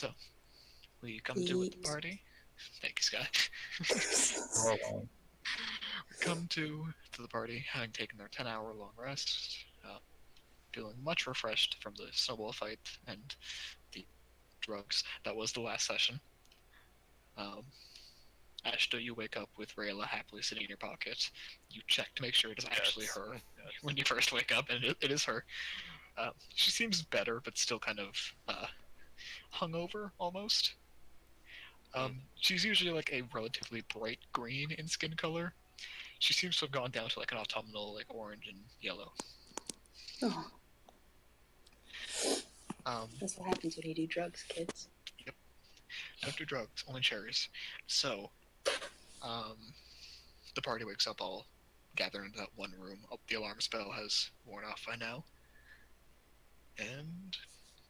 So, will you come to with the party? Thank you, Sky. Hold on. Come to the party, having taken their 10-hour long rest, feeling much refreshed from the snowball fight and the drugs. That was the last session. Ashta, you wake up with Rayla happily sitting in your pocket. You check to make sure it is actually her when you first wake up, and it is her. She seems better, but still kind of hungover, almost. She's usually like a relatively bright green in skin color. She seems to have gone down to like an autumnal, like orange and yellow. Oh. That's what happens when you do drugs, kids. Yep. Don't do drugs, only cherries. So, the party wakes up all gathered into that one room. The alarm spell has worn off by now. And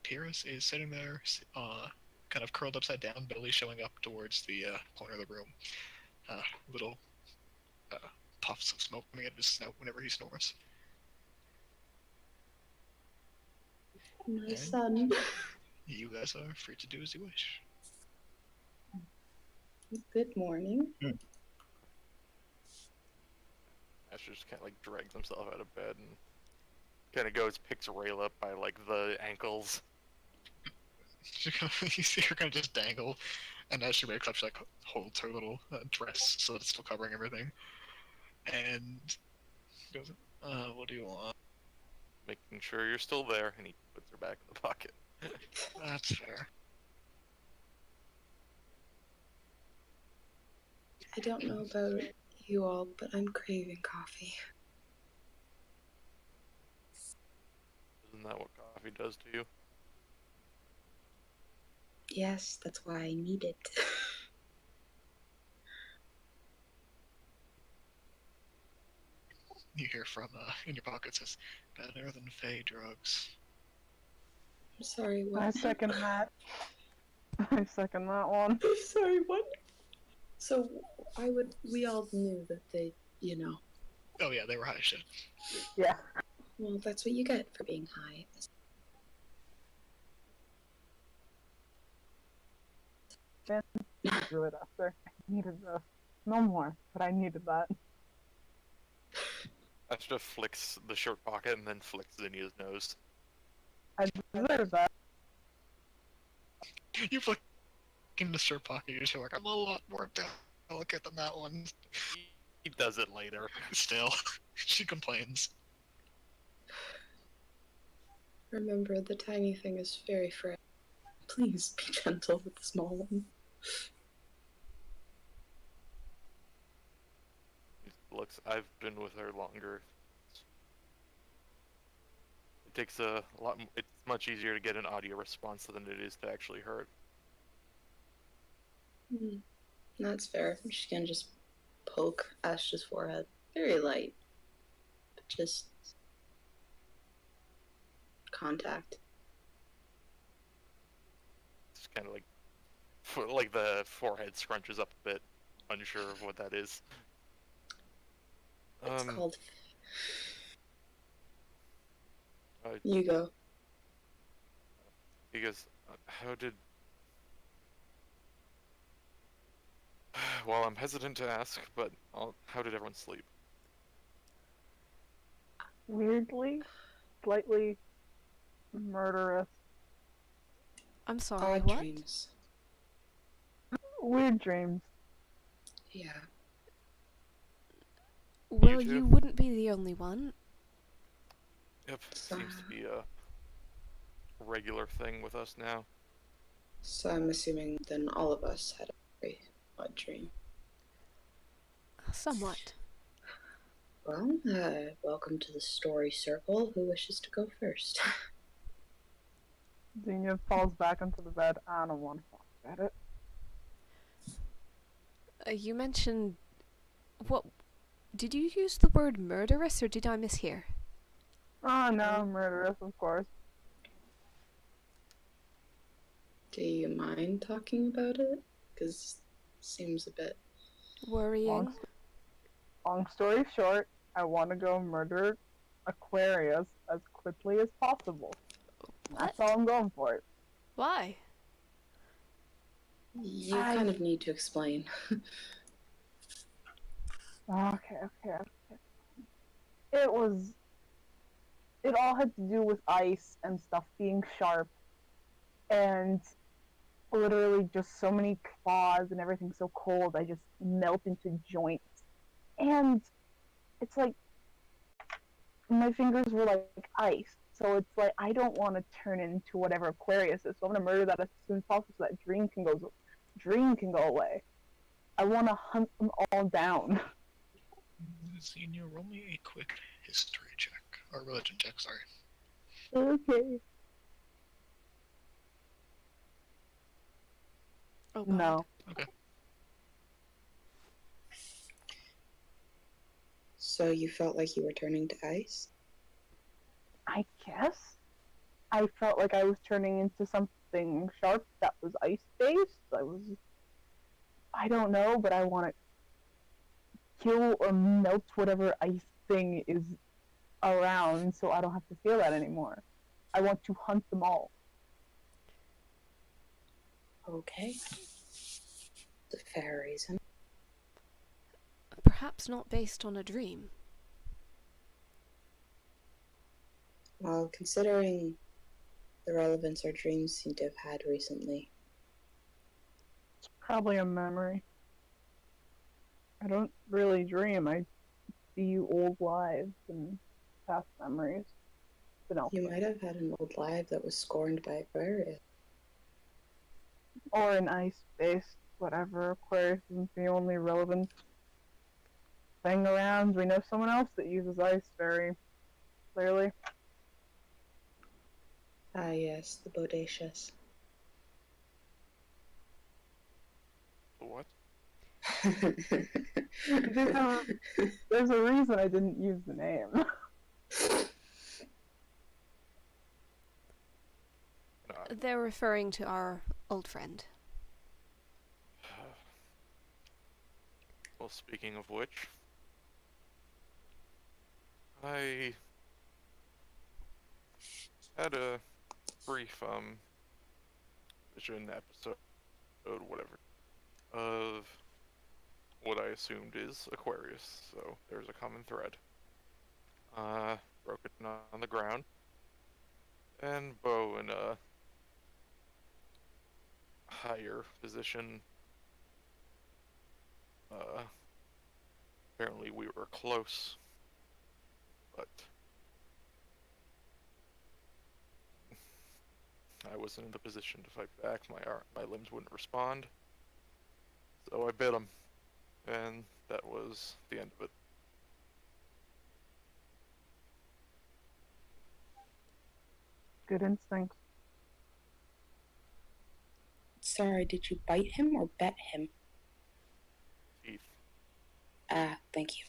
Pyrrhus is sitting there, kind of curled upside down, belly showing up towards the corner of the room. Little puffs of smoke coming out of his snout whenever he snores. My son. You guys are free to do as you wish. Good morning. Ashta just kind of like drags himself out of bed and kind of goes, picks Rayla up by like the ankles. You see her kind of just dangle, and as she wakes up, she like holds her little dress so that it's still covering everything, and goes, "What do you want?" Making sure you're still there, and he puts her back in the pocket. That's fair. I don't know about you all, but I'm craving coffee. Isn't that what coffee does to you? Yes, that's why I need it. You hear from in your pocket says, "Better than Fey drugs." I'm sorry, what? I second that. I second that one. I'm sorry, what? So, we all knew that they, you know. Oh yeah, they were high as shit. Yeah. Well, that's what you get for being high. Then I drew it after. I needed this. No more, but I needed that. Ashta flicks the shirt pocket and then flicks Zinnia's nose. I deserve that. You flick in the shirt pocket. You're just like, "I'm a lot more delicate than that one." He does it later. Still, she complains. Remember, the tiny thing is very frail. Please be gentle with the small one. Looks, I've been with her longer. It takes a lot. It's much easier to get an audio response than it is to actually hurt. That's fair. She can just poke Ashta's forehead. Very light. But just contact. It's kind of like the forehead scrunches up a bit, unsure of what that is. It's called... You You go. Because, how did... Well, I'm hesitant to ask, but how did everyone sleep? Weirdly, slightly murderous. I'm sorry, Odd what? dreams. Weird dreams. Yeah. Well, two? you wouldn't be the only one. Yep, seems to be a regular thing with us now. So I'm assuming then all of us had a very odd dream. Somewhat. Well, welcome to the story circle. Who wishes to go first? Xenia falls back into the bed. I don't want to talk about it. You mentioned... What... Did you use the word murderous, or did I mishear? Oh no, murderous, of course. Do you mind talking about it? Because it seems a bit... Worrying? Long story short, I want to go murder Aquarius as quickly as possible. What? That's all I'm going for. Why? You kind of need to explain. Okay. It was. It all had to do with ice and stuff being sharp, and literally just so many claws and everything so cold, I just melt into joints. And it's like my fingers were like ice. So it's like I don't want to turn into whatever Aquarius is. So I'm gonna murder that as soon as possible so that dream can go away. I want to hunt them all down. Senior, roll me a quick history check. Or religion check, sorry. Okay. Oh, God. No. Okay. So you felt like you were turning to ice? I guess I felt like I was turning into something sharp that was ice based. I don't know, but I want to kill or melt whatever ice thing is around so I don't have to feel that anymore. I want to hunt them all. Okay. It's a fair reason. Perhaps not based on a dream. Well, considering the relevance our dreams seem to have had recently. It's probably a memory. I don't really dream. I see old lives and past memories. But no. You might have had an old life that was scorned by Aquarius. Or an ice-based whatever. Aquarius isn't the only relevant thing around. We know someone else that uses ice very clearly. Ah, yes, the bodacious. What? There's a reason I didn't use the name. They're referring to our old friend. Well, speaking of which, I had a brief vision episode, whatever, of what I assumed is Aquarius. So there's a common thread. Broke it on the ground, and Bo in a higher position. Apparently we were close, but I wasn't in the position to fight back. My limbs wouldn't respond, so I bit him, and that was the end of it. Good instinct. Sorry, did you bite him or bet him? Teeth. Ah, thank you.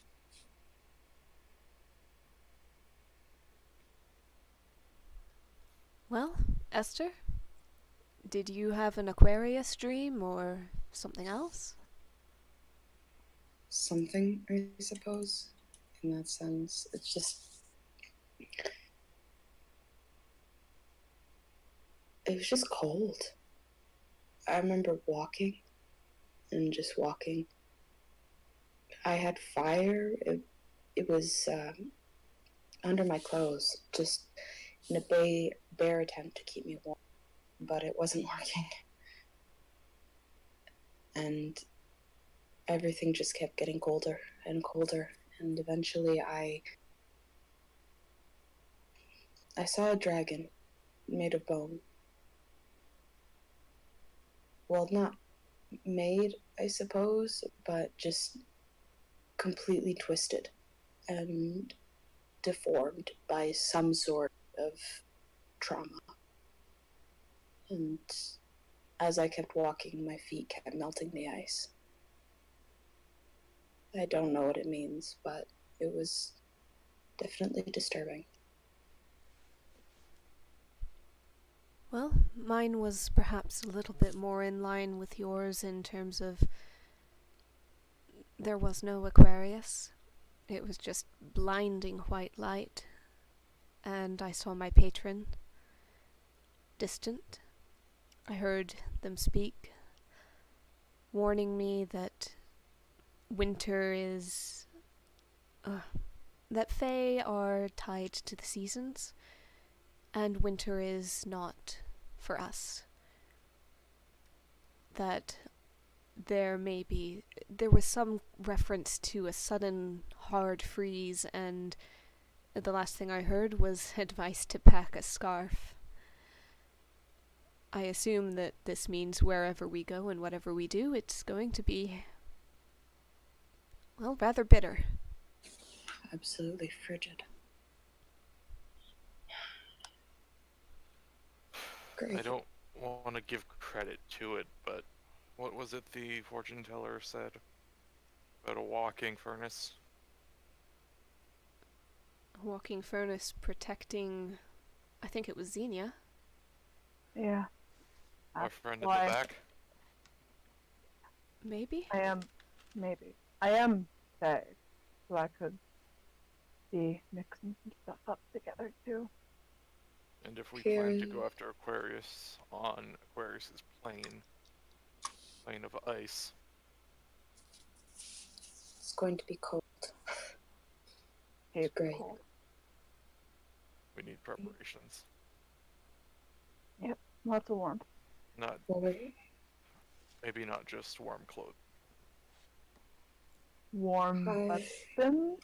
Well, Esther, did you have an Aquarius dream or something else? Something, I suppose, in that sense. It's just... It was just cold. I remember walking, and just walking. I had fire. It was under my clothes, just in a bare attempt to keep me warm, but it wasn't working. And everything just kept getting colder and colder, and eventually I saw a dragon made of bone. Well, not made, I suppose, but just completely twisted and deformed by some sort of trauma. And as I kept walking, my feet kept melting the ice. I don't know what it means, but it was definitely disturbing. Well, mine was perhaps a little bit more in line with yours in terms of there was no Aquarius. It was just blinding white light, and I saw my patron distant. I heard them speak, warning me that winter is... that Fae are tied to the seasons, and winter is not for us. That there was some reference to a sudden hard freeze, and the last thing I heard was advice to pack a scarf. I assume that this means wherever we go and whatever we do, it's going to be, well, rather bitter. Absolutely frigid. Great. I don't want to give credit to it, but what was it the fortune teller said about a walking furnace? A walking furnace protecting, I think it was Xenia. Yeah. My friend in why- the back? Maybe? I am Fae, so I could be mixing some stuff up together too. And if we plan to Here- go after Aquarius on Aquarius's plane of ice, It's going to be cold. Hey, Great. cool. we need preparations. Lots of warmth. Not Well, maybe not just warm clothes. Warm Hi. weapons?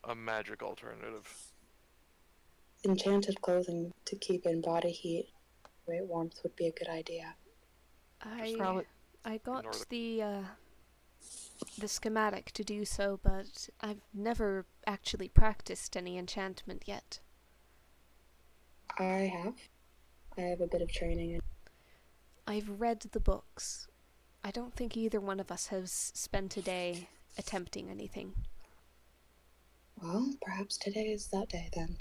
A magic alternative. enchanted clothing to keep in body heat, great warmth would be a good idea. Probably. I got order- the schematic to do so, but I've never actually practiced any enchantment yet. I have a bit of training in. I've read the books. I don't think either one of us has spent a day attempting anything. Well, perhaps today is that day then.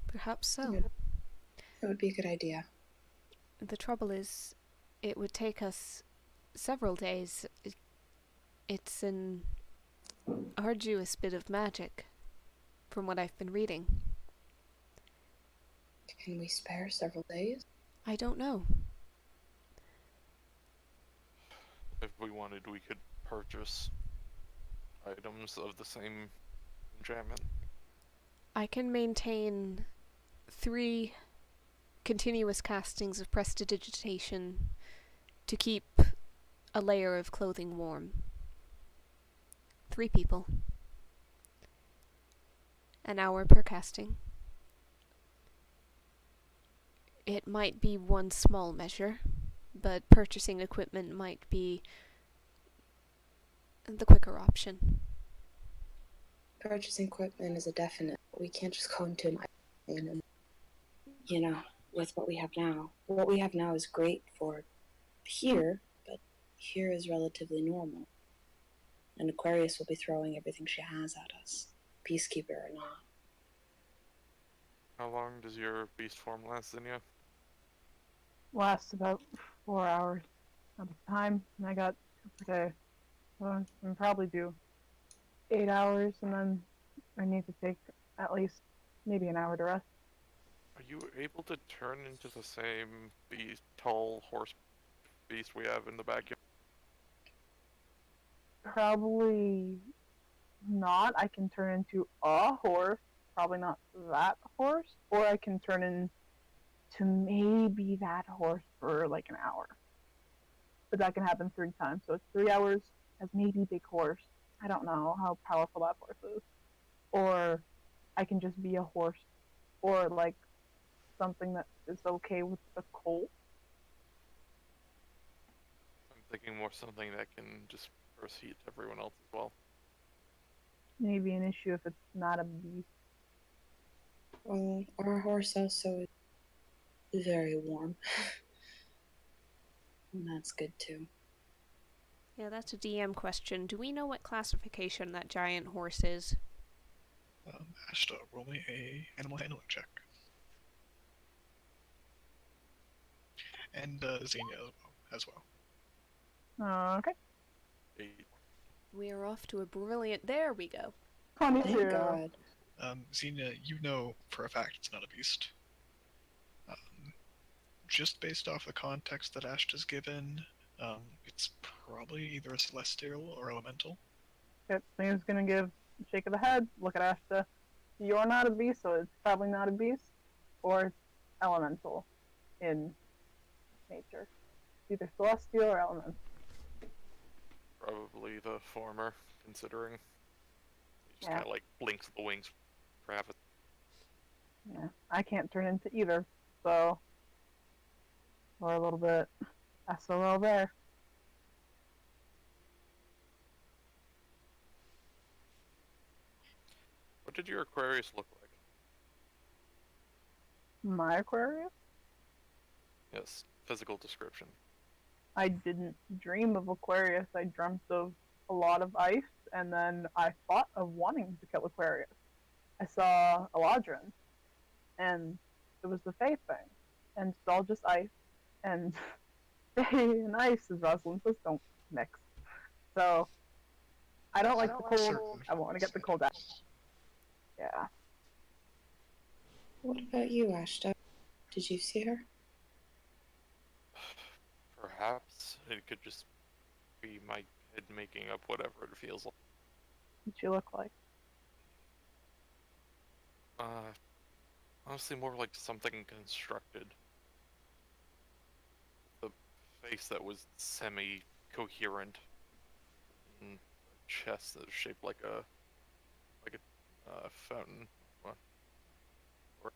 Perhaps so. Yeah. That would be a good idea. The trouble is, it would take us several days. It's an arduous bit of magic, from what I've been reading. Can we spare several days? I don't know. If we wanted, we could purchase items of the same enchantment. I can maintain 3 continuous castings of prestidigitation to keep a layer of clothing warm. 3 people. An hour per casting. It might be one small measure, but purchasing equipment might be the quicker option. Purchasing equipment is a definite. We can't just go into an island and, with what we have now. What we have now is great for here, but here is relatively normal. And Aquarius will be throwing everything she has at us, peacekeeper or not. How long does your beast form last, Zinnia? Lasts about 4 hours at a time, and I got 2 per day. So I'm probably do 8 hours, and then I need to take at least maybe an hour to rest. Are you able to turn into the same beast, tall horse beast we have in the backyard? Probably not. I can turn into a horse, probably not that horse, or I can turn into maybe that horse for like an hour. But that can happen 3 times, so it's 3 hours as maybe big horse. I don't know how powerful that horse is. Or I can just be a horse, or like something that is okay with the cold. I'm thinking more something that can just burst heat to everyone else as well. Maybe an issue if it's not a beast. Well, our horse also is very warm. And that's good too. Yeah, that's a DM question. Do we know what classification that giant horse is? Ashta, roll me a animal handling check. And Xenia as well. Okay. 8. We are off to a brilliant... There we go. 22. Thank God. Xenia, you know for a fact it's not a beast. just based off the context that Ashta's given, it's probably either a celestial or elemental. Okay, so he's gonna give a shake of the head, look at Ashta. You're not a beast, so it's probably not a beast, or it's elemental in nature. Either celestial or elemental. Probably the former, considering he just Yeah. kind of like blinks the wings for half a. Yeah, I can't turn into either, so we're a little bit SOL there. What did your Aquarius look like? My Aquarius? Yes, physical description. I didn't dream of Aquarius. I dreamt of a lot of ice, and then I thought of wanting to kill Aquarius. I saw Eladrin, and it was the Fae thing, and it's all just ice, and Fae and ice, as Rosalind says, don't mix. So, I don't like the cold. I want to get the cold out. Yeah. What about you, Ashta? Did you see her? Perhaps it could just be my head making up whatever it feels like. What'd she look like? Honestly, more like something constructed. The face that was semi-coherent, and chest that was shaped like a fountain. What? Or,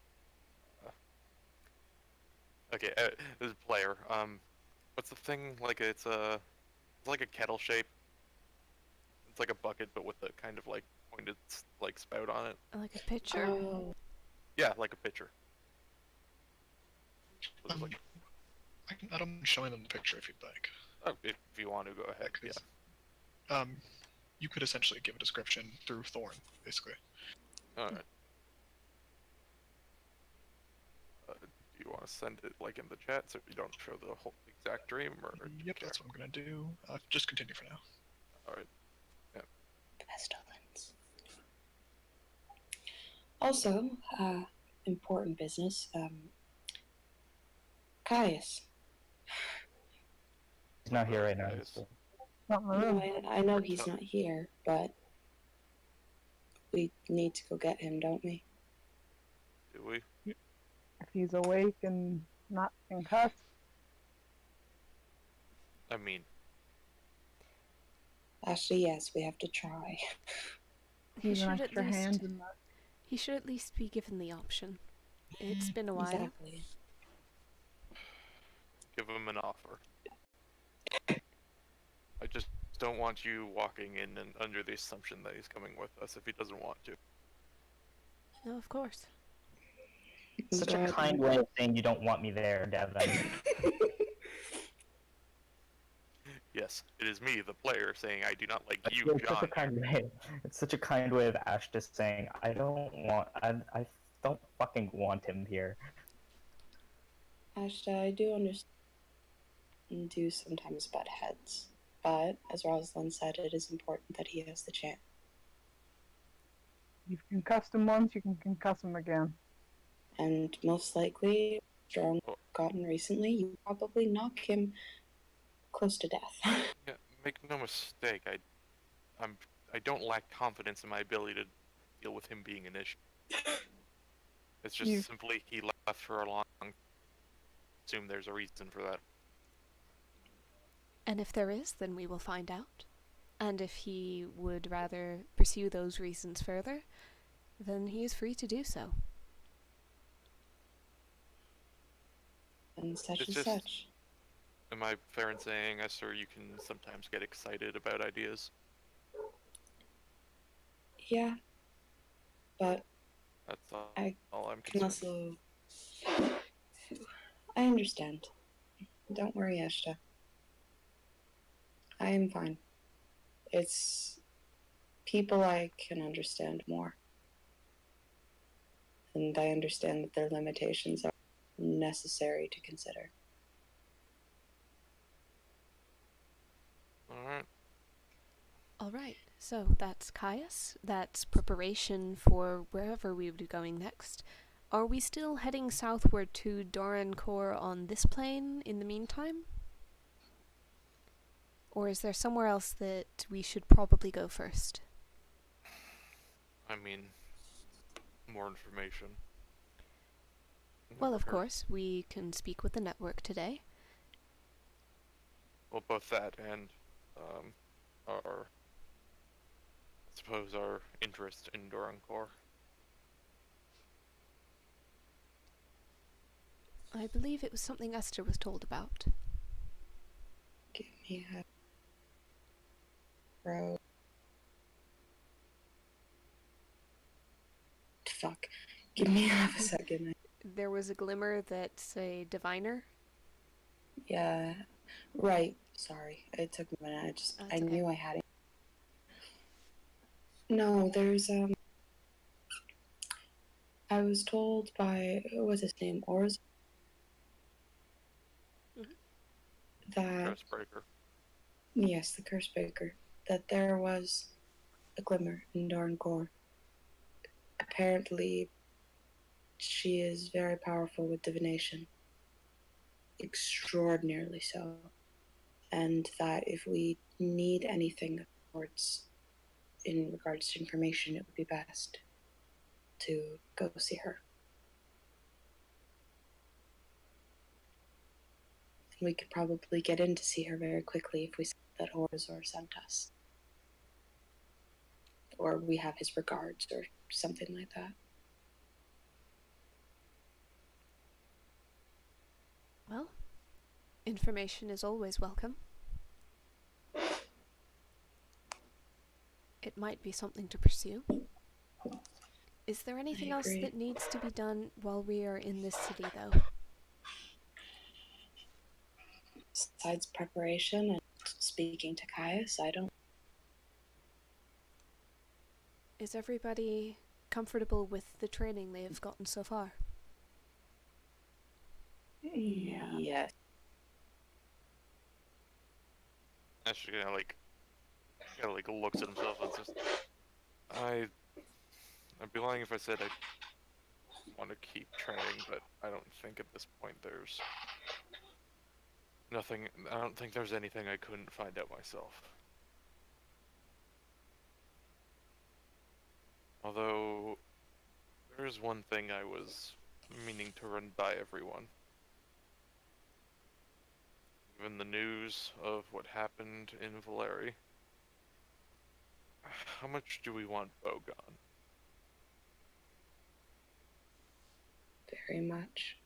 okay, this is player. What's the thing? Like it's like a kettle shape. It's like a bucket, but with a kind of like pointed like spout on it. Like a pitcher? Oh, Yeah, like a pitcher. With Um, like, I don't mind showing them the picture if you'd like. oh, if you want to go ahead, yeah. 'Cause, you could essentially give a description through Thorn, basically. Alright. Do you want to send it like in the chat so you don't show the whole exact dream, or? do you Yep, care? that's what I'm gonna do. Just continue for now. Alright. pestilence. Also, important business. Caius. He's not here right now. Guys. So. Not in the No, room. I know he's not here, but we need to go get him, don't we? Do we? If he's awake and not concussed, I mean, Actually, yes, we have to try. He he's an should at extra least hand in that. he should at least be given the option. It's been a while. Exactly. give him an offer. I just don't want you walking in and under the assumption that he's coming with us if he doesn't want to. No, of course. Such a But- kind way of saying you don't want me there, Devin. Yes, it is me, the player, saying I do not like you, It's such a John. kind way. It's such a kind way of Ashta saying I don't fucking want him here. Ashta, I do understand. And do sometimes butt heads, but as Rosalind said, it is important that he has the chance. You've concussed him once, you can concuss him again. And most likely, strong gotten recently, you probably knock him close to death. Yeah, make no mistake, I don't lack confidence in my ability to deal with him being an issue. It's just You- simply he left for a long. Assume there's a reason for that. And if there is, then we will find out. And if he would rather pursue those reasons further, then he is free to do so. And such It's and just- such. Am I fair in saying, Esther, you can sometimes get excited about ideas? Yeah. But That's all, I all I'm can concerned. also. I understand. Don't worry, Ashta. I am fine. It's people I can understand more. And I understand that their limitations are necessary to consider. Alright. Alright, so that's Caius. That's preparation for wherever we would be going next. Are we still heading southward to Daren-k'or on this plane in the meantime? Or is there somewhere else that we should probably go first? I mean, more information. Well, of Never hurt. course, we can speak with the network today. Well, both that and our, I suppose, our interest in Daren-k'or. I believe it was something Esther was told about. Give me a bro. Fuck. Give me half a second. There was a glimmer that's a diviner. Yeah. Right. Sorry. It took a minute. That's I okay. knew I had it. No, there's I was told by, what was his name? Orazur? That, Curse breaker. yes, the curse breaker, that there was a glimmer in Daren-k'or. Apparently, she is very powerful with divination. Extraordinarily so. And that if we need anything in regards to information, it would be best to go see her. And we could probably get in to see her very quickly if we said that Orazur sent us. Or we have his regards or something like that. Well, information is always welcome. It might be something to pursue. Is there anything else agree. that needs to be done while we are in this city, though? Besides preparation and speaking to Caius, I don't. Is everybody comfortable with the training they have gotten so far? Yeah. Yes. Ashta kind of looks at himself and says, I'd be lying if I said I want to keep training, but I don't think at this point there's nothing. I don't think there's anything I couldn't find out myself. Although there is one thing I was meaning to run by everyone. Given the news of what happened in Valeri, how much do we want Bo gone? Very much.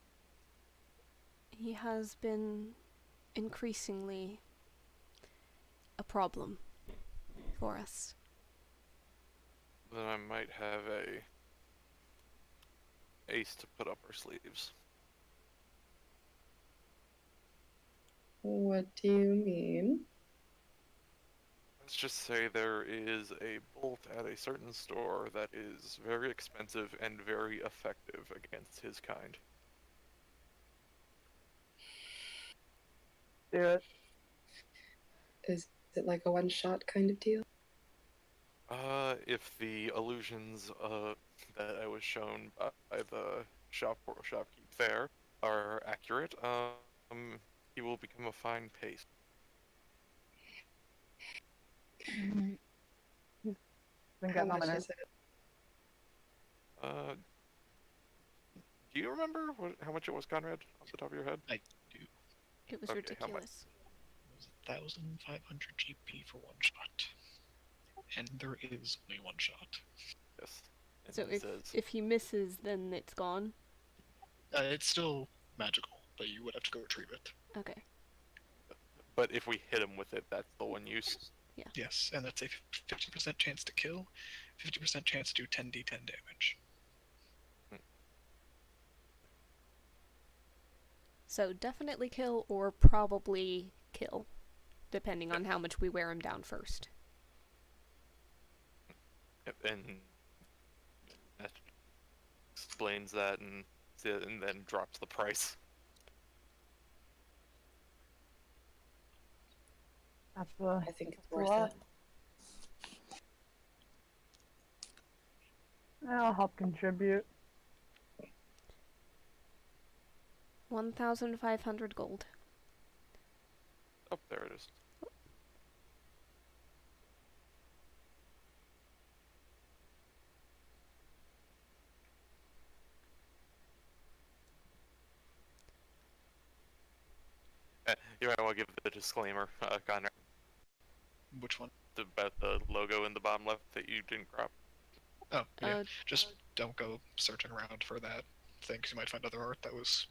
He has been increasingly a problem for us. Then I might have a ace to put up our sleeves. What do you mean? Let's just say there is a bolt at a certain store that is very expensive and very effective against his kind. Do it. Is it like a one-shot kind of deal? If the illusions that I was shown by the shopkeep there are accurate, he will become a fine paste. He's been How getting on much my is it? Do you remember how much it was, Conrad, off the top of your head? I do. It was Okay, how much? ridiculous. It was 1,500 GP for one shot. And there is only one shot. Yes. And So he says, if he misses, then it's gone? It's still magical, but you would have to go retrieve it. Okay. but if we hit him with it, that's the one use. Yes, and that's a 50% chance to kill, 50% chance to do 10d10 damage. So definitely kill or probably kill, depending on how much we wear him down first. And that explains that and then drops the price. That's I think it's that's a worth lot. it. I'll help contribute. 1,500 gold. Oh, there it is. You might want to give the disclaimer, Conrad, Which one? about the logo in the bottom left that you didn't crop. Oh, yeah. Uh, Just don't go searching around for that thing, 'cause you might find other art that was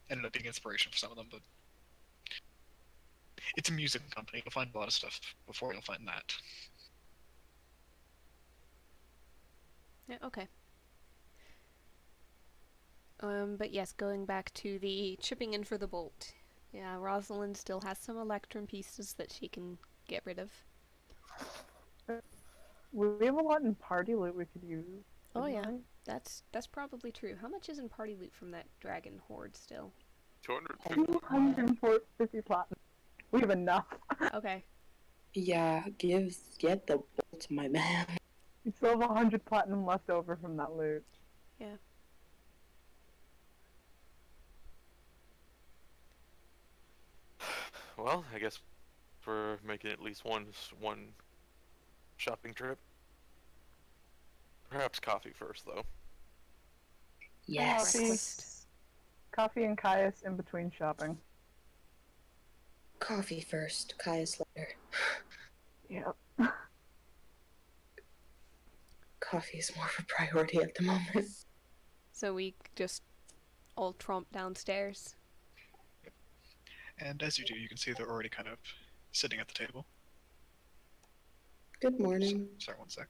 ended up being inspiration for some of them. But it's a music company. You'll find a lot of stuff before you'll find that. Yeah, okay. But yes, going back to the chipping in for the bolt. Yeah, Rosalind still has some electrum pieces that she can get rid of. We have a lot in party loot we could use. Oh yeah, right? that's probably true. How much is in party loot from that dragon horde still? 250. 250 platinum. We have enough. Okay. Yeah, get the bolt, my man. We still have 100 platinum left over from that loot. Yeah. Well, I guess we're making at least one shopping trip. Perhaps coffee first, though. Yes. Breakfast. Coffee and Caius in between shopping. Coffee first, Caius later. Yep. Coffee is more of a priority at the moment. So we just all tromp downstairs. And as you do, you can see they're already kind of sitting at the table. Good morning. Sorry, one sec.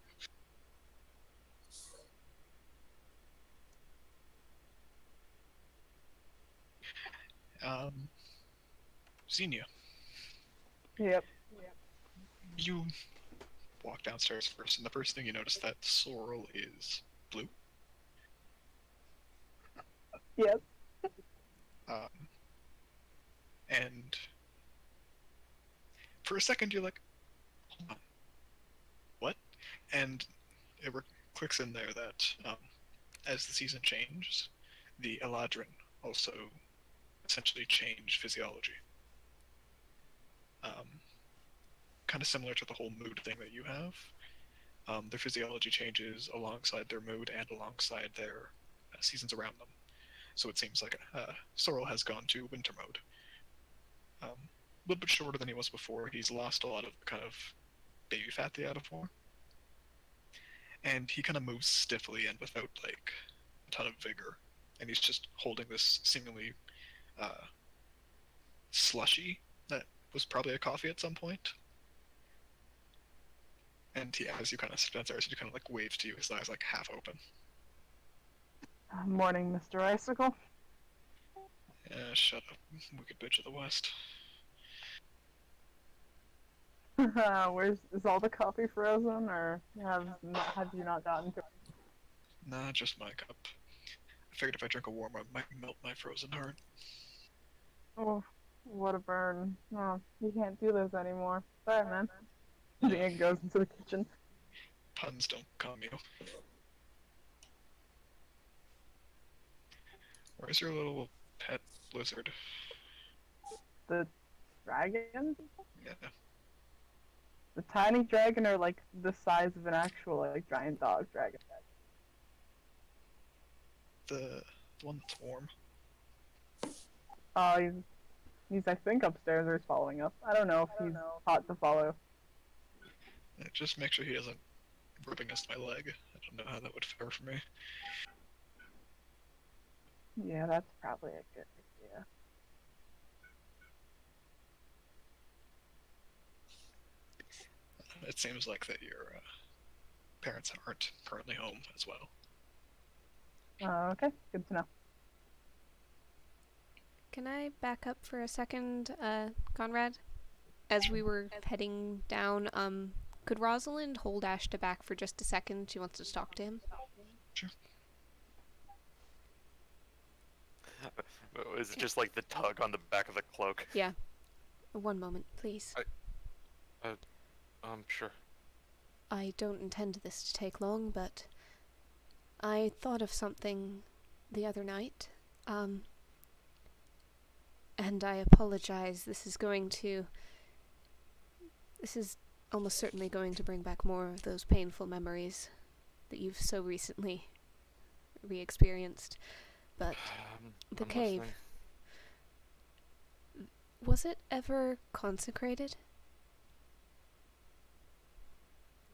Xenia, Yep. you walk downstairs first, and the first thing you notice that sorrel is blue. Yep. And for a second you're like, hold on, what? And it clicks in there that as the season changes, the Eladrin also essentially change physiology. Kind of similar to the whole mood thing that you have. Their physiology changes alongside their mood and alongside their seasons around them. So it seems like Sorrel has gone to winter mode. A little bit shorter than he was before. He's lost a lot of kind of baby fat that he had before. And he kind of moves stiffly and without like a ton of vigor. And he's just holding this seemingly slushy that was probably a coffee at some point. And he, as you kind of sit downstairs, he kind of like waves to you, his eyes like half open. Morning, Mr. Icicle. Shut up, wicked bitch of the West. Is all the coffee frozen, or have you not gotten to it? Nah, just my cup. I figured if I drink a warm one, it might melt my frozen heart. Oh, what a burn. Oh, you can't do this anymore. Sorry, man. Xenia goes into the kitchen. Puns don't come you. Where's your little pet lizard? The dragon? Yeah. The tiny dragon, or like the size of an actual like giant dog dragon? The one that's warm. He's I think upstairs or he's following us. I don't know if he's hot to follow. Yeah, just make sure he isn't rubbing against my leg. I don't know how that would fare for me. Yeah, that's probably a good idea. It seems like that your parents aren't currently home as well. Okay, good to know. Can I back up for a second, Conrad? As we were heading down, could Rosalind hold Ashta back for just a second? She wants to talk to him. Sure. Is it just like the tug on the back of the cloak? Yeah. One moment, please. Sure. I don't intend this to take long, but I thought of something the other night. And I apologize. This is almost certainly going to bring back more of those painful memories that you've so recently re-experienced. But the I'm cave, listening. was it ever consecrated?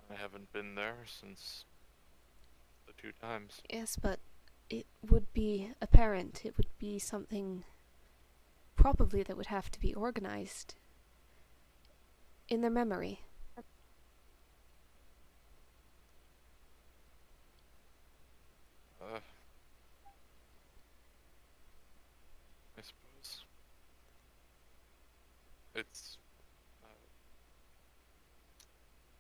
I haven't been there since the 2 times. Yes, but it would be apparent. It would be something probably that would have to be organized in their memory. I suppose. It's...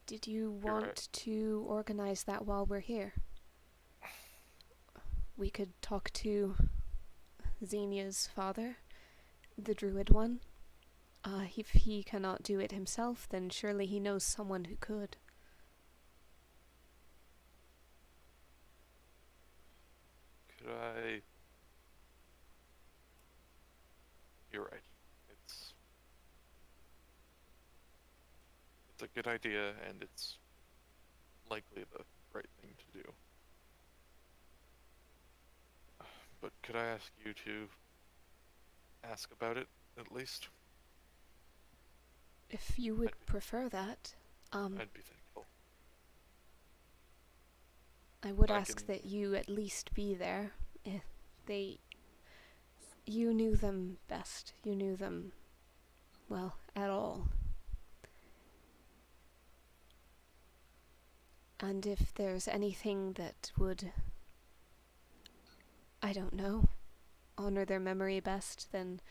Did you You're want right. to organize that while we're here? We could talk to Xenia's father, the druid one. If he cannot do it himself, then surely he knows someone who could. Could I... You're right. It's a good idea, and it's likely the right thing to do. But could I ask you to ask about it, at least? If you would prefer that, I'd be thankful. I would I ask can- that you at least be there. You knew them best. You knew them, well, at all. And if there's anything that would, I don't know, honor their memory best, then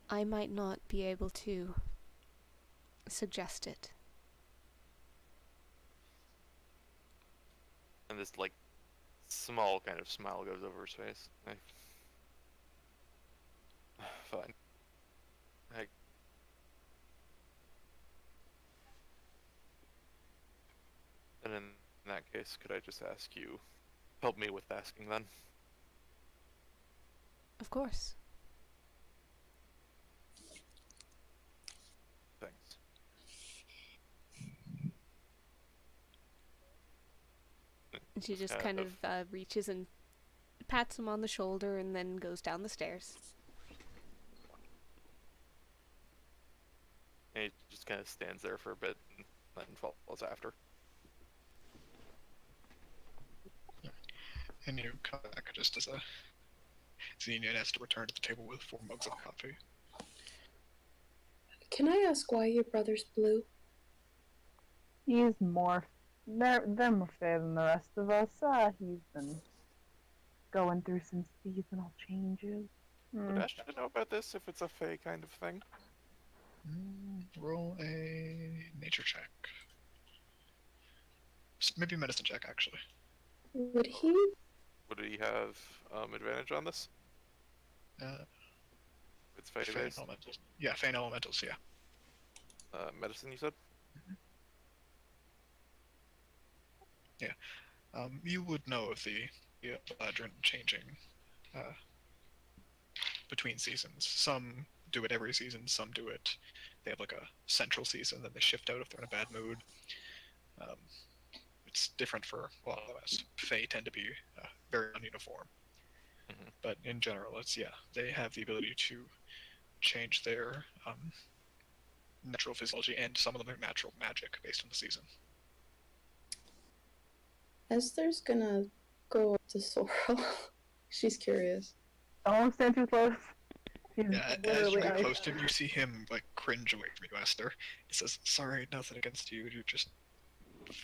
I might not be able to suggest it. And this, like, small kind of smile goes over his face. Fine. And in that case, could I just ask you, help me with asking then? Of course. Thanks. And she just kind of reaches and pats him on the shoulder and then goes down the stairs. And he just kind of stands there for a bit and then follows after. And you come back just as Xenia has to return to the table with 4 mugs of coffee. Can I ask why your brother's blue? He's more. They're more fair than the rest of us. He's been going through some seasonal changes. Would Ashta know about this if it's a Fae kind of thing? Roll a nature check. Maybe a medicine check, actually. Would he? Would he have advantage on this? It's Fae Fey based. elementals. Yeah, Fey elementals, yeah. Medicine, you said? You would know of the hydrant changing between seasons. Some do it every season, some do it. They have like a central season, then they shift out if they're in a bad mood. It's different for a lot of us. Fae tend to be very ununiform. Mhm. But in general, they have the ability to change their natural physiology, and some of them are natural magic based on the season. Esther's gonna go up to Sorrel. She's curious. Don't stand too close. He's Yeah, as you literally get ice. close to him, you see him like cringe away from you, Esther. He says, "Sorry, nothing against you. You're just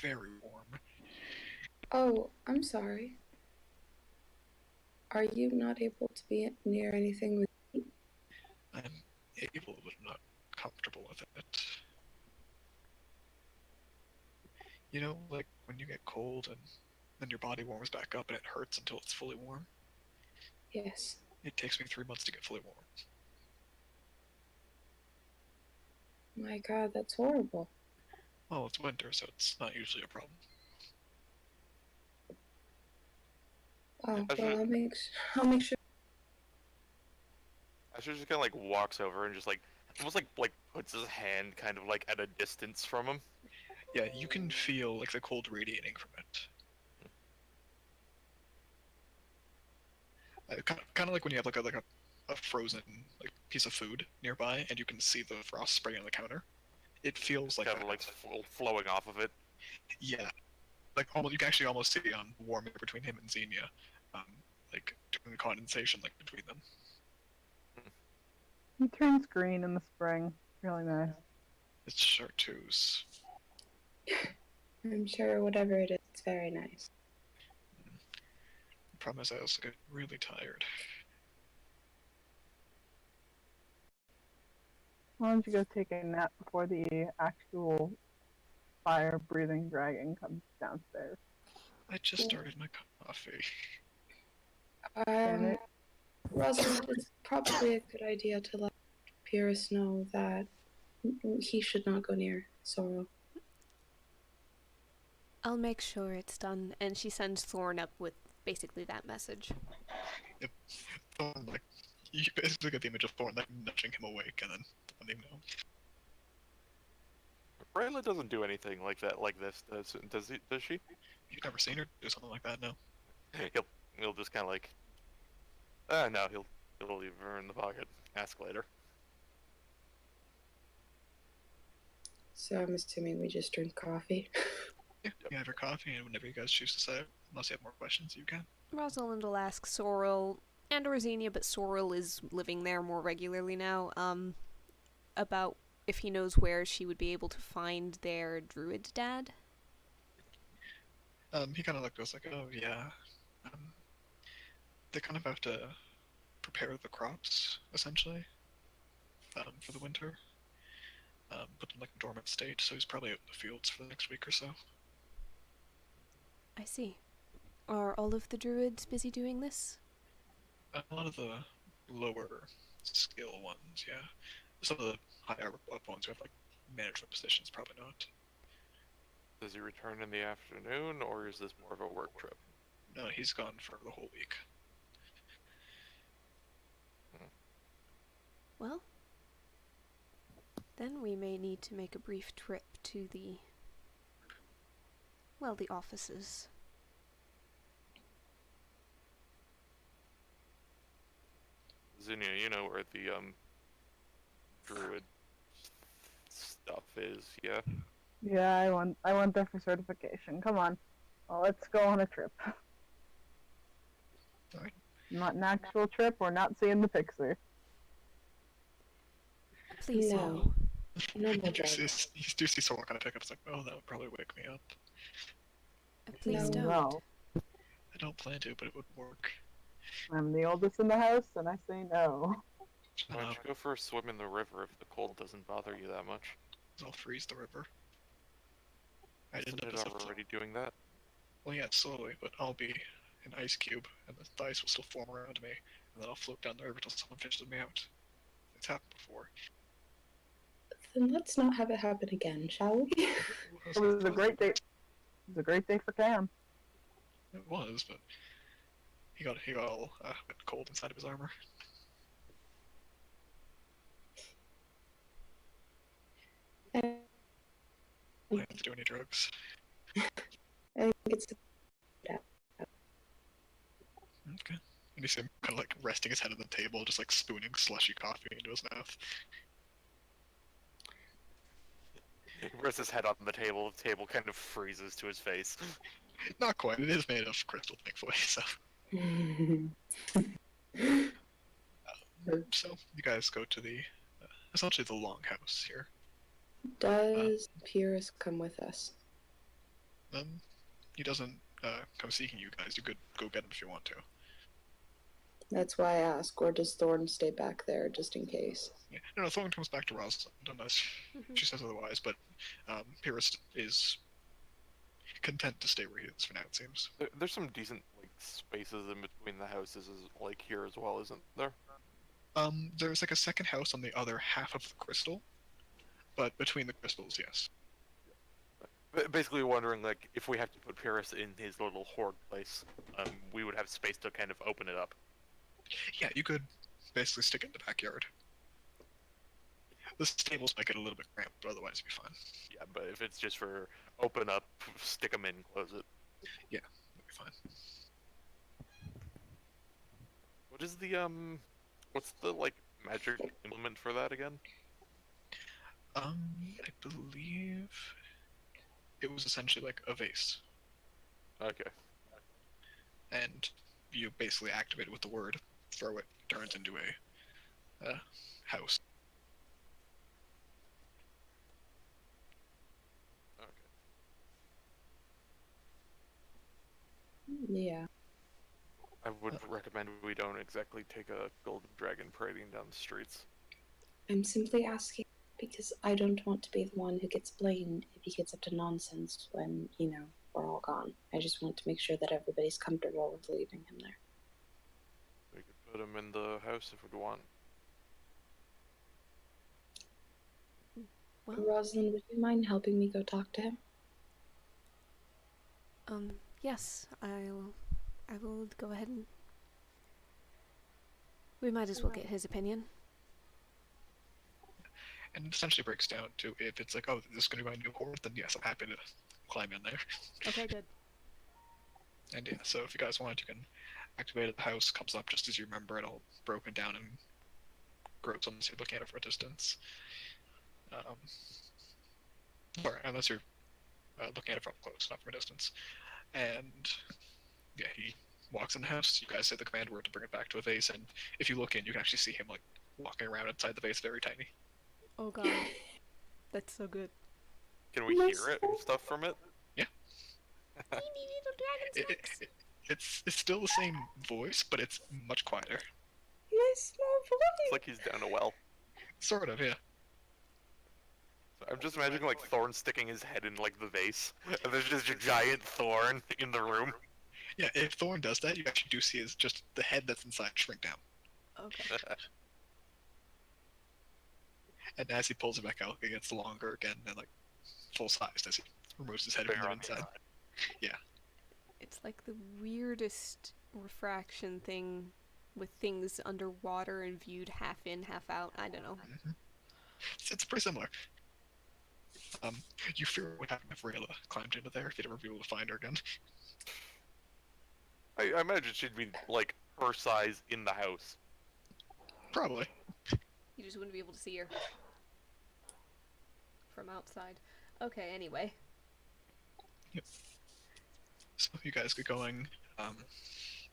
very warm." Oh, I'm sorry. Are you not able to be near anything with me? I'm able, but not comfortable with it. You know, like when you get cold and then your body warms back up and it hurts until it's fully warm? Yes. It takes me 3 months to get fully warm. My God, that's horrible. Well, it's winter, so it's not usually a problem. Oh, Esther- well, I'll make sure. Ashta just kind of like walks over and just like almost like puts his hand kind of like at a distance from him. Yeah, you can feel like the cold radiating from it. Kind of like when you have like a frozen like piece of food nearby, and you can see the frost spraying on the counter. It feels like Kind that. of like flowing off of it. Yeah, like almost you can actually almost see warm air between him and Xenia, like doing the condensation like between them. He turns green in the spring. Really nice. It's chartreuse. I'm sure whatever it is, it's very nice. The problem is I also get really tired. Why don't you go take a nap before the actual fire-breathing dragon comes downstairs? I just started my coffee. Rosalind, it's probably a good idea to let Pyrrhus know that he should not go near Sorrow. I'll make sure it's done. And she sends Thorn up with basically that message. Yep. Thorn, like, you basically get the image of Thorn like nudging him awake and then letting him know. Rayla doesn't do anything like that, like this. Does she? You've never seen her do something like that, no? He'll just kind of like. No, he'll leave her in the pocket. Ask later. So I'm assuming we just drink coffee. Yeah, you have your coffee, and whenever you guys choose to say, unless you have more questions, you can. Rosalind will ask Sorrel and or Xenia, but Sorrel is living there more regularly now, about if he knows where she would be able to find their druid dad. He kind of like goes like, oh yeah, they kind of have to prepare the crops essentially, for the winter. Put them like in dormant state, so he's probably out in the fields for the next week or so. I see. Are all of the druids busy doing this? A lot of the lower skill ones, yeah. Some of the higher up ones who have like management positions, probably not. Does he return in the afternoon, or is this more of a work trip? No, he's gone for the whole week. Well, then we may need to make a brief trip to the offices. Xenia, you know where the druid stuff is, yeah? Yeah, I went there for certification. Come on. Well, let's go on a trip. Alright. Not an actual trip, we're not seeing the picture. Please No. no. No more driving. You do see someone kind of pick up. It's like, oh, that would probably wake me up. Please No. don't. No. I don't plan to, but it would work. I'm the oldest in the house, and I say no. Why don't you go for a swim in the river if the cold doesn't bother you that much? I'll freeze the river. I didn't Isn't notice it that. already doing that? Well, yeah, slowly, but I'll be an ice cube, and the ice will still form around me, and then I'll float down the river until someone fishes me out. It's happened before. Then let's not have it happen again, shall we? It was a great day. It was a great day for Cam. It was, but he got all cold inside of his armor. I I don't have to do any drugs. think it's Okay. And you see him kind of like resting his head on the table, just like spooning slushy coffee into his mouth. He rests his head on the table kind of freezes to his face. Not quite. It is made of crystal, thankfully. So, so you guys go to the essentially the longhouse here. Does Pyrrhus come with us? He doesn't come seeking you guys. You could go get him if you want to. That's why I ask, or does Thorn stay back there just in case? Yeah. No, Thorn comes back to Rosalind unless she says otherwise. But Pyrrhus is content to stay where he is for now. It seems. There's some decent like spaces in between the houses, like here as well, isn't there? There's like a second house on the other half of the crystal, but between the crystals, yes. Basically wondering, like, if we have to put Pyrrhus in his little hoard place, we would have space to kind of open it up. Yeah, you could basically stick it in the backyard. The stables might get a little bit cramped, but otherwise it'll be fine. Yeah, but if it's just for open up, stick them in, close it. Yeah, it'll be fine. What is the what's the like magic implement for that again? I believe it was essentially like a vase, Okay. and you basically activate it with the word, throw it, turns into a house. Okay. Yeah. I would recommend we don't exactly take a golden dragon parading down the streets. I'm simply asking because I don't want to be the one who gets blamed if he gets up to nonsense when, we're all gone. I just want to make sure that everybody's comfortable with leaving him there. We could put him in the house if we'd want. Well, Rosalind, would you mind helping me go talk to him? yes, I will go ahead and... We might as well get his opinion. And it essentially breaks down to if it's like, oh, this is going to be my new horde, then yes, I'm happy to climb in there. Okay, good. And yeah, so if you guys want, you can activate it. The house comes up just as you remember it, all broken down and gross unless you're looking at it from a distance. Or unless you're looking at it from close, not from a distance. And yeah, he walks in the house. You guys say the command word to bring it back to a vase, and if you look in, you can actually see him like walking around inside the vase, very tiny. Oh god. That's so good. Can we hear it and stuff from it? Yeah. It's still the same voice, but it's much quieter. My small It's voice! like he's down a well. Sort of, yeah. So I'm just imagining like Thorn sticking his head in like the vase, and there's just a giant thorn in the room. Yeah, if Thorn does that, you actually do see is just the head that's inside shrink down. Okay. And as he pulls it back out, it gets longer again and like full sized as he removes his head from the inside. Yeah. It's like the weirdest refraction thing with things underwater and viewed half in, half out. I don't know. Mm-hmm. It's pretty similar. You fear what happened if Rayla climbed into there if you'd ever be able to find her again. I imagine she'd be like her size in the house. Probably. You just wouldn't be able to see her from outside. Okay, anyway. Yep. So you guys get going,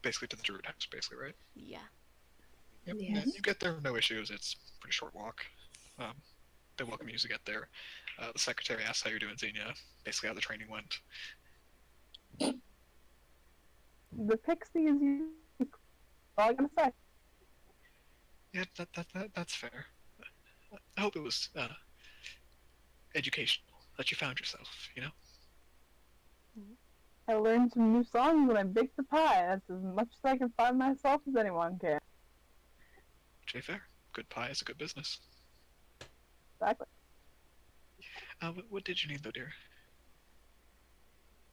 basically to the Druid house, basically, right? Yeah. Yep. Yes. And you get there, no issues. It's a pretty short walk. They welcome you to get there. The secretary asks how you're doing, Xenia. Basically, how the training went. The pixie is you. All I gotta say. Yeah, that's fair. I hope it was educational that you found yourself. You know. I learned some new songs when I baked the pie. That's as much as I can find myself as anyone can. Jay, fair. Good pie is a good business. Exactly. What did you need, though, dear?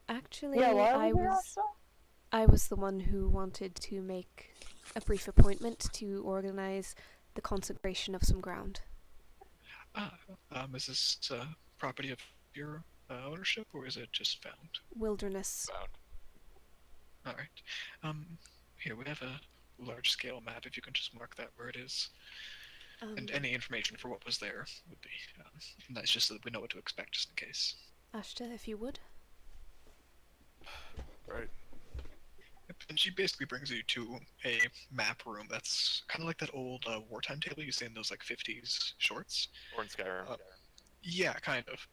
Actually, Yeah, why I was there was also? I was the one who wanted to make a brief appointment to organize the consecration of some ground. Is this property of your ownership, or is it just found? Wilderness. All right. Here we have a large-scale map. If you can just mark that where it is, and any information for what was there would be nice, just so that we know what to expect, just in case. Ashta, if you would. Right. Yep. And she basically brings you to a map room that's kind of like that old wartime table you see in those like 50s shorts. Or in Skyrim. Yeah, kind of.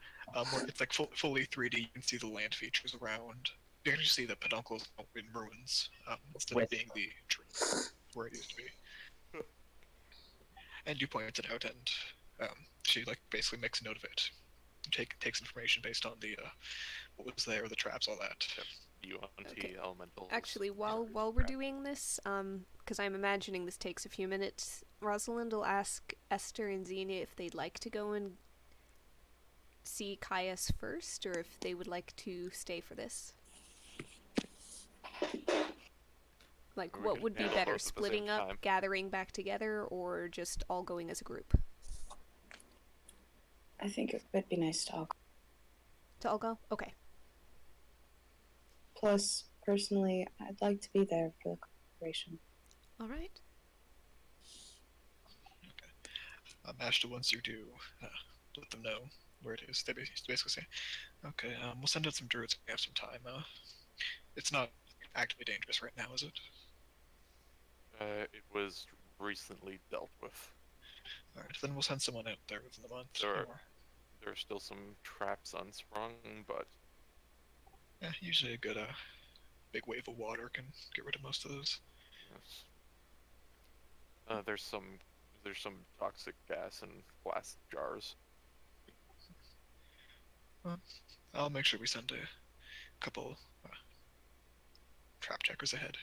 Where it's like fully 3D. You can see the land features around. You can actually see the peduncles in ruins instead of being the trees where it used to be. And you point it out, and she like basically makes a note of it. Takes information based on the what was there, the traps, all that. UNT elementals. Actually, while we're doing this, because I'm imagining this takes a few minutes, Rosalind will ask Esther and Xenia if they'd like to go and see Caius first, or if they would like to stay for this. Like, We what can would be handle better, both at the same splitting up, time. gathering back together, or just all going as a group? I think it would be nice to all. To all go? Okay. Plus, personally, I'd like to be there for the consecration. All right. Ashta, once you do, let them know where it is. They basically say, okay, we'll send out some druids if we have some time. It's not actively dangerous right now, is it? It was recently dealt with. Alright, then we'll send someone out there within the month. There Or, are still some traps unsprung, but yeah, usually a good big wave of water can get rid of most of those. yes. There's some toxic gas in glass jars. I'll make sure we send a couple trap checkers ahead.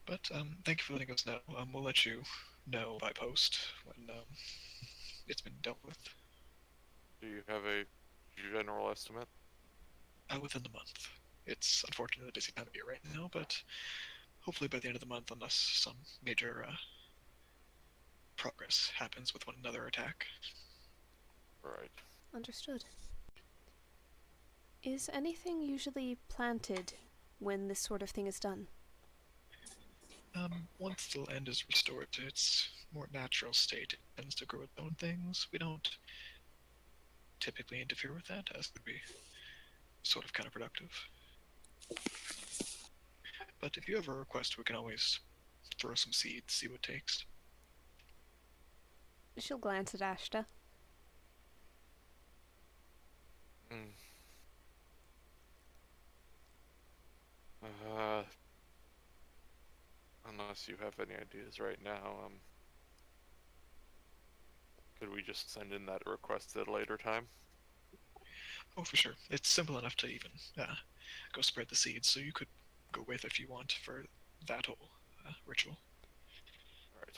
But thank you for letting us know. We'll let you know by post when it's been dealt with. Do you have a general estimate? Within the month. It's unfortunately a busy time of year right now, but hopefully by the end of the month, unless some major progress happens with one another attack. Right. Understood. Is anything usually planted when this sort of thing is done? Once the land is restored to its more natural state, it tends to grow its own things. We don't typically interfere with that, as would be sort of counterproductive. But if you have a request, we can always throw some seeds, see what takes. She'll glance at Ashta. Unless you have any ideas right now, could we just send in that request at a later time? Oh, for sure. It's simple enough to even go spread the seeds, so you could go with if you want for that whole ritual. Alright.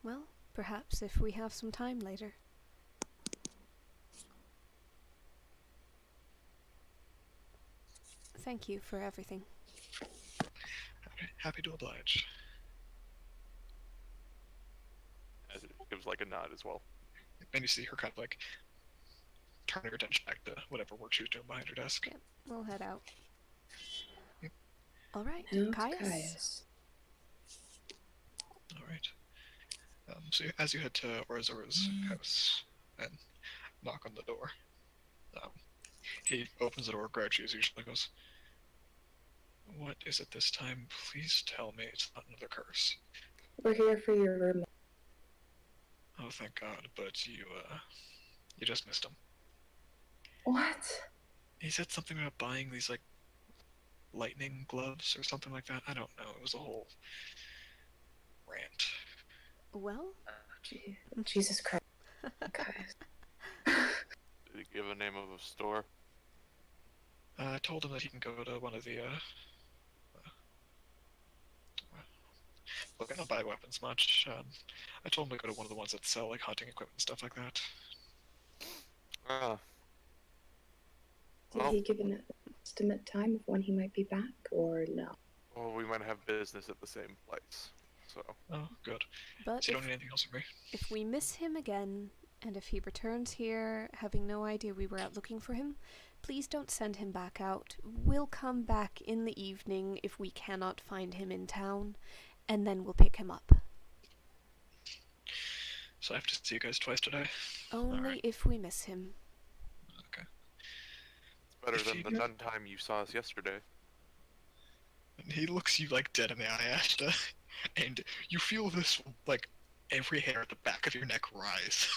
Well, perhaps if we have some time later. Thank you for everything. Okay, happy to oblige. As it gives like a nod as well. And you see her kind of like turn her attention back to whatever work she was doing behind her desk. Yep, we'll head out. Yep. All right, Now it's Caius. Caius. All right. So as you head to Orazur's house and knock on the door, he opens the door gradually as usually, goes, "What is it this time? Please tell me it's not another curse." We're here for your room. Oh, thank God, but you just missed him. What? He said something about buying these, like, lightning gloves or something like that. I don't know. It was a whole rant. Well, Jesus Christ. Caius. Did he give a name of a store? I told him that he can go to one of the, look, I don't buy weapons much. I told him to go to one of the ones that sell, like, hunting equipment and stuff like that. Did he give an estimate time of when he might be back, or no? Well, we might have business at the same place, so... Oh, good. but So you don't need anything else from me? if we miss him again, and if he returns here having no idea we were out looking for him, please don't send him back out. We'll come back in the evening if we cannot find him in town, and then we'll pick him up. So I have to see you guys twice today? Only Alright. if we miss him. Okay. It's better If than you- the none time you saw us yesterday. And he looks you, like, dead in the eye, Ashta, and you feel this, like, every hair at the back of your neck rise.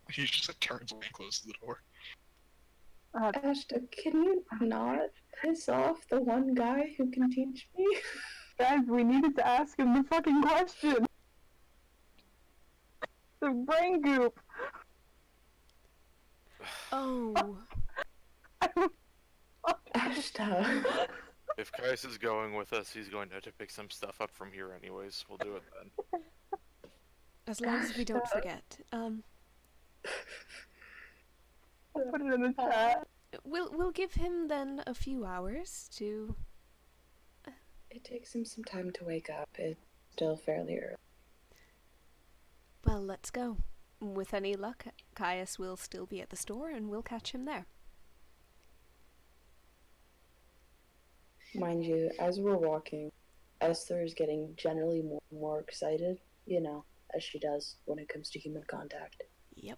He just, like, turns away and closes the door. Ashta, can you not piss off the one guy who can teach me? Guys, we needed to ask him the fucking question. The brain goop. Oh, Ashta. If Caius is going with us, he's going to have to pick some stuff up from here anyways. We'll do it then. as long as we don't forget. Put it in the chat. We'll give him then a few hours to. It takes him some time to wake up. It's still fairly early. Well, let's go. With any luck, Caius will still be at the store, and we'll catch him there. Mind you, as we're walking, Esther is getting generally more and more excited, as she does when it comes to human contact. Yep.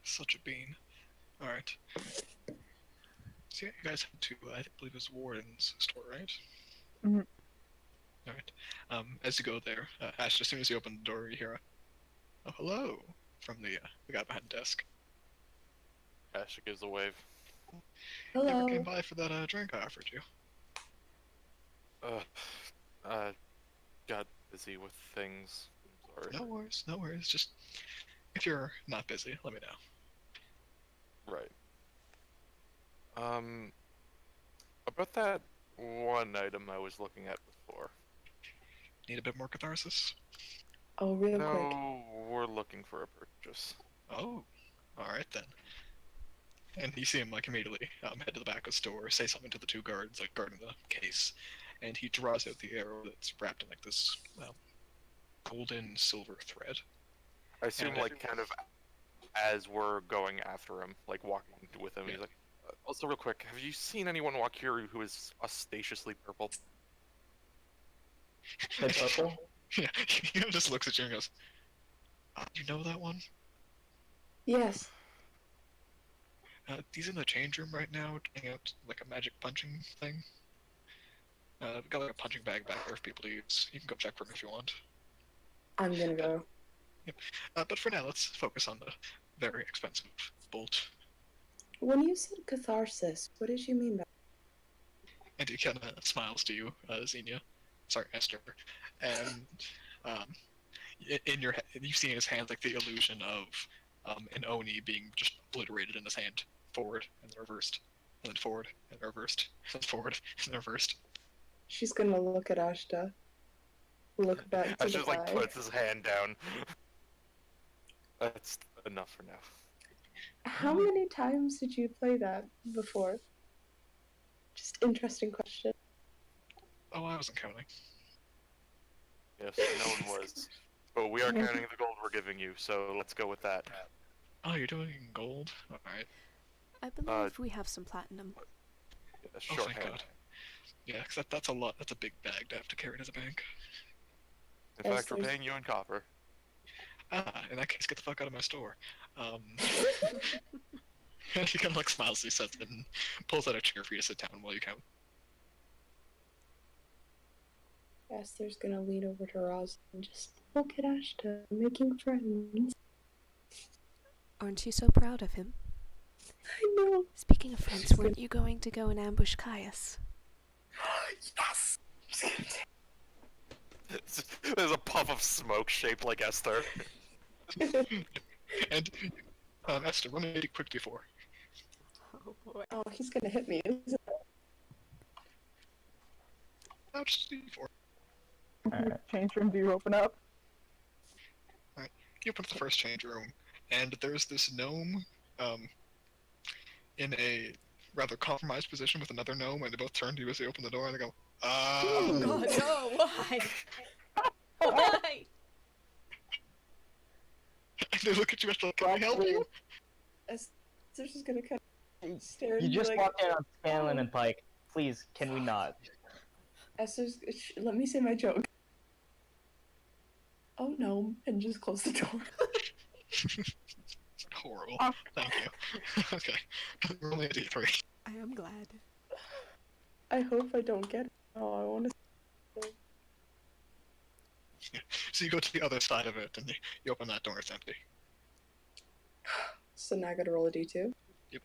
Such a bean. Alright. So yeah, you guys head to, I believe it was Warden's store, right? Mhm. Alright. As you go there, Ash, as soon as you open the door, you hear a, "Oh, hello," from the guy behind the desk. Ashta gives a wave. You ever Hello. came by for that drink I offered you? Got busy with things. I'm sorry. No worries, no worries. Just, if you're not busy, let me know. Right. About that one item I was looking at before. Need a bit more catharsis? Oh, real quick. No, we're looking for a purchase. Oh, alright then. And you see him, immediately head to the back of the store, say something to the two guards, guarding the case, and he draws out the arrow that's wrapped in, this, golden silver thread. I assume, kind of as we're going after him, walking with him, Yeah. he's like, also real quick, have you seen anyone walk here who is ostentatiously purple? Head purple? Yeah, he just looks at you and goes, "You know that one? Yes. He's in the change room right now, getting out, a magic punching thing. We've got, a punching bag back there for people to use. You can go check for him if you want. I'm gonna go. But for now, let's focus on the very expensive bolt." When you said catharsis, what did you mean by And he kind of smiles to you, Xenia. Sorry, Esther. And in your head, you see in his hands the illusion of an Oni being just obliterated in his hand, forward and then reversed, and then forward and reversed, and then forward and then reversed. She's gonna look at Ashta. Look back to Ash the just guy. puts his hand down. That's enough for now. How many times did you play that before? Just interesting question. Oh, I wasn't counting. Yes, no one was. But we are counting the gold we're giving you, so let's go with that. Oh, you're doing gold? Alright. I believe we have some platinum. Yeah, Oh, shorthand. thank God. Yeah, because that's a lot. That's a big bag to have to carry to the bank. In Yes, fact, we're there's- paying you in copper. In that case, get the fuck out of my store. He kind of smiles as he says it and pulls out a chair for you to sit down while you count. Esther's gonna lean over to Roz and just look at Ashta, making friends. Aren't you so proud of him? I know. Speaking of friends, weren't you going to go and ambush Caius? Yes. There's a puff of smoke shaped like Esther. And Esther, run a quick before. Oh boy. Oh, he's gonna hit me. Isn't it? No, just D4. Alright. Change room, do you open up? You open up the first change room, and there's this gnome, in a rather compromised position with another gnome, and they both turn to you as they open the door, and they go, Oh god, no, why? Why? And they look at you and can I help you? Esther's just gonna kind of stare at You just like, walked in on Scanlan and Pike. Please, can we not? Esther's. Let me say my joke. Oh no, and just close the door. Horrible. Oh. Thank you. Okay. We're only at D3. I am glad. I hope I don't get it. Oh, I want to. So you go to the other side of it, and you open that door, it's empty. So now I gotta roll a d2. Yep.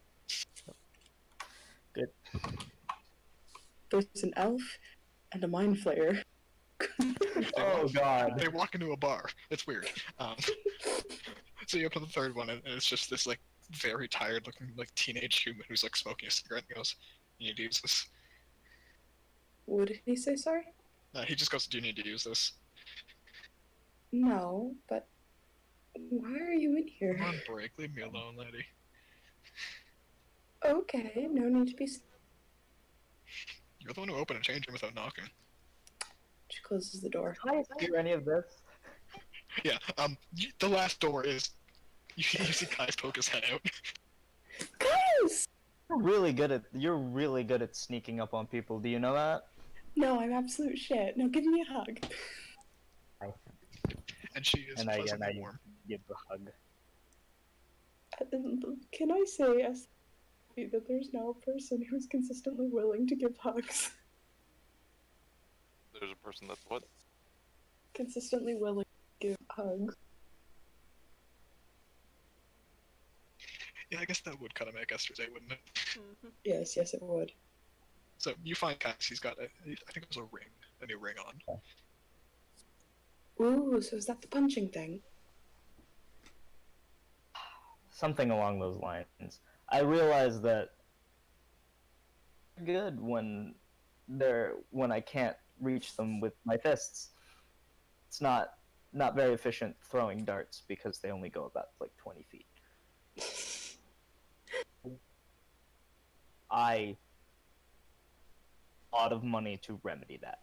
Good. There's an elf and a mind flayer. Oh god. They walk into a bar. It's weird. So you open the third one, and it's just this very tired looking teenage human who's smoking a cigarette and goes, "You need to use this." What did he say? Sorry. He just goes, "Do you need to use this?" No, but Why are you in here? I'm on break. Leave me alone, lady. Okay, no need to be. You're the one who opened a change room without knocking. She closes the door. Can I hear any of this? Yeah. The last door is. You see Caius poke his head out. Guys! You're really good at sneaking up on people. Do you know that? No, I'm absolute shit. No, give me a hug. And she is pleasantly warm. Give a hug. Can I say as that there's now a person who's consistently willing to give hugs? There's a person that's what? Consistently willing to give hugs. Yeah, I guess that would kind of make Esther's day, wouldn't it? Mm-hmm. Yes, it would. So you find Caius, he's got I think it was a new ring on. Ooh, so is that the punching thing? Something along those lines. I realize that good when I can't reach them with my fists. It's not very efficient throwing darts because they only go about like 20 feet. A lot of money to remedy that.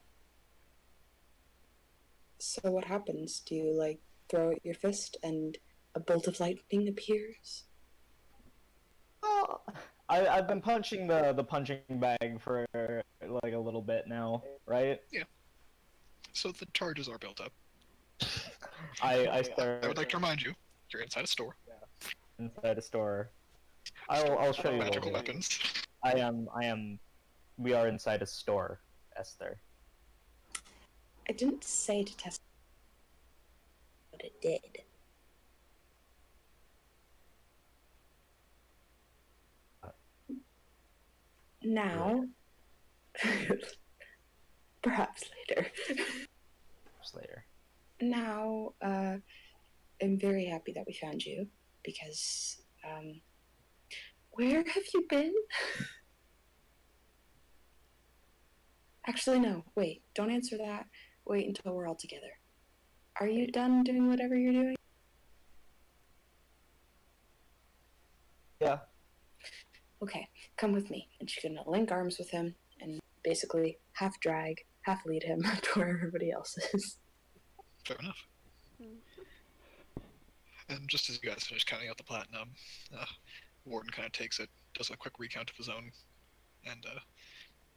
So what happens? Do you, like, throw out your fist and a bolt of lightning appears? Well, I've been punching the punching bag for like a little bit now, right? Yeah. So the charges are built up. I start I would like to remind you, you're inside a store. inside a store. I'll show you Magical later. weapons. I am. We are inside a store, Esther. I didn't say to test, but it did. Now, perhaps later. Just later. Now, I'm very happy that we found you because, where have you been? Actually, no. Wait, don't answer that. Wait until we're all together. Are you done doing whatever you're doing? Yeah. Okay, come with me. And she's gonna link arms with him and basically half drag, half lead him to where everybody else is. Fair enough. And just as you guys finish counting out the platinum, Warden kind of takes it, does a quick recount of his own, and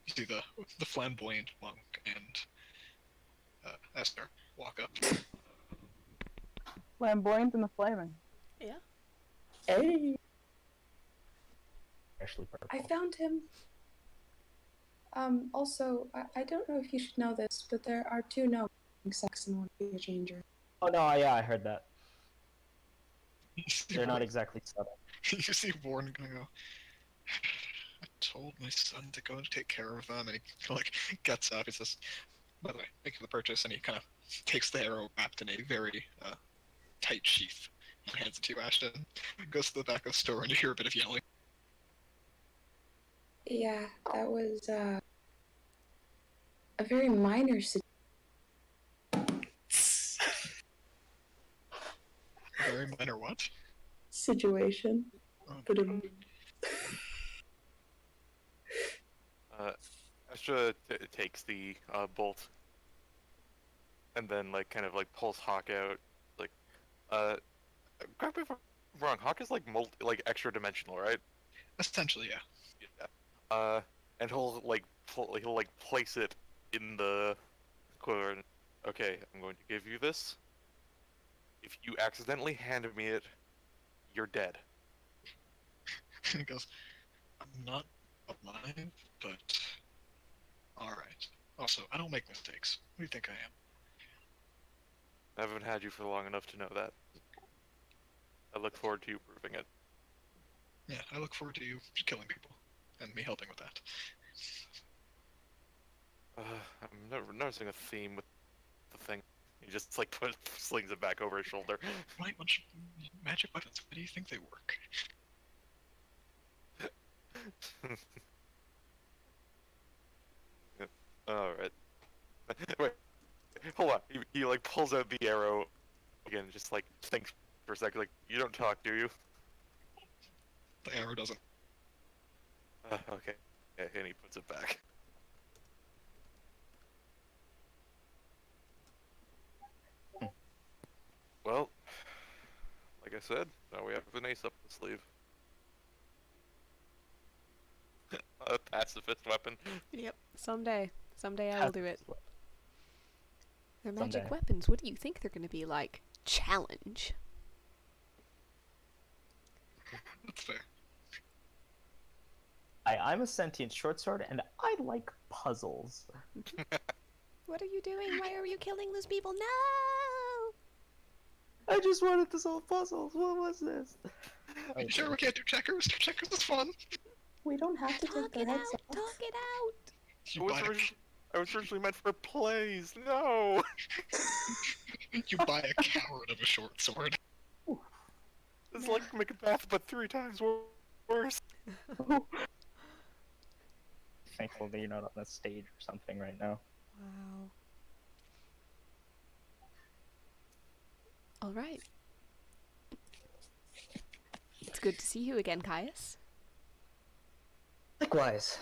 you see the flamboyant monk and Esther walk up. Flamboyant and the flaming. Yeah. Hey! Especially purple. I found him. Also, I don't know if you should know this, but there are two no sex in one of changer. Oh no, yeah, I heard that. You see They're not Warden- exactly subtle. You see Warden gonna go. I told my son to go and take care of them, and he like gets up. He says, "By the way, thank you for the purchase," and he kind of takes the arrow wrapped in a very tight sheath and hands it to you, Ashton. Goes to the back of the store, and you hear a bit of yelling. Yeah, that was a very minor Very minor what? situation. Oh. But Ashta takes the bolt, and then like kind of like pulls Hawk out. Like, correct me if I'm wrong. Hawk is like extra dimensional, right? Essentially, yeah. Yeah. And he'll place it in the quiver. And, okay, I'm going to give you this. If you accidentally hand me it, you're dead. And he goes, "I'm not alive, but all right. Also, I don't make mistakes. What do you think I am?" I haven't had you for long enough to know that. I look forward to you proving it. Yeah, I look forward to you killing people and me helping with that. I'm noticing a theme with the thing. He just like slings it back over his shoulder. Right, bunch of magic weapons. How do you think they work? Alright. Wait, hold on. He like pulls out the arrow again, just like thinks for a second, like, you don't talk, do you? The arrow doesn't. Okay. Yeah, and he puts it back. Well, like I said, now we have an ace up the sleeve. A pacifist weapon. Yep, someday. Someday I will do it. They're magic Someday. weapons. What do you think they're going to be like? Challenge. That's fair. I'm a sentient short sword, and I like puzzles. What are you doing? Why are you killing those people? No! I just wanted to solve puzzles. What was this? Are you sure we can't do checkers? Checkers is fun. We don't have to Talk take it their heads out! off. Talk it out! You buy, I was originally meant for plays. No. you buy a coward of a short sword. It's like Macbeth, but 3 times worse. Thankful that you're not on the stage or something right now. Wow. Alright. It's good to see you again, Caius. Likewise.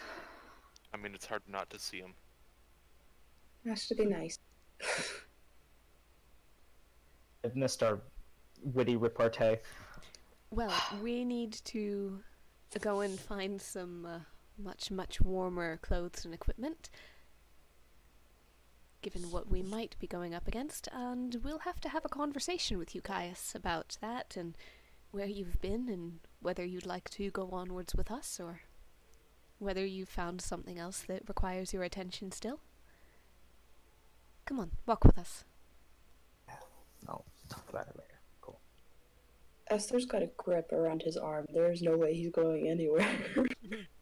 I mean, it's hard not to see him. Has to be nice. I've missed our witty repartee. Well, we need to go and find some much warmer clothes and equipment, given what we might be going up against, and we'll have to have a conversation with you, Caius, about that and where you've been and whether you'd like to go onwards with us or whether you've found something else that requires your attention still. Come on, walk with us. I'll talk about it later. Cool. Esther's got a grip around his arm. There's no way he's going anywhere.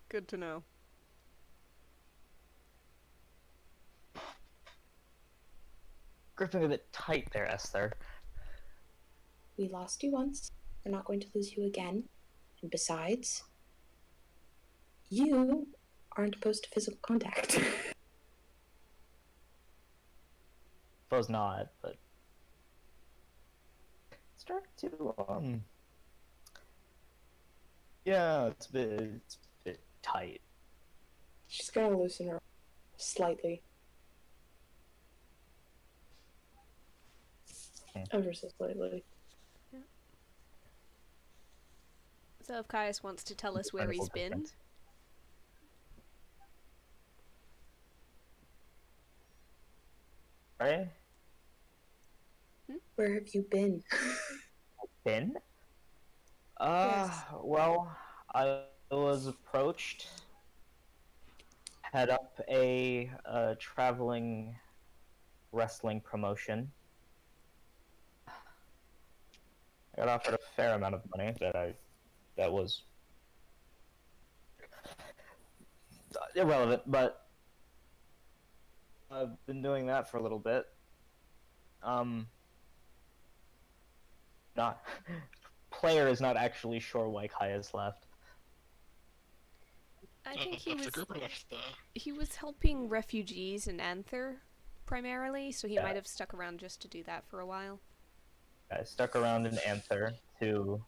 Good to know. Gripping a bit tight there, Esther. We lost you once. We're not going to lose you again. And besides, you aren't opposed to physical contact. Suppose not, but start to yeah, it's a bit tight. She's gonna loosen her slightly. Ever so slightly. So if Caius wants to tell us where he's been, Right? Where have you been? Been? Yes. Well, I was approached, head up a traveling wrestling promotion. I got offered a fair amount of money that was irrelevant, but I've been doing that for a little bit. Not player is not actually sure why Caius left. I think he Left was the group or left the... he was helping refugees in Anther primarily, so he Yeah. might have stuck around just to do that for a while. I stuck around in Anther to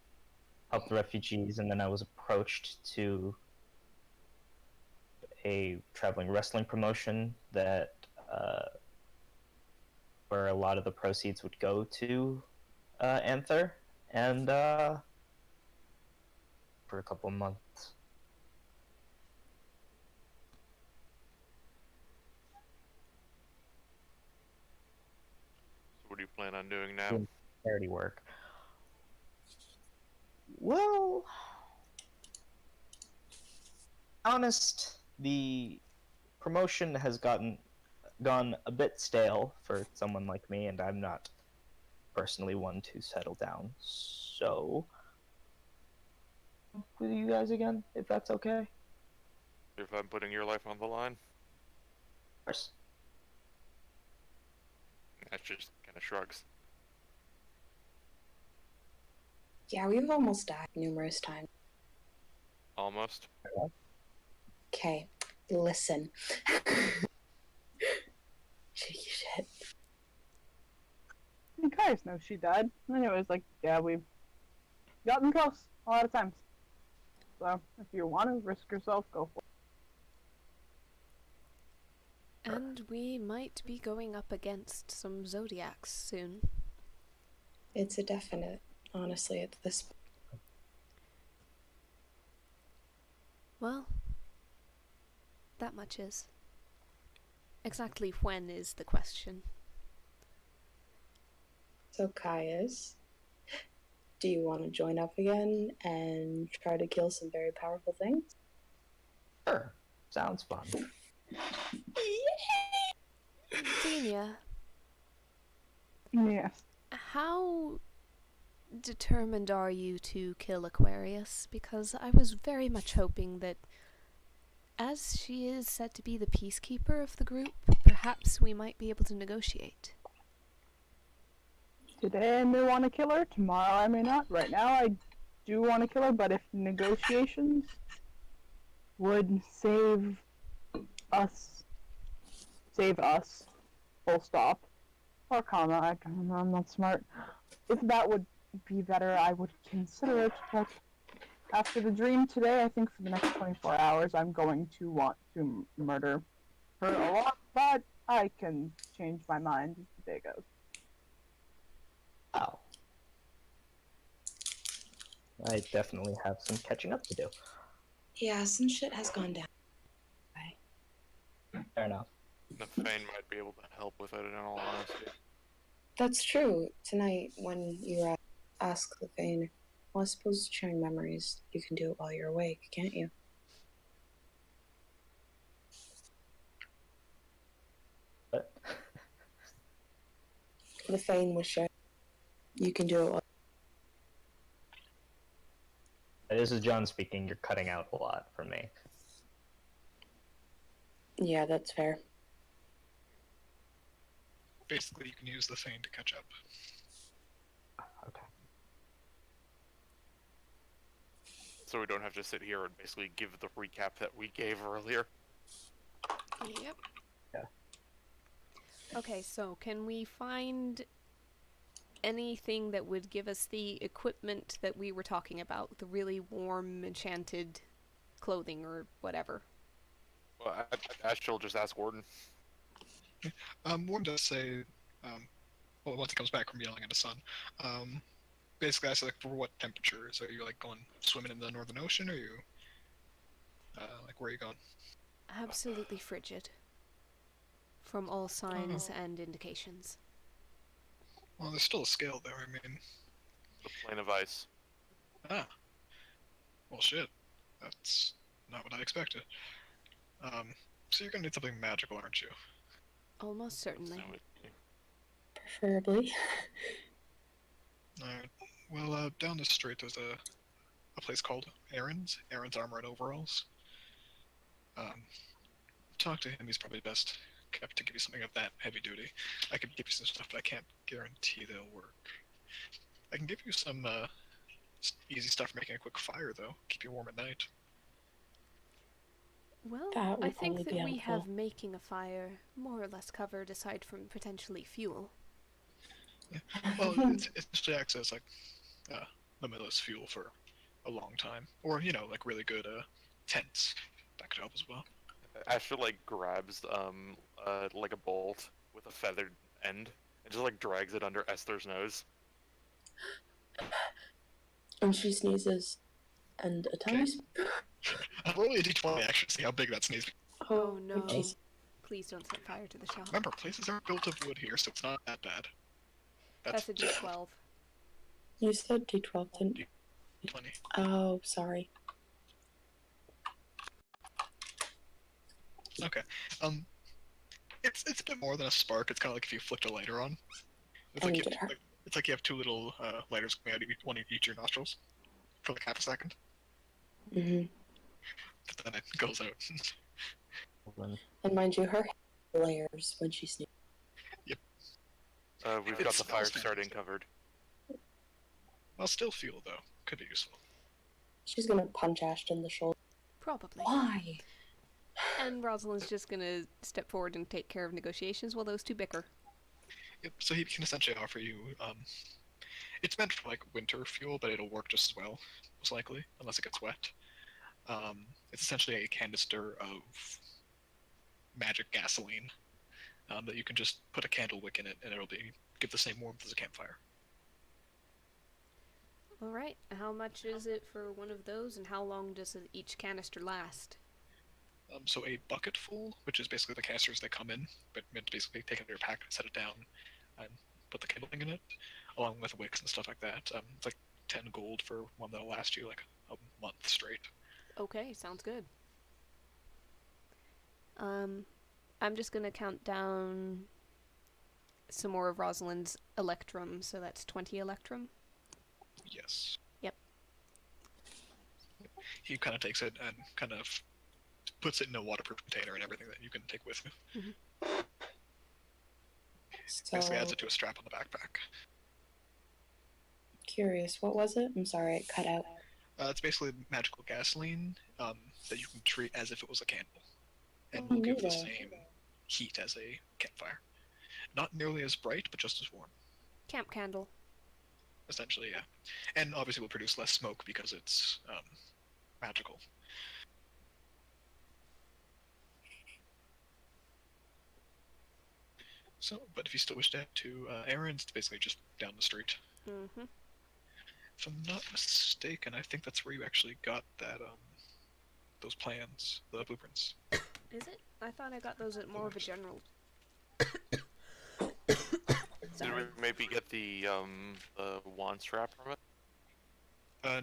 help the refugees, and then I was approached to a traveling wrestling promotion that where a lot of the proceeds would go to Anther, and for a couple months. So what do you plan on doing now? Doing charity work. Well, honest, the promotion has gone a bit stale for someone like me, and I'm not personally one to settle down. So, with you guys again, if that's okay. If I'm putting your life on the line? Of course. That just kind of shrugs. Yeah, we've almost died numerous times. Almost. Okay, listen. Shaky shit. Kind Caius knows she died. Anyways, like, yeah, we've gotten close a lot of times. So, if you want to risk yourself, go for it. And we might be going up against some zodiacs soon. It's a definite, honestly, at this point. Well, that much is. Exactly when is the question. So, Caius, do you want to join up again and try to kill some very powerful things? Sure. Sounds fun. Xenia, Yes. how determined are you to kill Aquarius? Because I was very much hoping that, as she is said to be the peacekeeper of the group, perhaps we might be able to negotiate. Today I may want to kill her, tomorrow I may not. Right now I do want to kill her, but if negotiations would save us, full stop, or comma, I'm not smart. If that would be better, I would consider it, but after the dream today, I think for the next 24 hours, I'm going to want to murder her a lot, but I can change my mind as the day goes. Oh. I definitely have some catching up to do. Yeah, some shit has gone down. Fair enough. The Fane might be able to help with it, in all honesty. That's true. Tonight, when you ask the Fane, well, I suppose sharing memories, you can do it while you're awake, can't you? But The Fane was sharing. You can do it while. this is John speaking. You're cutting out a lot from me. Yeah, that's fair. Basically, you can use the Fane to catch up. Okay. So we don't have to sit here and basically give the recap that we gave earlier. Yep. Yeah. Okay, so can we find anything that would give us the equipment that we were talking about? The really warm, enchanted clothing or whatever. Well, Ashta will just ask Warden. Warren does say, well, once he comes back from yelling at the sun, basically I said, like, for what temperatures? Are you, like, going swimming in the Northern Ocean, or are you, like, where are you going? Absolutely frigid. From all signs and indications. Well, there's still a scale there, I mean. The plane of ice. Ah. Well, shit. That's not what I expected. So you're gonna need something magical, aren't you? Almost certainly. Preferably. Alright. Well, down the street there's a place called Arend's Armor and Overalls. Talk to him, he's probably best kept to give you something of that heavy duty. I could give you some stuff, but I can't guarantee they'll work. I can give you some easy stuff for making a quick fire, though. Keep you warm at night. Well, That would I think probably that be we helpful. have making a fire more or less covered aside from potentially fuel. Yeah. Well, it essentially acts as like limitless fuel for a long time, or like really good tents. That could help as well. Ashta like grabs like a bolt with a feathered end and just like drags it under Esther's nose. And she sneezes, and a tiny. Roll a d20 actually, see how big that sneeze. Oh no. jeez. Please don't set fire to the shop. Remember, places are built of wood here, so it's not that bad. That's a d12. You said D12, didn't you? 20. Oh, sorry. Okay. It's a bit more than a spark. It's kind of like if you flicked a lighter on. It's And like, it hurt. it's like you have two little lighters coming out of one of each of your nostrils for like half a second, Mm-hmm. but then it goes out. Then And mind you, her hair layers when she sneezes. We've It got the fire smells starting fantastic. covered. Well, still fuel though could be useful. She's gonna punch Ashton in the shoulder. Probably. Why? And Rosalind's just gonna step forward and take care of negotiations while those two bicker. Yep, so he can essentially offer you, it's meant for like winter fuel, but it'll work just as well, most likely, unless it gets wet. It's essentially a canister of magic gasoline that you can just put a candle wick in it, and it'll give the same warmth as a campfire. Alright, how much is it for one of those, and how long does each canister last? So a bucket full, which is basically the canisters that come in, but meant to basically take it out of your pack, set it down, and put the candle thing in it, along with wicks and stuff like that. It's like 10 gold for one that'll last you like a month straight. Okay, sounds good. I'm just gonna count down some more of Rosalind's electrum, so that's 20 electrum. Yes. Yep. He kind of takes it and kind of puts it in a waterproof container and everything that you can take with you. So, Basically adds it to a strap on the backpack. curious, what was it? I'm sorry, it cut out. It's basically magical gasoline that you can treat as if it was a candle, and Oh, will give the neato. same heat as a campfire. Not nearly as bright, but just as warm. Camp candle. Essentially, yeah. And obviously will produce less smoke because it's magical. So, but if you still wish to head to Arend, it's basically just down the street. Mm-hmm. If I'm not mistaken, I think that's where you actually got that those plans, the blueprints. Is it? I thought I got those at more of a general. Did we maybe get the wand strap from it?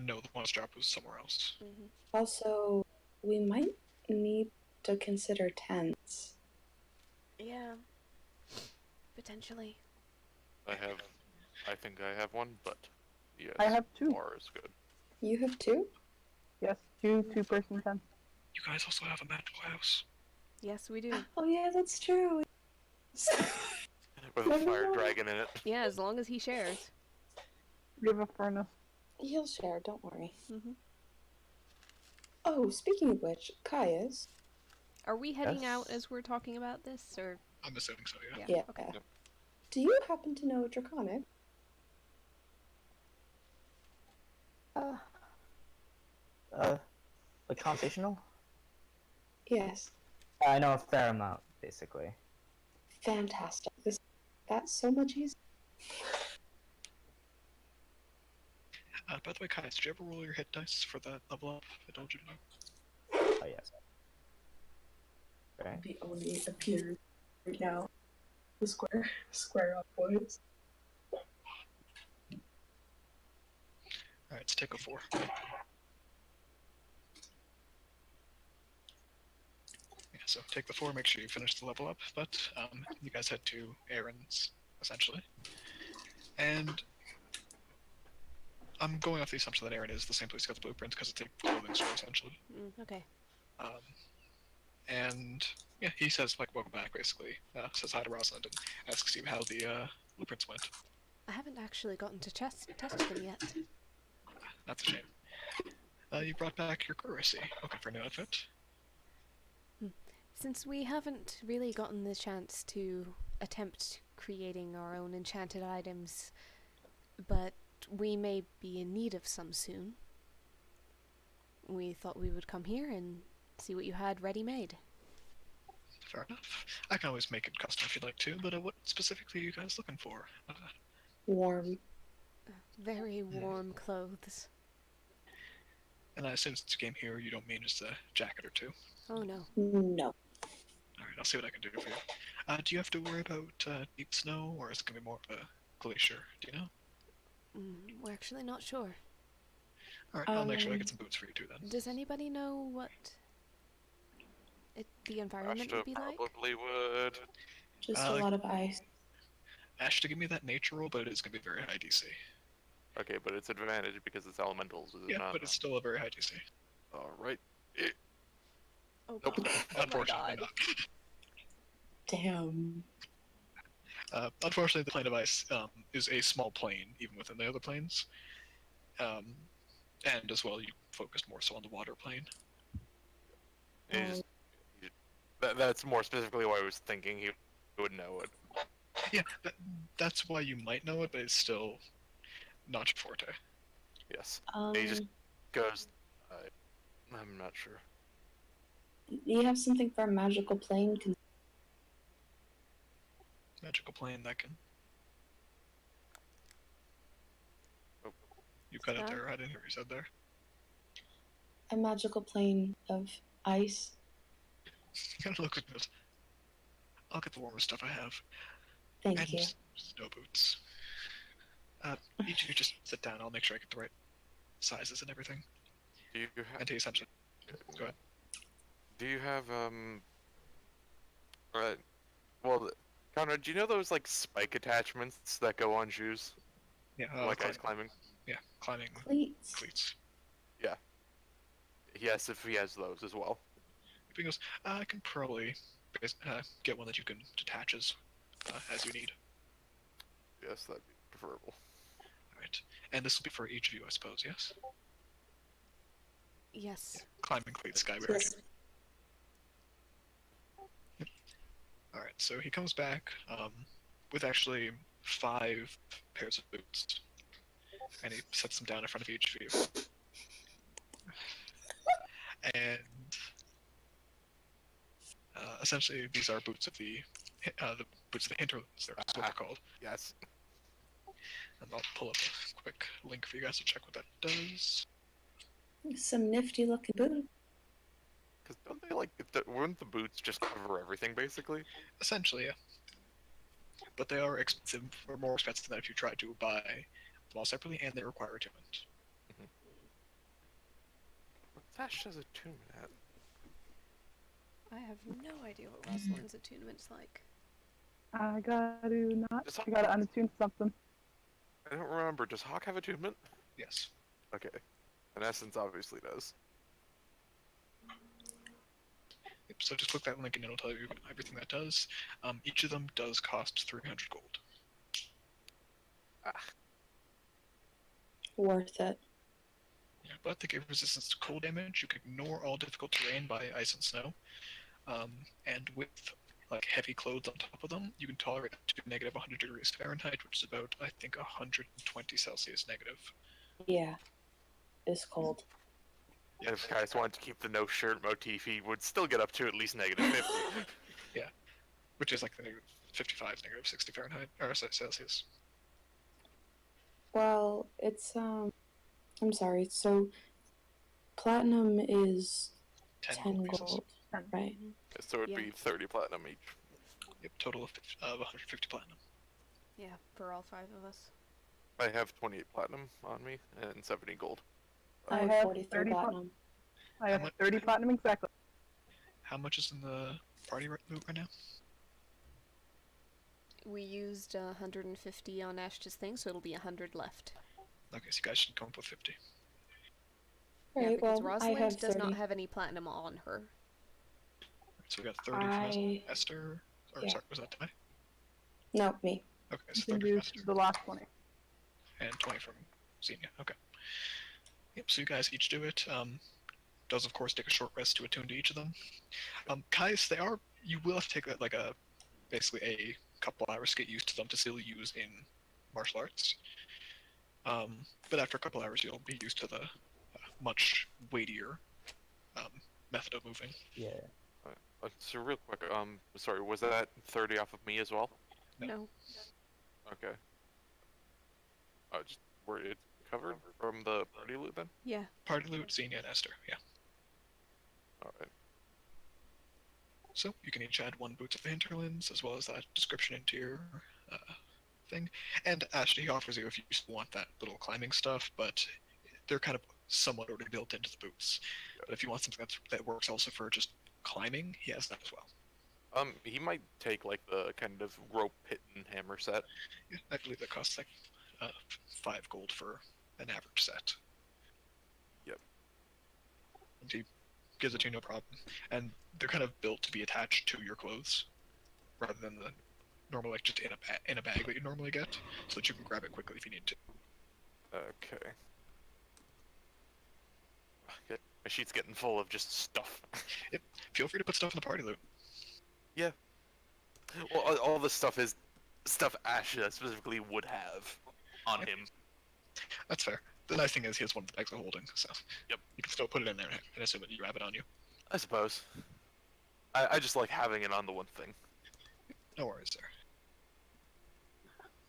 No, the one strap was somewhere else. Mm-hmm. Also, we might need to consider tents. Yeah. Potentially. I think I have one, but yes, I have 2. more is good. You have 2? Yes, 2 two-person tents. You guys also have a magical house. Yes, we do. Oh yeah, that's true. With a fire dragon in it. Yeah, as long as he shares. We have a furnace. He'll share, don't worry. Mm-hmm. Oh, speaking of which, Caius. Are we heading Yes. out as we're talking about this, or? I'm assuming so, yeah. Yeah. Okay. Yep. Do you happen to know Draconic? Like conversational? Yes. I know a fair amount, basically. Fantastic. That's so much easier. By the way, Caius, did you ever roll your hit dice for that level up I told you to do? Oh, yes. Okay. The only appears right now. The square up boys. Alright, let's take a 4. Yeah, so take the 4, make sure you finish the level up, but you guys head to Arend's, essentially. And I'm going off the assumption that Arend is the same place he got the blueprints because it's a clothing store, essentially. Okay. And yeah, he says, like, welcome back, basically. Says hi to Rosalind and asks you how the blueprints went. I haven't actually gotten to test them yet. That's a shame. You brought back your crew, I see. Looking for a new outfit? Since we haven't really gotten the chance to attempt creating our own enchanted items, but we may be in need of some soon, we thought we would come here and see what you had ready-made. Fair enough. I can always make it custom if you'd like to, but what specifically are you guys looking for? Warm. Very warm clothes. And I assume since you came here, you don't mean just a jacket or two. Oh no. No. Alright, I'll see what I can do for you. Do you have to worry about deep snow, or is it going to be more of a glacier? Do you know? We're actually not sure. Alright, I'll make sure I get some boots for you too then. Does anybody know what the environment Ashta would be like? probably would. Just a lot of ice. Ashta, give me that nature roll, but it is going to be very high DC. Okay, but it's advantage because it's elementals, is it Yeah, not? but it's still a very high DC. Alright. Oh Nope. god. Oh my Unfortunately god. Damn. Unfortunately, the plane of ice is a small plane, even within the other planes. And as well, you focused more so on the water plane. That's more specifically what I was thinking. He would know it. Yeah, that's why you might know it, but it's still not your forte. Yes. He just goes, I'm not sure. Do you have something for a magical plane? Magical plane that can. Oh. You cut it Sky? there. I didn't hear what you said there. A magical plane of ice. You gotta look at this. I'll get the warmer stuff I have. Thank And you. snow boots. Each of you just sit down. I'll make sure I get the right sizes and everything. Do you have? And tell you something. Go ahead. Do you have well, Conrad, do you know those like spike attachments that go on shoes, Yeah, like ice climbing? Yeah, climbing Cleats. cleats. Yes, if he has those as well. If he goes, I can probably get one that you can detaches as you need. Yes, that'd be preferable. Alright. And this will be for each of you, I suppose, yes? Yes. Climbing cleats, Sky. Yes. Alright, so he comes back with actually 5 pairs of boots. And he sets them down in front of each of you. And essentially, these are boots of the boots of the hinterlands. That's what they're called. Yes. And I'll pull up a quick link for you guys to check what that does. Some nifty looking boot. Because don't they like? Wouldn't the boots just cover everything basically? Essentially, yeah. But they are expensive, or more expensive than if you try to buy them all separately, and they require attunement. What's Ashta's attunement at? I have no idea what Rosalind's attunement's like. I gotta not. Just I gotta unattune something. I don't remember. Does Hawk have attunement? Yes. Okay. And Essence obviously does. Yep, so just click that link and it'll tell you everything that does. Each of them does cost 300 gold. Worth it. Yeah, but they give resistance to cold damage. You can ignore all difficult terrain by ice and snow. And with like heavy clothes on top of them, you can tolerate up to negative 100 degrees Fahrenheit, which is about, I think, 120 Celsius negative. Yeah. It's cold. And if Caius wanted to keep the no shirt motif, he would still get up to at least negative 50. Which is like the negative 55, negative 60 Fahrenheit, or Celsius. Well, it's I'm sorry. So platinum is 10 gold pieces. gold, right? So it'd Yeah. be 30 platinum each. Yep, total of 150 platinum. Yeah, for all 5 of us. I have 28 platinum on me and 70 gold. I I have have 43 30 platinum. I have much- 30 platinum exactly. How much is in the party loot right now? We used 150 on Ashta's thing, so it'll be 100 left. Okay, so you guys should come up with 50. Yeah, Right, because well, I Rosalind have does 30. not have any platinum on her. So we got 30 from Esther. Or yeah. sorry, was that Ty? No, me. Okay, You so can 30 do from Esther. the last 20. And 20 from Xenia. Okay. Yep, so you guys each do it. Does of course take a short rest to attune to each of them. Caius, you will have to take basically a couple hours to get used to them to still use in martial arts. But after a couple hours, you'll be used to the much weightier method of moving. Yeah. So real quick, sorry, was that 30 off of me as well? No. Okay. Just were it covered from the party loot then? Yeah. Party loot, Xenia, and Esther. Yeah. Alright. So you can each add 1 Boots of the Hinterlands as well as that description into your thing. And Ashta, he offers you if you just want that little climbing stuff, but they're kind of somewhat already built into the boots. But if you want something that works also for just climbing, he has that as well. He might take like the kind of rope pit and hammer set. Yeah, I believe that costs like 5 gold for an average set. Yep. And he gives it to you no problem. And they're kind of built to be attached to your clothes, rather than the normal, like just in a bag that you normally get, so that you can grab it quickly if you need to. Okay. Good. My sheet's getting full of just stuff. Feel free to put stuff in the party loot. Yeah. Well, all this stuff is stuff Ashta specifically would have on him. That's fair. The nice thing is he has one of the bags of holding, so Yep. you can still put it in there and assume that you have it on you. I suppose. I just like having it on the one thing. No worries there.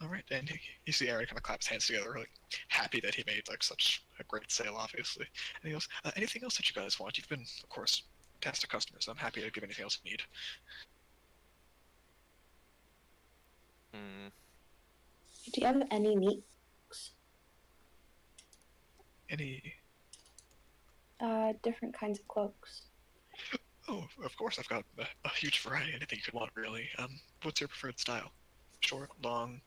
All right, and you see Arend kind of clap his hands together, like happy that he made like such a great sale, obviously. And he goes, "Anything else that you guys want? You've been, of course, fantastic customers. I'm happy to give anything else you need." Do you have any meat? Any? Different kinds of cloaks. Oh, of course, I've got a huge variety. Anything you could want, really. What's your preferred style? Short, long,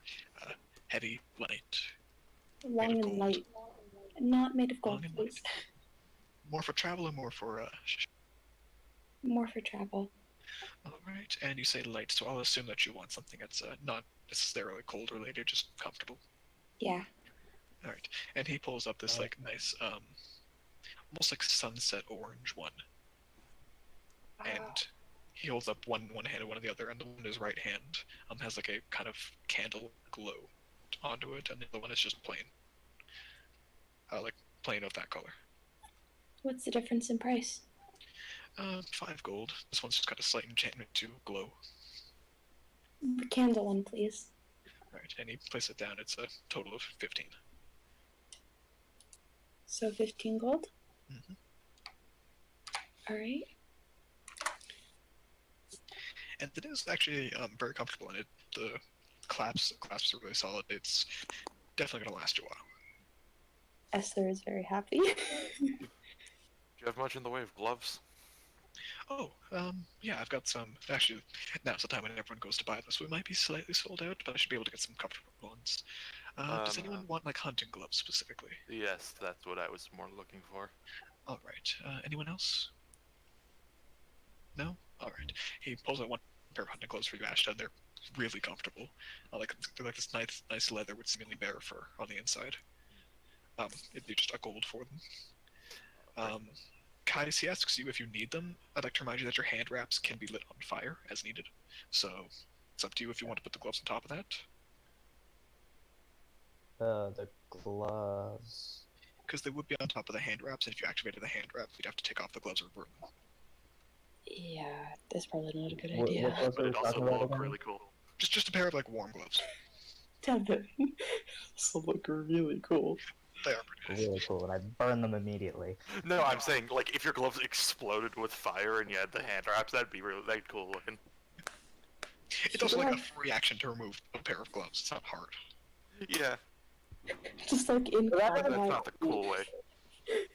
heavy, light. Long of and gold. light. Not made of gold, Long and please. More for travel or more for More for travel. All right, and you say light, so I'll assume that you want something that's not necessarily cold related, just comfortable. Yeah. All right, and he pulls up this like nice, almost like sunset orange one, and he holds up one hand and one on the other, and the one in his right hand has like a kind of candle glow onto it, and the other one is just plain, like plain of that color. What's the difference in price? 5 gold. This one's just got a slight enchantment to glow. The candle one, please. Alright, and you place it down, it's a total of 15. So 15 gold? Mhm. Alright. And it is actually very comfortable, and the clasps are really solid. It's definitely going to last you a while. Esther is very happy. Do you have much in the way of gloves? Oh, yeah, I've got some. Actually, now's the time when everyone goes to buy this. We might be slightly sold out, but I should be able to get some comfortable ones. Does anyone want, like, hunting gloves specifically? Yes, that's what I was more looking for. Alright, anyone else? No? Alright. He pulls out one pair of hunting gloves for you, Ashta. They're really comfortable. They're like this nice leather with seemingly bare fur on the inside. It'd be just a gold for them. Caius, he asks you if you need them. I'd like to remind you that your hand wraps can be lit on fire as needed. So, it's up to you if you want to put the gloves on top of that. The gloves. Because they would be on top of the hand wraps, and if you activated the hand wraps, you'd have to take off the gloves or burn them. Yeah, that's probably not a good What idea. gloves But are we it also talking about look again? really cool. Just a pair of, like, warm gloves. Damn it. This will look really cool. They are pretty nice. Really cool, and I burn them immediately. No, I'm saying, like, if your gloves exploded with fire and you had the hand wraps, that'd cool looking. It's also like a free action to remove a pair of gloves. It's not hard. Yeah, Just like in that's combat. not the cool way.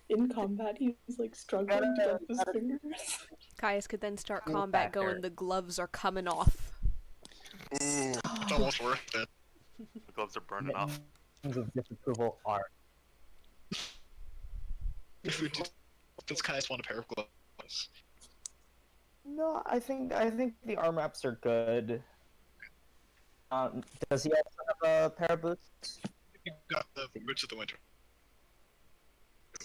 In combat, he's like struggling to get his fingers. Caius could then start Move combat back going, there. the gloves are coming off. It's almost worth it. The gloves are burning off. Names of disapproval are Does Caius want a pair of gloves? no. I think the arm wraps are good. Does he also have a pair of boots? You got the boots of the winter.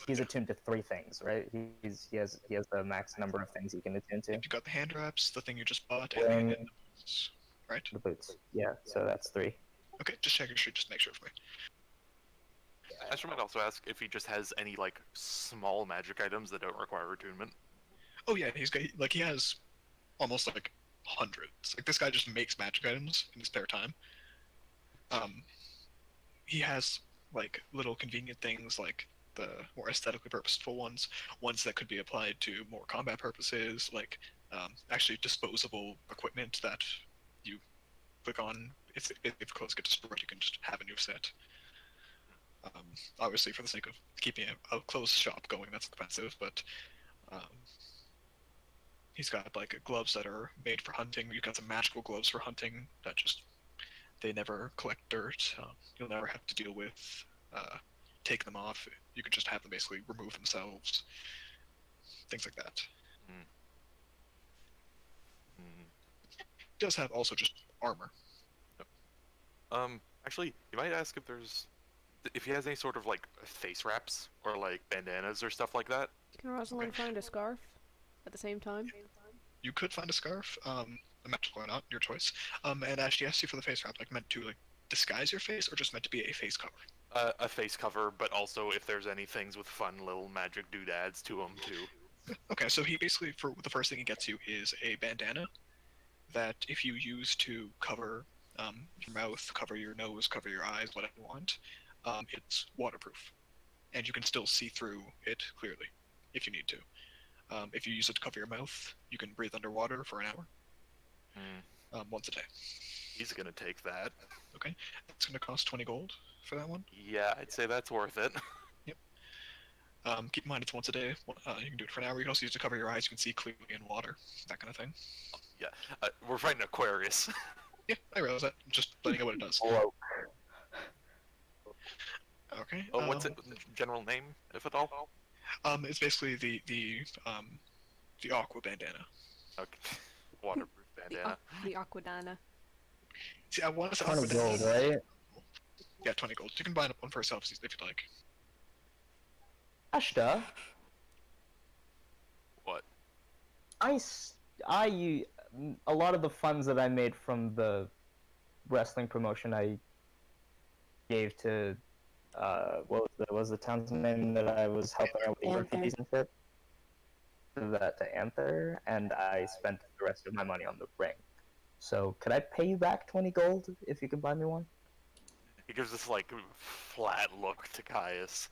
He's attuned to 3 things, right? He has the max number of things he can attune to. You got the hand wraps, the thing you just bought, Wing. and the boots, right? The boots, yeah. So that's 3. Okay, just checking sure, just make sure for me. Ashta might also ask if he just has any, like, small magic items that don't require attunement. Oh yeah, he's got he has almost like hundreds. Like this guy just makes magic items in his spare time. He has like little convenient things like the more aesthetically purposeful ones that could be applied to more combat purposes, like actually disposable equipment that you click on. If clothes get destroyed, you can just have a new set. Obviously, for the sake of keeping a clothes shop going, that's expensive, but he's got like gloves that are made for hunting. You've got some magical gloves for hunting that just they never collect dirt. You'll never have to deal with taking them off. You can just have them basically remove themselves. Things like that. He does have also just armor. Actually, you might ask if he has any sort of, like, face wraps, or, like, bandanas or stuff like that. Can Rosalind find a scarf at the same time? You could find a scarf. magical or not, your choice. And Ashta asked you for the face wrap, like meant to like disguise your face, or just meant to be a face cover. A face cover, but also if there's any things with fun little magic doodads to them too. Okay, so he basically, for the first thing he gets you is a bandana that if you use to cover your mouth, cover your nose, cover your eyes, whatever you want, it's waterproof, and you can still see through it clearly if you need to. If you use it to cover your mouth, you can breathe underwater for an hour, once a day. He's gonna take that. Okay, it's going to cost 20 gold for that one. Yeah, I'd say that's worth it. Keep in mind it's once a day. You can do it for an hour. You can also use it to cover your eyes. You can see clearly in water, that kind of thing. Yeah, we're fighting Aquarius. Yeah, I realize that. Just letting you know what it does. Whoa. Okay. Oh, what's it? General name, if at all? It's basically the aqua bandana. Okay. Waterproof bandana. The Aquadana. See, I want to 20 gold, right? Yeah, 20 gold. You can buy one for yourself if you'd like. Ashta, What? a lot of the funds that I made from the wrestling promotion I gave to what was the town's name that I was helping out with the Anther. refugees and shit? That to Anther, and I spent the rest of my money on the ring. So could I pay you back 20 gold if you could buy me one? He gives this like flat look to Caius.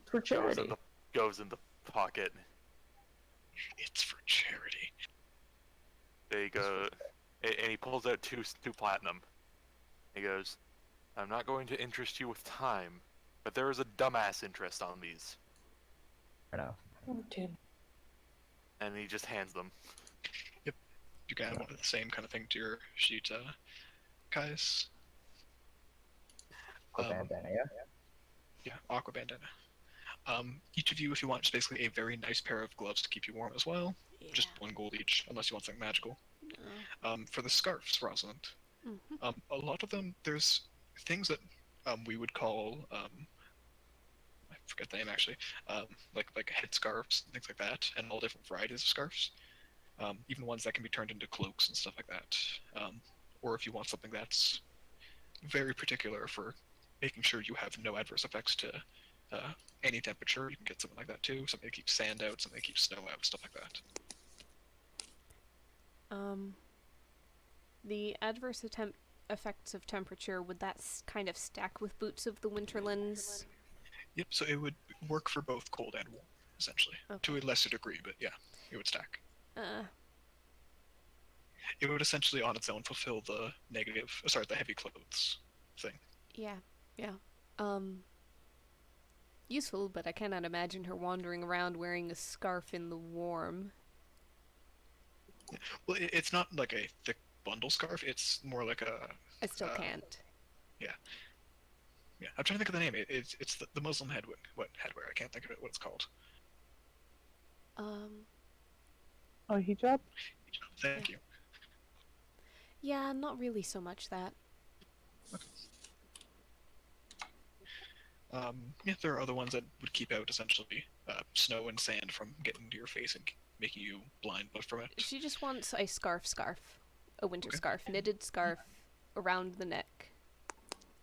For charity. Goes in the pocket. It's for charity. There you go. And he pulls out two platinum. He goes, "I'm not going to interest you with time, but there is a dumbass interest on these." I know. Oh, dude. And he just hands them. You can add one of the same kind of thing to your sheet, Caius. Bandana, yeah? Yeah, aqua bandana. Each of you, if you want, just basically a very nice pair of gloves to keep you warm as well. Yeah. Just 1 gold each, unless you want something magical. No. For the scarves, Rosalind, Mhm. a lot of them, there's things that we would call, I forget the name actually, like head scarves and things like that, and all different varieties of scarves. Even ones that can be turned into cloaks and stuff like that. Or if you want something that's very particular for making sure you have no adverse effects to any temperature, you can get something like that too. Something that keeps sand out, something that keeps snow out, stuff like that. The adverse effects of temperature, would that kind of stack with Boots of the Winterlands? Yep, so it would work for both cold and warm, essentially. Okay. To a lesser degree, but yeah, it would stack. Uh, It would essentially on its own fulfill the the heavy clothes thing. yeah. Useful, but I cannot imagine her wandering around wearing a scarf in the warm. Well, it's not like a thick bundle scarf, it's more like a... I still can't. Yeah, I'm trying to think of the name. It's the Muslim headwear. I can't think of it, what it's called. Oh, hijab? Thank you. Yeah, not really so much that. Yeah, there are other ones that would keep out, essentially, snow and sand from getting into your face and making you blind from it. She just wants a scarf. A winter Okay. scarf. Knitted scarf around the neck.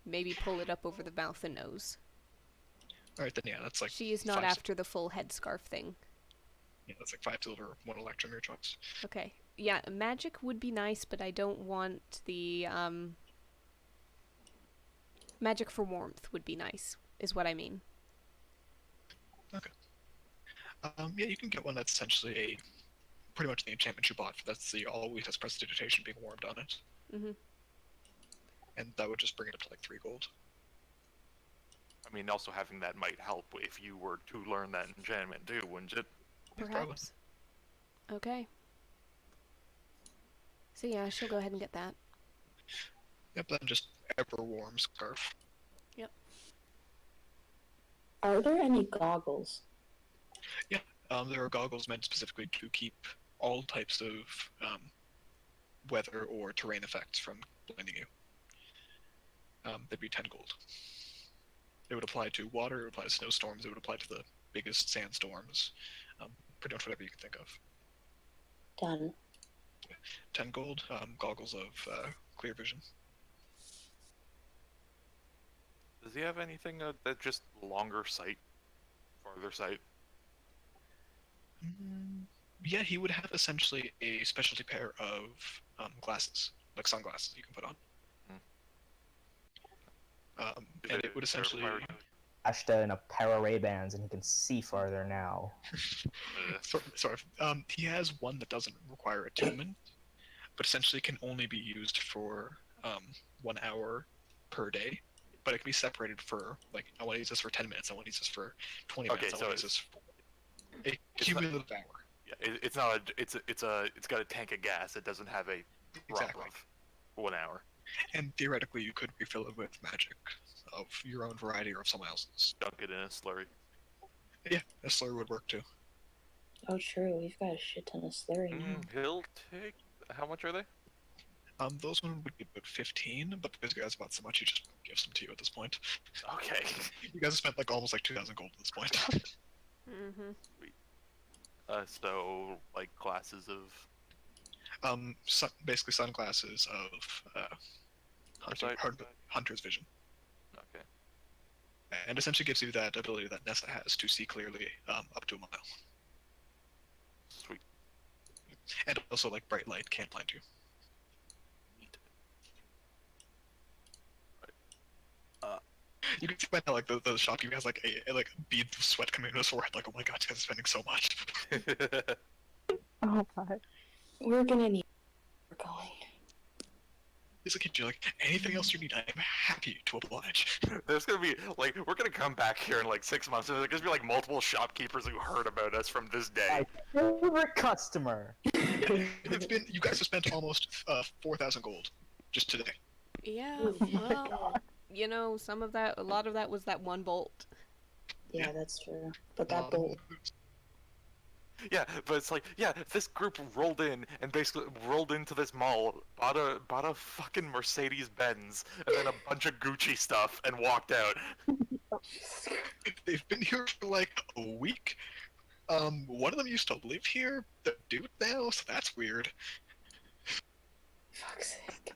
Maybe pull it up over the mouth and nose. Alright, then yeah, that's like... She is not 5 after the full headscarf thing. Yeah, that's like 5 silver, 1 electrum, your choice. Okay. Yeah, magic would be nice, but I don't want the, magic for warmth would be nice, is what I mean. Yeah, you can get one that's essentially pretty much the enchantment you bought. That's the always has prestidigitation being warmed on it. Mm-hmm. And that would just bring it up to like 3 gold. I mean, also having that might help if you were to learn that enchantment too, wouldn't it? Probably. Perhaps. Okay. So yeah, she'll go ahead and get that. Yep, then just ever warm scarf. Are there any goggles? There are goggles meant specifically to keep all types of weather or terrain effects from blinding you. They'd be 10 gold. It would apply to water, it would apply to snowstorms, it would apply to the biggest sandstorms. Pretty much whatever you can think of. Done. 10 gold. Goggles of clear vision. Does he have anything that just longer sight, farther sight? Yeah, he would have essentially a specialty pair of glasses, like sunglasses you can put on. And it would essentially... Ashta in a pair of Ray-Bans, and he can see farther now. sort of. He has one that doesn't require attunement, but essentially can only be used for 1 hour per day. But it can be separated for, like, I want to use this for 10 minutes, I want to use this for 20 minutes, I want to use this for a cumulative hour. Yeah, it's not a, it's got a tank of gas. It doesn't have a Exactly. of 1 hour. And theoretically, you could refill it with magic of your own variety or of someone else's. Dunk it in a slurry. Yeah, a slurry would work too. Oh, true. We've got a shit ton of slurry now. He'll take. How much are they? Those one would be about 15, but because you guys bought so much, he just gives them to you at this point. Okay. You guys have spent like almost like 2,000 gold at this point. Mm-hmm. So like classes of. Basically sunglasses of hunter's vision, Okay. and essentially gives you that ability that Nessa has to see clearly up to a mile, Sweet. and also like bright light can't blind you. Neat. You can see by now, like the shopkeeper has like a bead of sweat coming into his forehead, like, oh my god, this guy's spending so much. Oh god. We're gonna need. We're going. He's looking at you like, anything else you need, I am happy to oblige. There's gonna be like we're gonna come back here in like 6 months, and there's gonna be like multiple shopkeepers who heard about us from this day. My favorite customer. It's been, you guys have spent almost 4,000 gold just today. Yeah, Oh my well, God. you know, a lot of that was that one bolt. Yeah, that's true. But that bolt. Yeah, but it's like, yeah, this group rolled in and basically rolled into this mall, bought a fucking Mercedes Benz, and then a bunch of Gucci stuff, and walked out. They've been here for like a week. One of them used to live here. The dude now, so that's weird. Fuck's sake.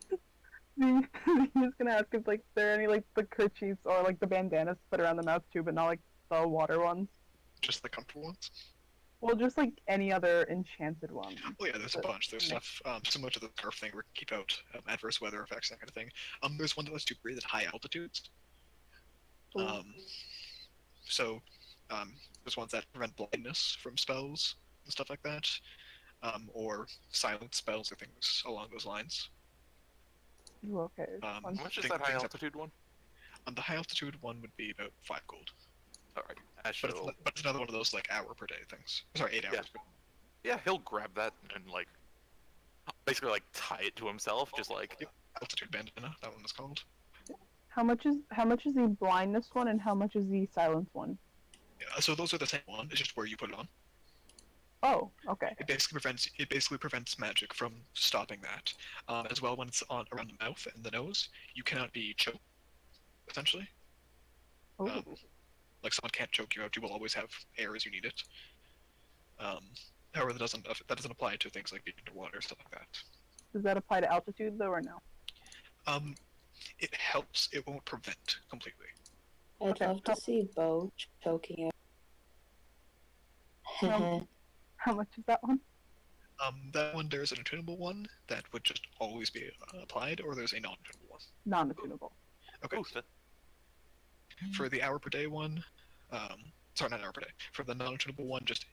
He's gonna ask if like there are any like the kerchiefs or like the bandanas to put around the mouth too, but not like the water ones. Just the comfortable ones. Well, just like any other enchanted one. Oh yeah, there's a bunch. There's stuff similar to the scarf thing where you keep out adverse weather effects, that kind of thing. There's one that lets you breathe at high altitudes. Ooh. There's ones that prevent blindness from spells and stuff like that, or silent spells or things along those lines. Ooh, okay. How much is that high altitude one? The high altitude one would be about 5 gold. Alright, Ash But will... it's another one of those like hour per day things. Sorry, 8 hours. Yeah, he'll grab that and like basically like tie it to himself, just like Yep. Altitude bandana, that one is called. How much is the blindness one and how much is the silence one? Yeah, so those are the same one. It's just where you put it on. Oh, okay. It basically prevents magic from stopping that. As well, when it's on around the mouth and the nose, you cannot be choked. Essentially, Oh. like someone can't choke you out. You will always have air as you need it. However, that doesn't apply to things like being underwater, stuff like that. Does that apply to altitude though, or no? It helps. It won't prevent completely. I'd Okay. love to see Bo choking out. How much is that one? That one, there's an attunable one that would just always be applied, or there's a non-attunable one. Non-attunable. Okay. ooh, that, For the hour per day one, sorry, not hour per day. For the non-attunable one, just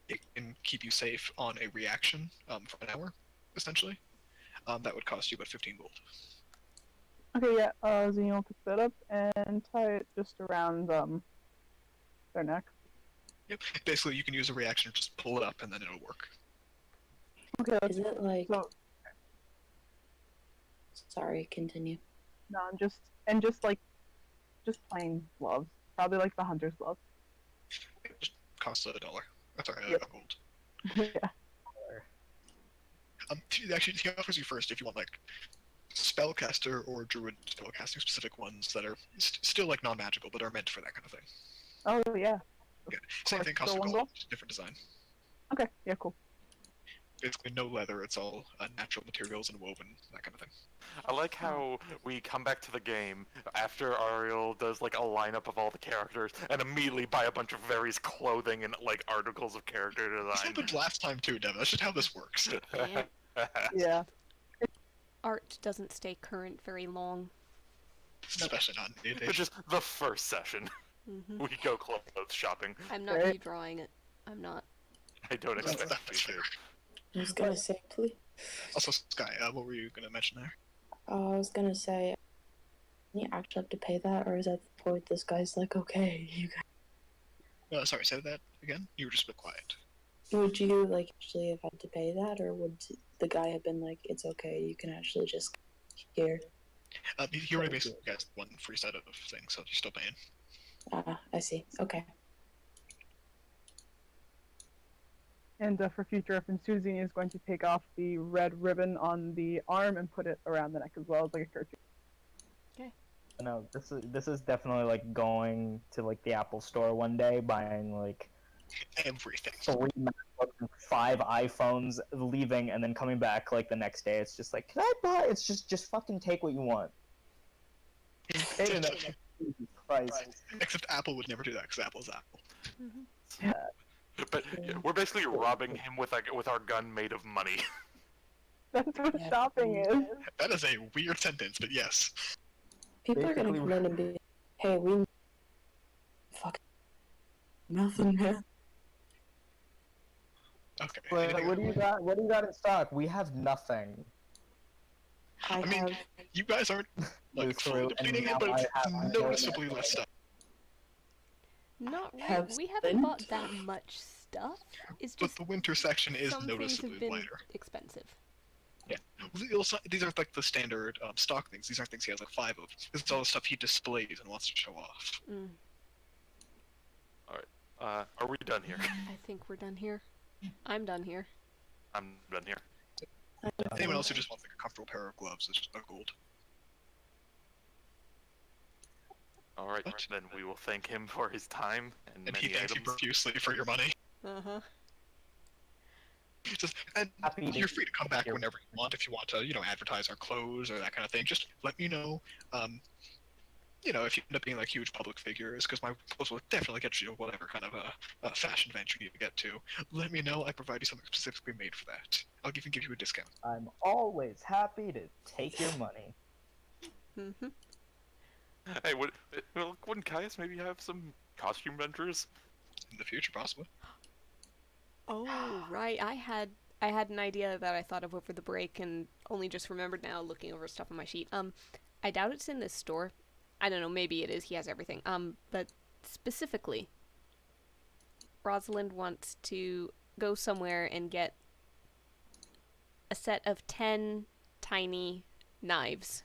it can keep you safe on a reaction for an hour, essentially. That would cost you about 15 gold. Okay, yeah. Xenial will pick that up and tie it just around their neck. Yep. Basically, you can use a reaction, just pull it up, and then it'll work. Okay. Is it like? So Sorry, continue. no, just plain gloves. Probably like the hunter's glove. It just costs $1. Sorry, Yep. a gold. Yeah. Actually, he offers you first if you want like spellcaster or druid spellcasting specific ones that are still like non-magical, but are meant for that kind of thing. Oh yeah. Yeah. Same thing, costs Still a one gold, gold? just different design. Okay. Yeah. Cool. basically no leather. It's all natural materials and woven, that kind of thing. I like how we come back to the game after Ariel does like a lineup of all the characters and immediately buy a bunch of various clothing and like articles of character This design. happened last time too, Devin. That's just how this works. Yeah. Yeah. Art doesn't stay current very long. Especially not in It's just the first session. Hmm We go clothes shopping. I'm not Right. redrawing it. I'm not. I don't expect That's you fair. to. I was gonna say, please. Also, Sky, what were you gonna mention there? I was gonna say, you actually have to pay that, or is that the point this guy's like, okay, you guys. Sorry, say that again. You were just a bit quiet. Would you, like, actually have had to pay that, or would the guy have been like, it's okay, you can actually just here? He already basically gets one free set of things, so you're still paying. I see. Okay. And for future reference, Susie is going to take off the red ribbon on the arm and put it around the neck as well as like a kerchief. No, this is definitely like going to like the Apple store one day, buying like Everything. 3 MacBooks and 5 iPhones, leaving and then coming back like the next day. It's just like, can I buy? It's just fucking take what you want. Paid enough. Jesus Christ. Except Apple would never do that, because Apple's Apple. Hmm But yeah, we're basically robbing him with our gun made of money. That's what Yeah. shopping is. That is a weird sentence, but yes. People are gonna Basically- come in and be, hey, we. Fuck. Nothing, man. Okay. But anything what do you else? got? What do you got in stock? We have nothing. I mean, have. You guys aren't like It's fully true, depleting and it, but now it's I have- noticeably less stuff. Not really. Have We haven't spent? bought that much stuff. It's But just the winter section is some things noticeably have been lighter. expensive. Yeah. These are like the standard stock things. These aren't things he has like 5 of. This is all the stuff he displays and wants to show off. Mm, Are we done here? I think we're done here. I'm done here. I'm done here. Anyone else who just wants like a comfortable pair of gloves is a gold. All right, What? then we will thank him for his time and And he many thanks you items. profusely for your money. Uh-huh. And Happy to you're free to come back hear- whenever you want if you want to, advertise our clothes or that kind of thing. Just let me know. If you end up being like huge public figures, because my clothes will definitely get you whatever kind of a fashion event you need to get to. Let me know. I provide you something specifically made for that. I'll even give you a discount. I'm always happy to take your money. Mm-hmm. Hey, wouldn't Caius maybe have some costume vendors? In the future, possibly. Oh, right. I had an idea that I thought of over the break and only just remembered now looking over stuff on my sheet. I doubt it's in this store. I don't know, maybe it is. He has everything. But specifically, Rosalind wants to go somewhere and get a set of 10 tiny knives.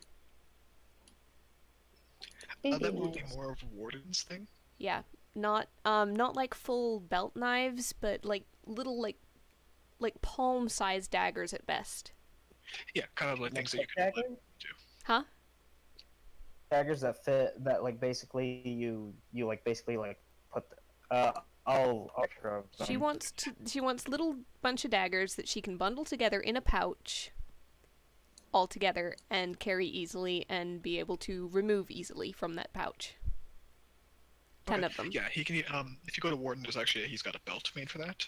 That would be nice. more of Warden's thing. Yeah, not like full belt knives, but like little like palm-sized daggers at best. Yeah, kind of like things that you Like can daggers? Huh? Daggers that fit, that like basically you like basically like put I'll show She them. wants little bunch of daggers that she can bundle together in a pouch all together and carry easily and be able to remove easily from that pouch. 10 of them. Yeah, he can. If you go to Warden, he's got a belt made for that,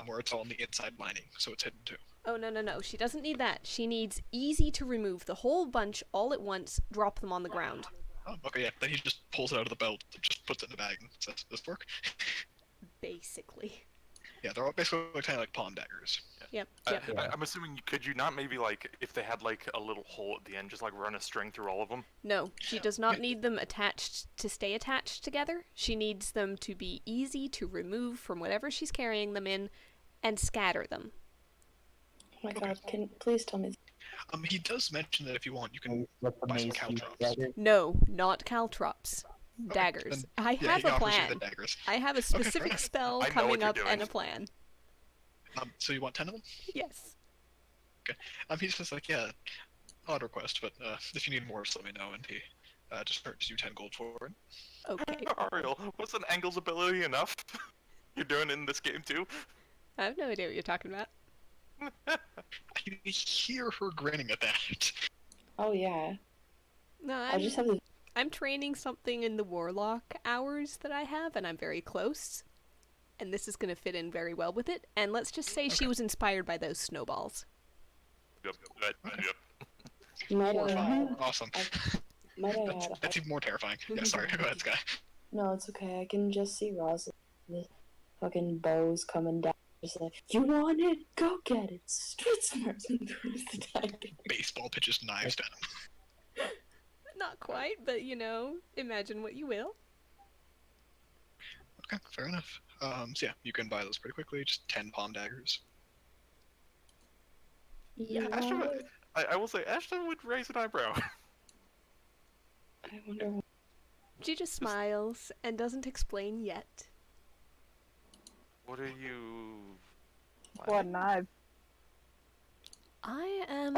where it's all on the inside lining, so it's hidden too. Oh, no. She doesn't need that. She needs easy to remove the whole bunch all at once, drop them on the ground. Oh, okay, yeah. Then he just pulls it out of the belt, and just puts it in the bag, and says, "Does this work?" Basically. Yeah, they're all basically kind of like palm daggers. Yep. I'm assuming, could you not maybe like, if they had like a little hole at the end, just like run a string through all of them? No, she does not need them attached to stay attached together. She needs them to be easy to remove from whatever she's carrying them in and scatter them. Oh my god, please tell me. He does mention that if you want, you can With the buy some mace caltrops. daggers. No, not caltrops. Daggers. then- I Yeah, have he a offers you plan. the daggers. I have a fair specific enough. spell I know coming what you're up and doing. a plan. So you want 10 of them? Yes. He's just like, yeah, odd request, but if you need more, just let me know, and he just charges you 10 gold for it. Okay. Ariel, wasn't Engel's ability enough? You're doing it in this game too? I have no idea what you're talking about. I hear her grinning at that. Oh yeah. No, I just have the I'm training something in the warlock hours that I have, and I'm very close. And this is going to fit in very well with it. And let's just say she was inspired by those snowballs. Yep. might Or have fine. Awesome. might have had That's even more terrifying. Yeah, sorry. Go ahead, Sky. No, it's okay. I can just see Roz, the fucking bows coming down. Just like, you want it? Go get it. Street smarts and throws the dagger. Baseball pitches knives down. Not quite, but you know, imagine what you will. Okay, fair enough. So yeah, you can buy those pretty quickly. Just 10 palm daggers. You Ashta want would, it? I will say, Ashta would raise an eyebrow. I wonder what. She just smiles and doesn't explain yet. What are you... What knife? I am.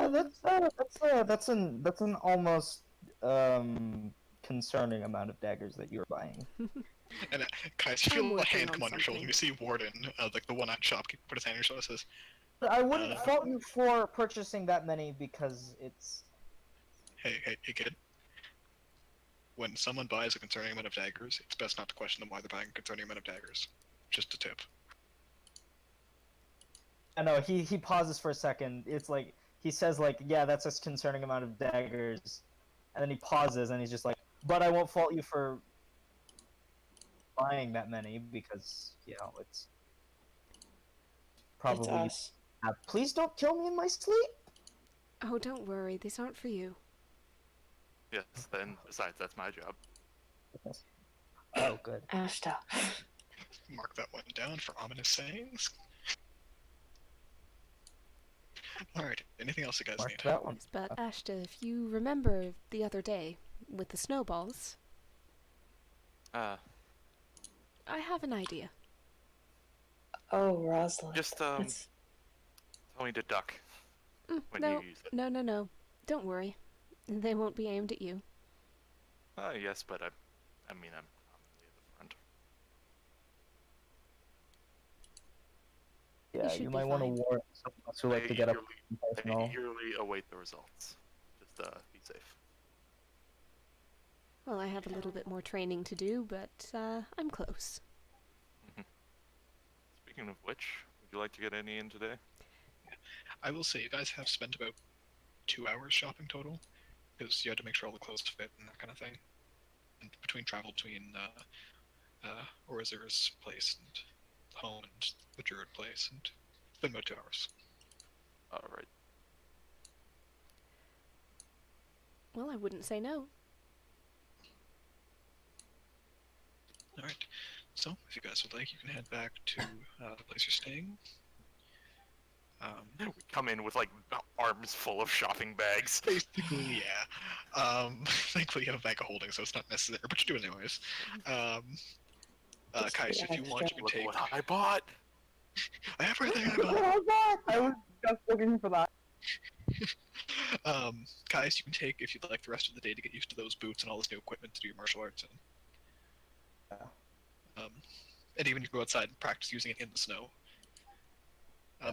That's an almost concerning amount of daggers that you're buying. And Caius, you I'm feel a working hand on come on your shoulder, and you see Warden, like the one-eyed shopkeeper, put his hand on your shoulder and says, I wouldn't fault you for purchasing that many because it's. hey, kid. When someone buys a concerning amount of daggers, it's best not to question them why they're buying a concerning amount of daggers. Just a tip. I know he pauses for a second. It's like he says like, yeah, that's a concerning amount of daggers, and then he pauses and he's just like, but I won't fault you for buying that many because you know it's probably. It's us. Please don't kill me in my sleep. Oh, don't worry, these aren't for you. Yes, then, besides, that's my job. Oh, good. Ashta. Mark that one down for ominous sayings. Alright, anything else you guys Mark need? that one. Yes, but Ashta, if you remember the other day with the snowballs, Uh, I have an idea. Oh, Rosalind. just, That's... tell me to duck when No, you use it. no. Don't worry. They won't be aimed at you. Yes, but I mean, I'm commonly at the front. You Yeah, should you be might want to fine. warn someone else who like to get up I personal. eagerly await the results. Just, be safe. Well, I have a little bit more training to do, but I'm close. Speaking of which, would you like to get any in today? I will say, you guys have spent about 2 hours shopping total, because you had to make sure all the clothes fit and that kind of thing. And between Orazur's place and home and the Druid place, and it's been about 2 hours. Alright. Well, I wouldn't say no. Alright, so if you guys would like, you can head back to the place you're staying. We come in with, like, arms full of shopping bags. Basically, yeah. Thankfully you have a bag of holding, so it's not necessary, but you do it anyways. Caius, if you want, you can Look take... what I bought! I have everything I What bought! was that? I was just looking for that. Caius, you can take, if you'd like, the rest of the day to get used to those boots and all this new equipment to do your martial arts in. And even you can go outside and practice using it in the snow.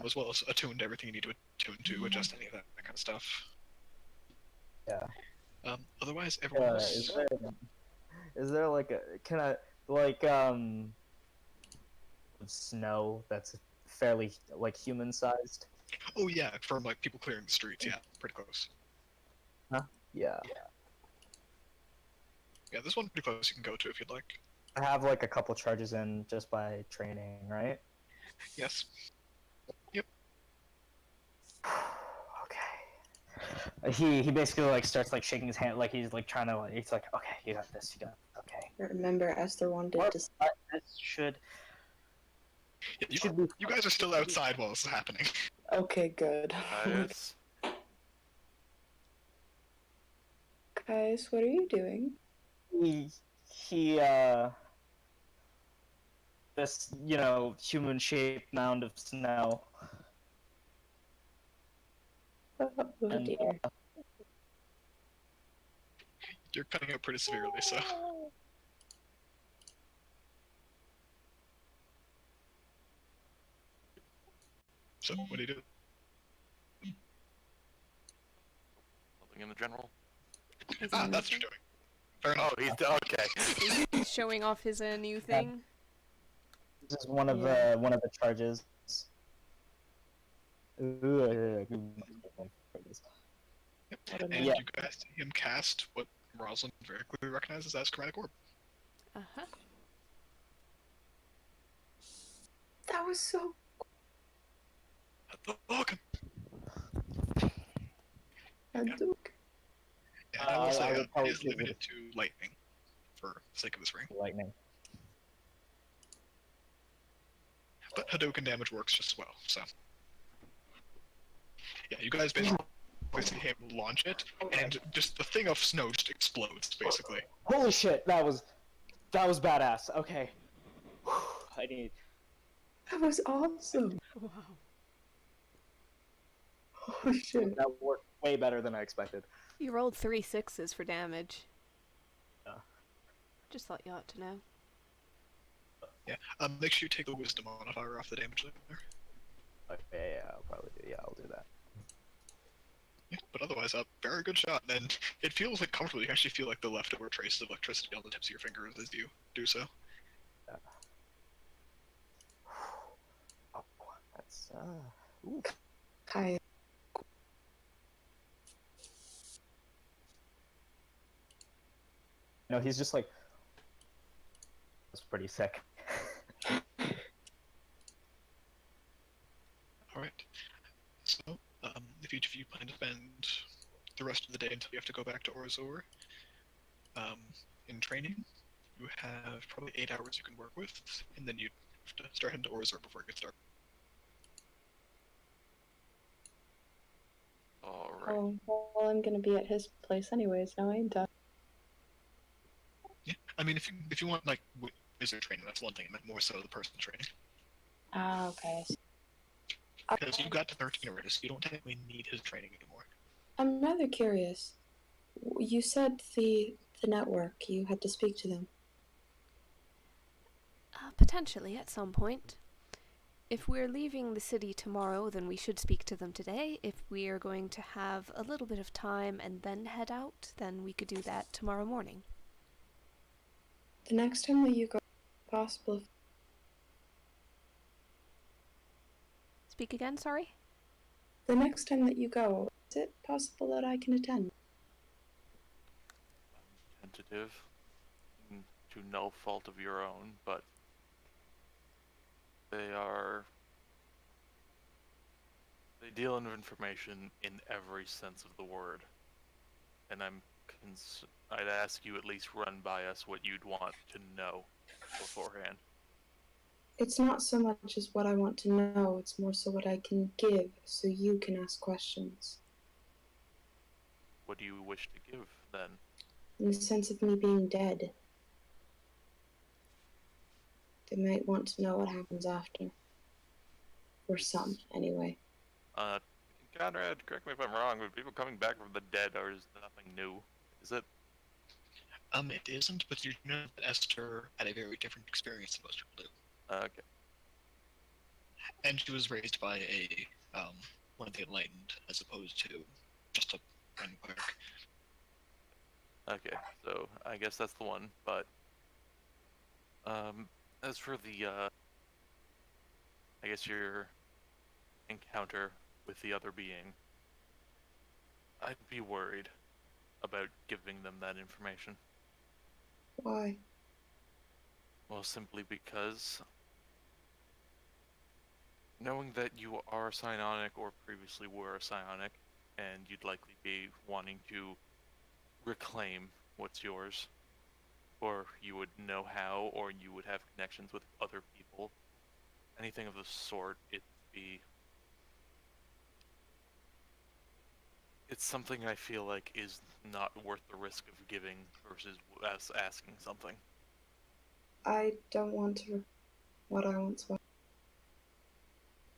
As well as attune to everything you need to attune to, adjust any of that kind of stuff. Yeah. Otherwise, everyone else... Is there like a snow that's fairly like human sized? Oh yeah, from like people clearing the streets, yeah, pretty close. Yeah. Yeah, this one pretty close you can go to if you'd like. I have like a couple charges in just by training, right? Yes. Okay. He basically like starts like shaking his hand like he's like trying to like he's like, okay, you got this, you got it. Okay. Remember, Esther wanted to... This should Yeah, you guys are still outside while this is happening. Okay, good. Caius, Caius, what are you doing? he this, you know, human shaped mound of snow. Oh And, dear. You're cutting out pretty severely, so... So, what do you do? something in the general? Is Ah, it that's what moving? you're doing. Fair enough. Oh, he's okay. He's showing off his new thing. This is one of Yeah. the charges. Ooh, Yep. I don't know. And Yeah. you guys see him cast what Rosalind very clearly recognizes as Chromatic Orb. Uh-huh. That was so. Welcome. Duke. And I will say I would it probably is give it limited to lightning for the sake of this ring. lightning. But Hadouken damage works just as well, so. Yeah, you guys basically see him launch it, and just the thing of snow just explodes, basically. Holy shit, that was badass. Okay. I need. That was awesome. Wow. Oh shit. That worked way better than I expected. You rolled 3 6s for damage. Yeah. Just thought you ought to know. Yeah, make sure you take the wisdom modifier off the damage there. Okay, yeah, I'll probably do. Yeah, I'll do that. Yeah, but otherwise, a very good shot, and it feels like comfortable. You actually feel like the leftover traces of electricity on the tips of your fingers as you do so. Oh, that's ooh. Caius. No, he's just like. That's pretty sick. Alright. So, if each of you plan to spend the rest of the day until you have to go back to Orazur, in training, you have probably 8 hours you can work with, and then you have to start heading to Orazur before it gets dark. Alright. Oh, well, I'm gonna be at his place anyways. Now I ain't done. Yeah, I mean, if you want, like, wizard training, that's one thing, I meant more so the person training. Ah, okay. Because you got to 13 already, so you don't technically need his training anymore. I'm rather curious. You said the network. You had to speak to them. Potentially at some point. If we're leaving the city tomorrow, then we should speak to them today. If we are going to have a little bit of time and then head out, then we could do that tomorrow morning. The next time that you go, possible. Speak again, sorry? The next time that you go, is it possible that I can attend? Tentative. To no fault of your own, but they deal in information in every sense of the word. And I'd ask you at least run by us what you'd want to know beforehand. It's not so much as what I want to know, it's more so what I can give, so you can ask questions. What do you wish to give, then? In the sense of me being dead. They might want to know what happens after. Or some, anyway. Conrad, correct me if I'm wrong, but people coming back from the dead is nothing new, is it? It isn't, but you know that Esther had a very different experience than most people do. Okay. And she was raised by one of the Enlightened, as opposed to just a random cleric. Okay, so I guess that's the one, but as for the I guess your encounter with the other being, I'd be worried about giving them that information. Why? Well, simply because knowing that you are psionic or previously were a psionic, and you'd likely be wanting to reclaim what's yours, or you would know how, or you would have connections with other people, anything of the sort, it's something I feel like is not worth the risk of giving versus us asking something. I don't want to what I once was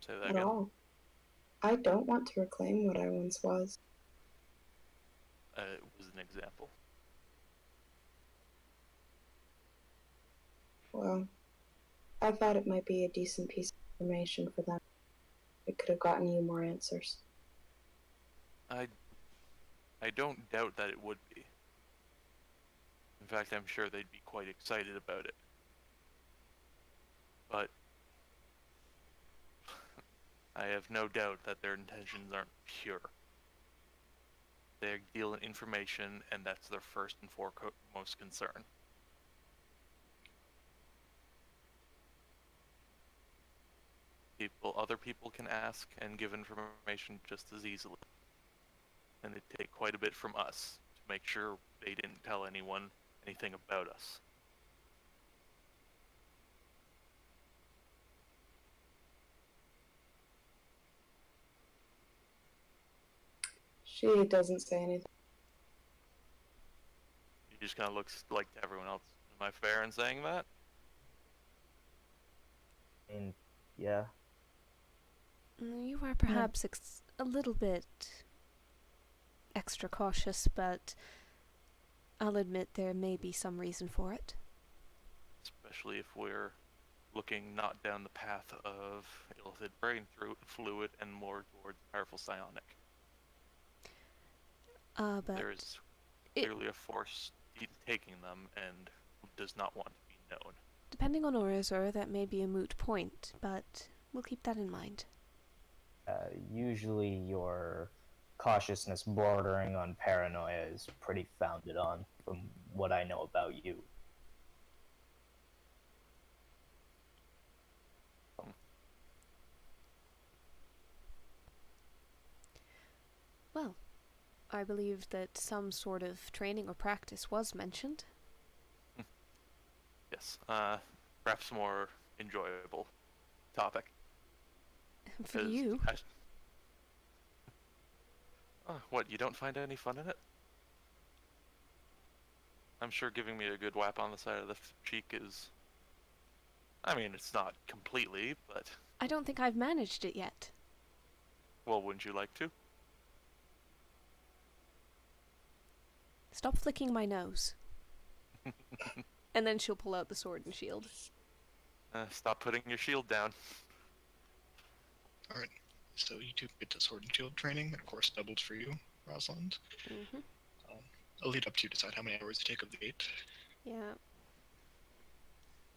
Say that at again. all. I don't want to reclaim what I once was. It was an example. Well, I thought it might be a decent piece of information for them. It could have gotten you more answers. I I don't doubt that it would be. In fact, I'm sure they'd be quite excited about it. But I have no doubt that their intentions aren't pure. They deal in information, and that's their first and foremost concern. Other people can ask and give information just as easily. And they take quite a bit from us to make sure they didn't tell anyone anything about us. She doesn't say anything. He just kind of looks like to everyone else. Am I fair in saying that? I mean, yeah. You are perhaps a little bit extra cautious, but I'll admit there may be some reason for it. Especially if we're looking not down the path of illicit brain fluid and more towards powerful psionic. But there is clearly a force taking them and does not want to be known. Depending on Orazur, that may be a moot point, but we'll keep that in mind. Usually your cautiousness bordering on paranoia is pretty founded on, from what I know about you. Well, I believe that some sort of training or practice was mentioned. Yes, perhaps more enjoyable topic. For you. What, you don't find any fun in it? I'm sure giving me a good whap on the side of the cheek is... I mean, it's not completely, but... I don't think I've managed it yet. Well, wouldn't you like to? Stop flicking my nose. And then she'll pull out the sword and shield. Stop putting your shield down. Alright, so you two get to sword and shield training, of course doubled for you, Rosalind. Mm-hmm. I'll lead up to you decide how many hours to take of the gate. Yeah.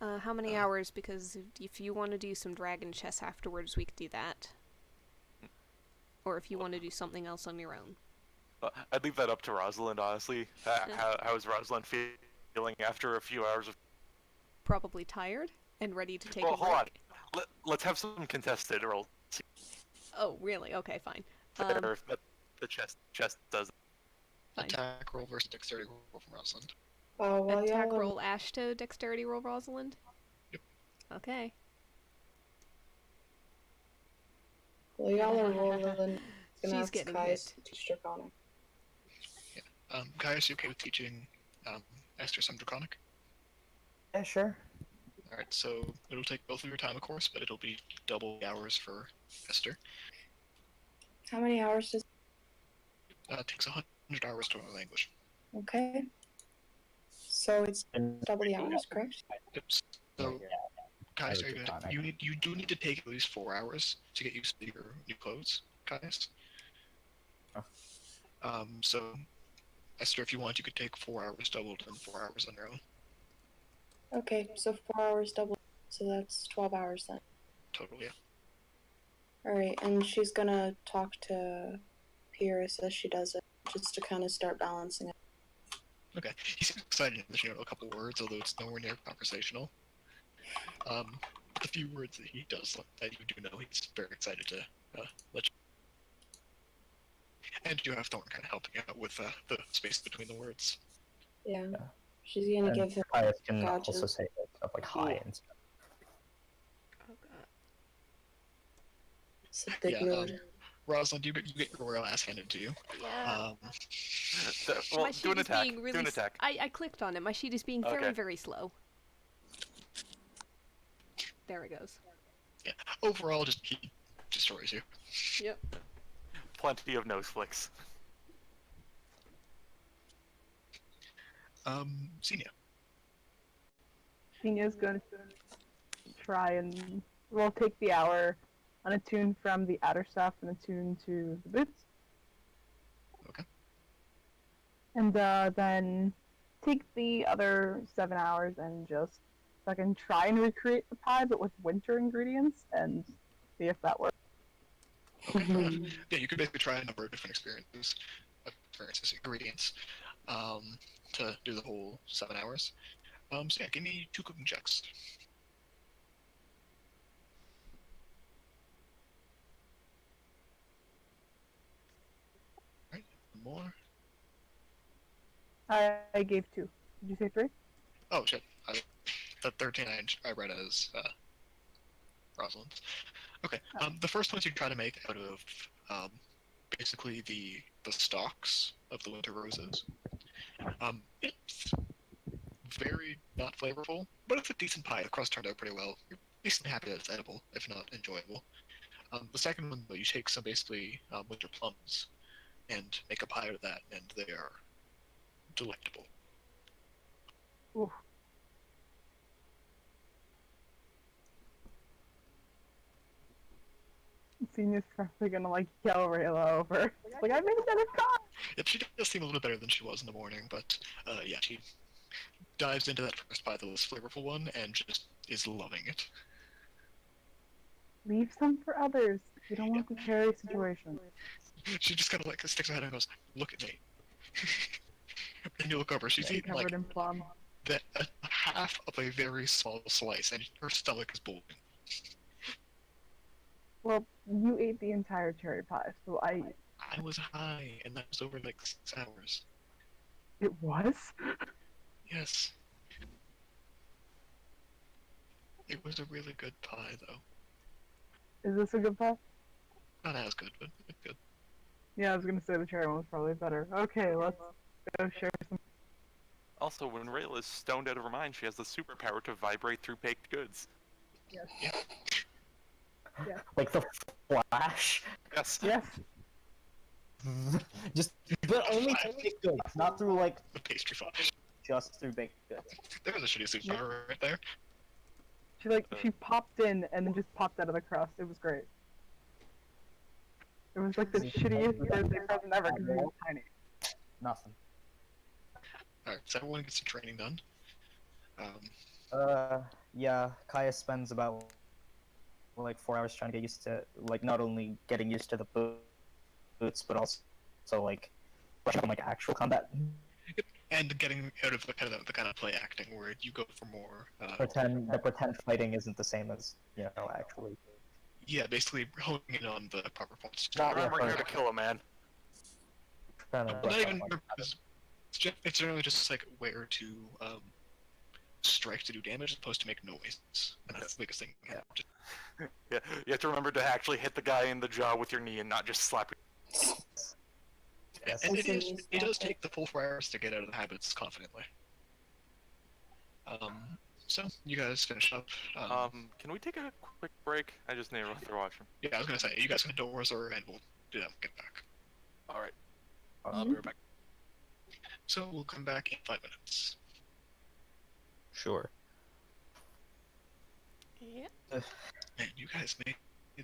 How many hours? Because if you want to do some dragon chess afterwards, we could do that. Or if you want to do something else on your own. I'd leave that up to Rosalind, honestly. How is Rosalind feeling after a few hours of... Probably tired and ready to take a break. Hold on. Let's have some contested rolls. Oh, really? Okay, fine. The chest does. Fine. Attack roll versus dexterity roll from Rosalind. While Attack y'all roll Ashta, dexterity roll Rosalind? Yep. Okay. While y'all are rolling, She's ask getting Caius hit. to teach Draconic. Caius, you okay with teaching Esther some Draconic? Yeah, sure. Alright, so it'll take both of your time, of course, but it'll be double the hours for Esther. How many hours does... It takes 100 hours to learn the language. Okay. So it's double the hours, correct? Yep. So, Caius, I would Draconic. you do need to take at least 4 hours to get used to your new clothes, Caius. Oh. So, Esther, if you want, you could take 4 hours doubled and 4 hours on your own. Okay, so 4 hours double, so that's 12 hours then. Total, yeah. Alright, and she's gonna talk to Pierce as she does it, just to kind of start balancing it. Okay. He seems excited to know a couple words, although it's nowhere near conversational. The few words that he does that you do know, he's very excited to let you. And you have Thorn kind of helping out with the space between the words. Yeah. Yeah. She's gonna And give him Caius can dodges. also say stuff like hi and stuff. Oh god. It's a big Yeah, mood. Rosalind, you get your royal ass handed to you. Yeah. Well, My do sheet an is attack. being really Do an attack. I clicked on it. My sheet is being very, Okay. very slow. There it goes. Yeah. Overall, just he destroys you. Yep. Plenty of nose flicks. Senior. Senia's going to try and we'll take the hour, unattune from the outer stuff and attune to the boots. Okay. And then take the other 7 hours and just fucking try and recreate the pie, but with winter ingredients, and see if that works. Okay, fair enough. Yeah, you could basically try a number of different ingredients, to do the whole 7 hours. So yeah, give me 2 cooking checks. Alright, one more. I gave 2. Did you say 3? Oh shit, the 13 I read as Rosalind's. Okay, the first ones you try to make out of basically the stalks of the winter roses. It's very not flavorful, but it's a decent pie. The crust turned out pretty well. You're decently happy that it's edible, if not enjoyable. The second one, though, you take some basically winter plums and make a pie out of that, and they are delectable. Ooh. Senior's probably gonna like yell Rayla over. Like, I made that a car! Yep, she does seem a little better than she was in the morning, but yeah, she dives into that first pie, the least flavorful one, and just is loving it. Leave some for others. You don't want the carry situation. She just kind of like sticks her head out and goes, "Look at me." And you look over, she's Yeah, eaten covered like in plum. a half of a very small slice, and her stomach is bulging. Well, you ate the entire cherry pie, so I was high, and that was over like 6 hours. It was? Yes. It was a really good pie, though. Is this a good pie? Not as good, but good. Yeah, I was gonna say the cherry one was probably better. Okay, let's go share some. Also, when Rayla is stoned out of her mind, she has the superpower to vibrate through baked goods. Yes. Yeah. Yes. Like the Flash. Yes. Yes. Just, but only through baked goods, not through like The pastry flash. just through baked goods. There was a shitty superpower right there. She popped in and then just popped out of the crust. It was great. It was like the shittiest birthday present ever because it was tiny. Nothing. Alright, so everyone gets some training done. Yeah, Caius spends about like 4 hours trying to get used to, like, not only getting used to the boots, but also like brushing up on like actual combat. And getting out of the kind of play acting where you go for more The pretend fighting isn't the same as, you know, actually. yeah, basically honing in on the proper points. Not Remember, yeah, here to kill a man. Trying to Well, brush not up even on- it's generally just like where to strike to do damage as opposed to make noise. And that's the biggest thing. Yeah. Yeah, you have to remember to actually hit the guy in the jaw with your knee and not just slap him. Yes. And Also, it does take the full 4 hours to get out of the habits confidently. So you guys finish up. Can we take a quick break? I just need to run through washroom. Yeah, I was gonna say you guys can do Orazur and we'll do that. Get back. All right. Mhm. I'll be right back. So we'll come back in 5 minutes. Sure. Yeah. Man, you guys made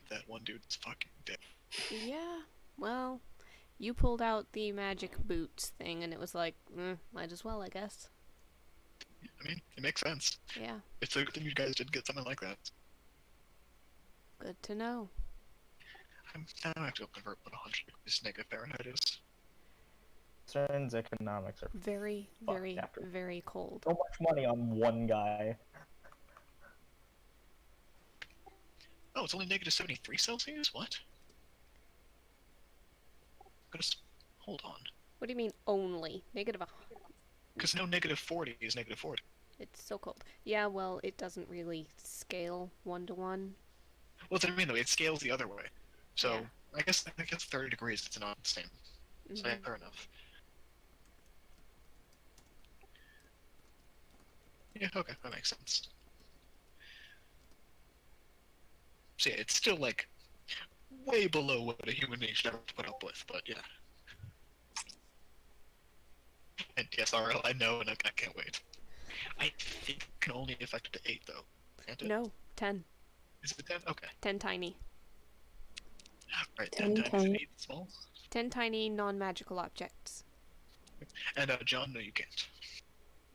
that one dude's fucking dead. Yeah. Well, you pulled out the magic boots thing, and it was like, might as well, I guess. I mean, it makes sense. Yeah. It's a good thing you guys did get something like that. Good to know. Now I have to go convert what 100 degrees negative Fahrenheit is. Lucerne's economics are Very, Fuck, very, chapter. very cold. so much money on one guy. Oh, it's only negative 73 Celsius? What? Hold on. What do you mean only? Negative Because no negative 40 is negative 40. It's so cold. Yeah, well, it doesn't really scale 1-to-1. Well, that's what I mean, though. It scales the other way. So, Yeah. I guess 30 degrees, it's not the same. So, yeah, fair enough. Yeah, okay, that makes sense. So, yeah, it's still, like, way below what a human being should ever put up with, but yeah. And yes, RL, I know, and I can't wait. I think it can only affect it to 8, though. Can't it? No, 10. Is it 10? Okay. 10 tiny. Right, 10 10 times tiny. 8 small. 10 tiny non-magical objects. And John, no, you can't.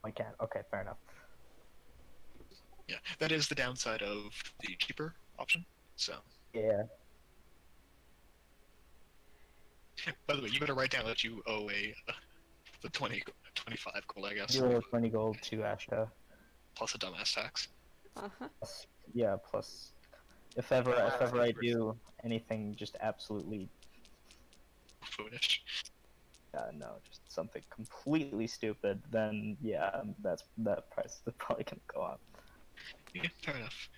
I can't. Okay, fair enough. Yeah, that is the downside of the cheaper option. So, Yeah. by the way, you better write down that you owe the 25 gold, I guess, You owe 20 gold to Ashta. plus a dumbass tax. Uh-huh. Yeah, plus if ever I do anything just absolutely Foolish. no, just something completely stupid, then yeah, that price is probably gonna go up. Yeah, fair enough.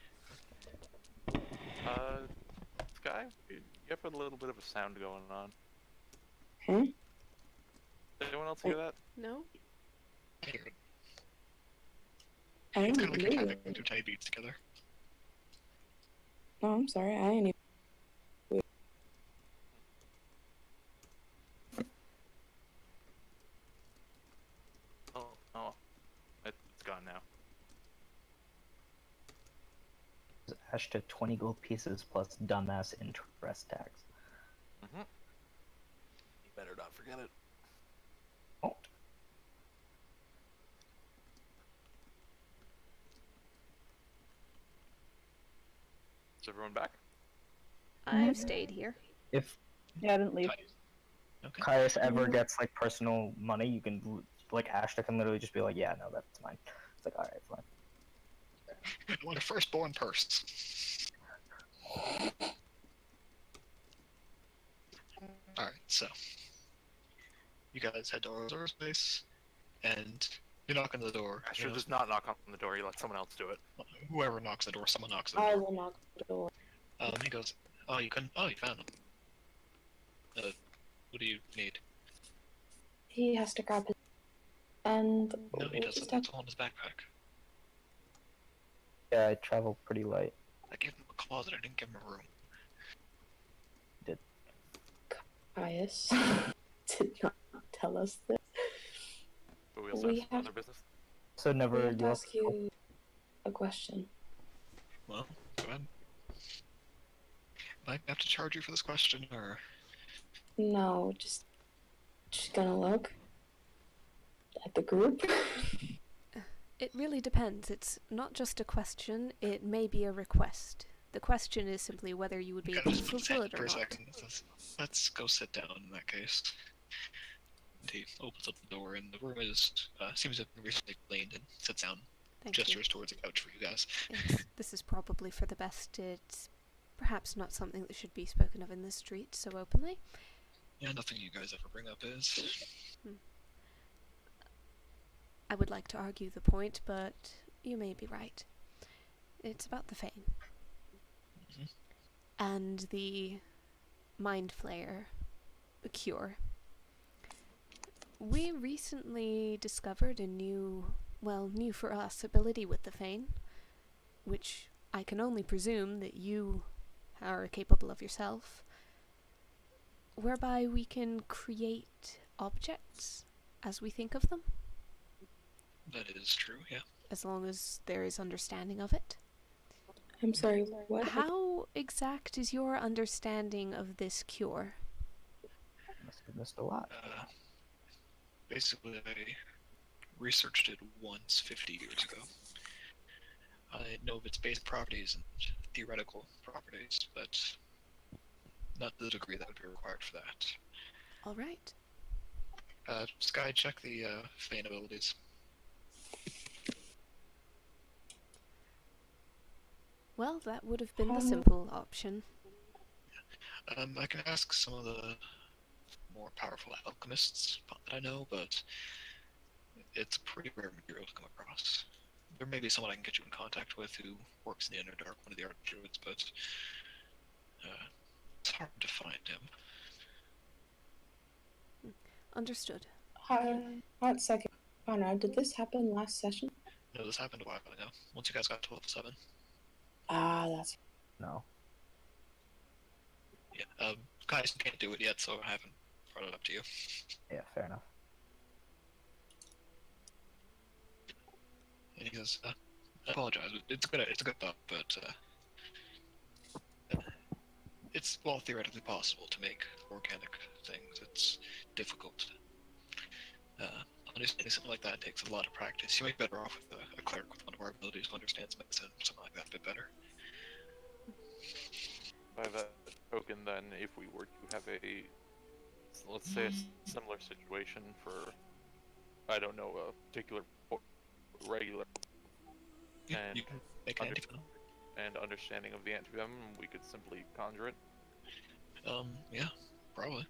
Sky, you have a little bit of a sound going on. Hmm? Did anyone else hear that? No? I hear it. I It's didn't kind of like you're hear tapping you. two tiny beats together. No, I'm sorry. I ain't even. Oh, it's gone now. Ashta 20 gold pieces plus dumbass interest tax. You better not forget it. Oh. Is everyone back? I've stayed here. If Yeah, I didn't leave. Okay. Caius ever gets like personal money, you can like Ashta can literally just be like, yeah, no, that's mine. It's like, alright, fine. I want a firstborn purse. Alright, so. You guys head to Orazur's base, and you knock on the door. Ashta does not knock on the door, you let someone else do it. Whoever knocks the door, someone knocks the I door. will knock the door. He goes, oh, you found him. What do you need? He has to grab his. And. No, he doesn't. It's all in his backpack. Yeah, I travel pretty light. I gave him a closet, I didn't give him a room. Caius did not tell us this. But we also We have have- other business. So I never have to ask you a question. Well, go ahead. Might have to charge you for this question, or... No, just gonna look at the group. It really depends. It's not just a question, it may be a request. The question is simply whether you would be able to fulfill it or for a not. second. Let's go sit down in that case. And he opens up the door, and the room is seems to have been recently cleaned, and sits down, Thank you. gestures towards a couch for you guys. This is probably for the best. It's perhaps not something that should be spoken of in the street so openly. Yeah, nothing you guys ever bring up is. I would like to argue the point, but you may be right. It's about the Fane. Mhm. And the Mind Flayer, the cure. We recently discovered a new for us, ability with the Fane, which I can only presume that you are capable of yourself, whereby we can create objects as we think of them, That is true, yeah. as long as there is understanding of it. I'm sorry, what? How exact is your understanding of this cure? must have missed a lot. Basically, I researched it once 50 years ago. I know of its basic properties and theoretical properties, but not to the degree that would be required for that. All right. Sky, check the Fane abilities. Well, that would have been the Um, simple option. I can ask some of the more powerful alchemists that I know, but it's a pretty rare material to come across. There may be someone I can get you in contact with who works in the Underdark, one of the art druids, but it's hard to find him. Understood. Hot second. Conrad, did this happen last session? No, this happened a while ago, once you guys got to level 7. Ah, that's. No. Yeah, guys can't do it yet, so I haven't brought it up to you. Yeah, fair enough. And he goes, I apologize, it's a good thought, but it's, well, theoretically possible to make organic things. It's difficult. understanding something like that takes a lot of practice. You might be better off with a cleric with one of our abilities who understands medicine, something like that a bit better. By that token, then, if we were to have a, let's say, a similar situation for, I don't know, a particular regular Yeah, and you can make an antivenom. and understanding of the antivenom, we could simply conjure it. Yeah, probably.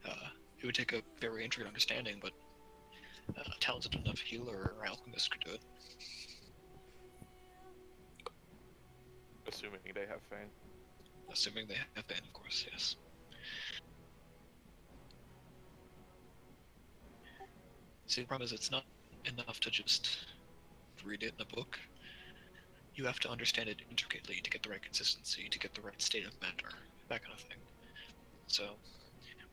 It would take a very intricate understanding, but a talented enough healer or alchemist could do it. Assuming they have Fane. Assuming they have been, of course, yes. See, the problem is it's not enough to just read it in a book. You have to understand it intricately to get the right consistency, to get the right state of matter, that kind of thing. So,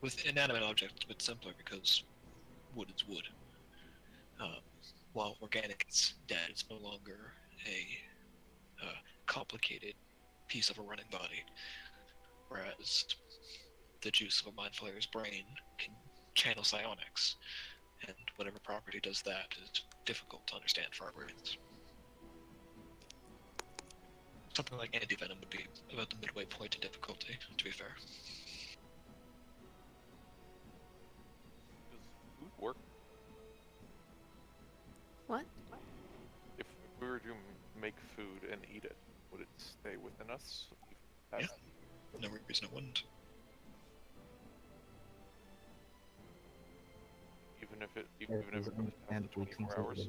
with inanimate objects, it's a bit simpler because wood is wood. While organic is dead, it's no longer a complicated piece of a running body. Whereas the juice of a mind flayer's brain can channel psionics, and whatever property does that is difficult to understand for our brains. Something like antivenom would be about the midway point in difficulty, to be fair. Does food work? What? If we were to make food and eat it, would it stay within us? Yeah. No reason it wouldn't. Even if it Is goes past the 24 hours.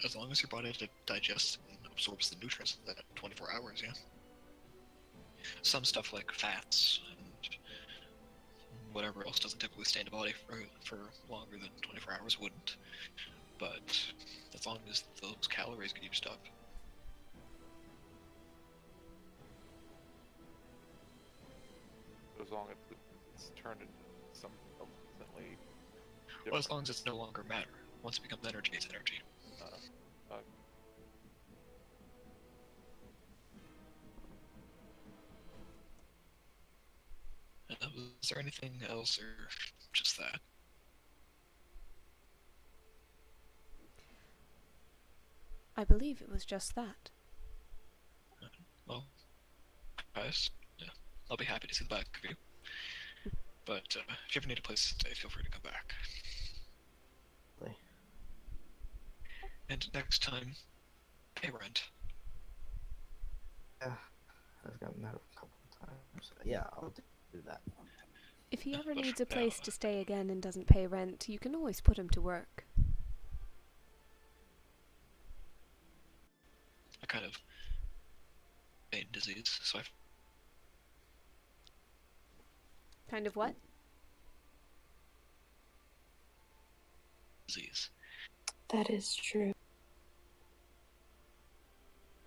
As long as your body digests and absorbs the nutrients in that 24 hours, yeah. Some stuff like fats and whatever else doesn't typically stay in the body for longer than 24 hours wouldn't. But as long as those calories get used up. As long as it's turned into something instantly. Well, as long as it's no longer matter. Once it becomes energy, it's energy. Was there anything else, or just that? I believe it was just that. Well, guys, yeah, I'll be happy to see the back of you. But if you ever need a place to stay, feel free to come back. Play. And next time, pay rent. Yeah, I've gotten that a couple of times. Yeah, I'll do that. If he ever But needs a for place now- to stay again and doesn't pay rent, you can always put him to work. A kind of vein disease, so I've Kind of what? disease. That is true.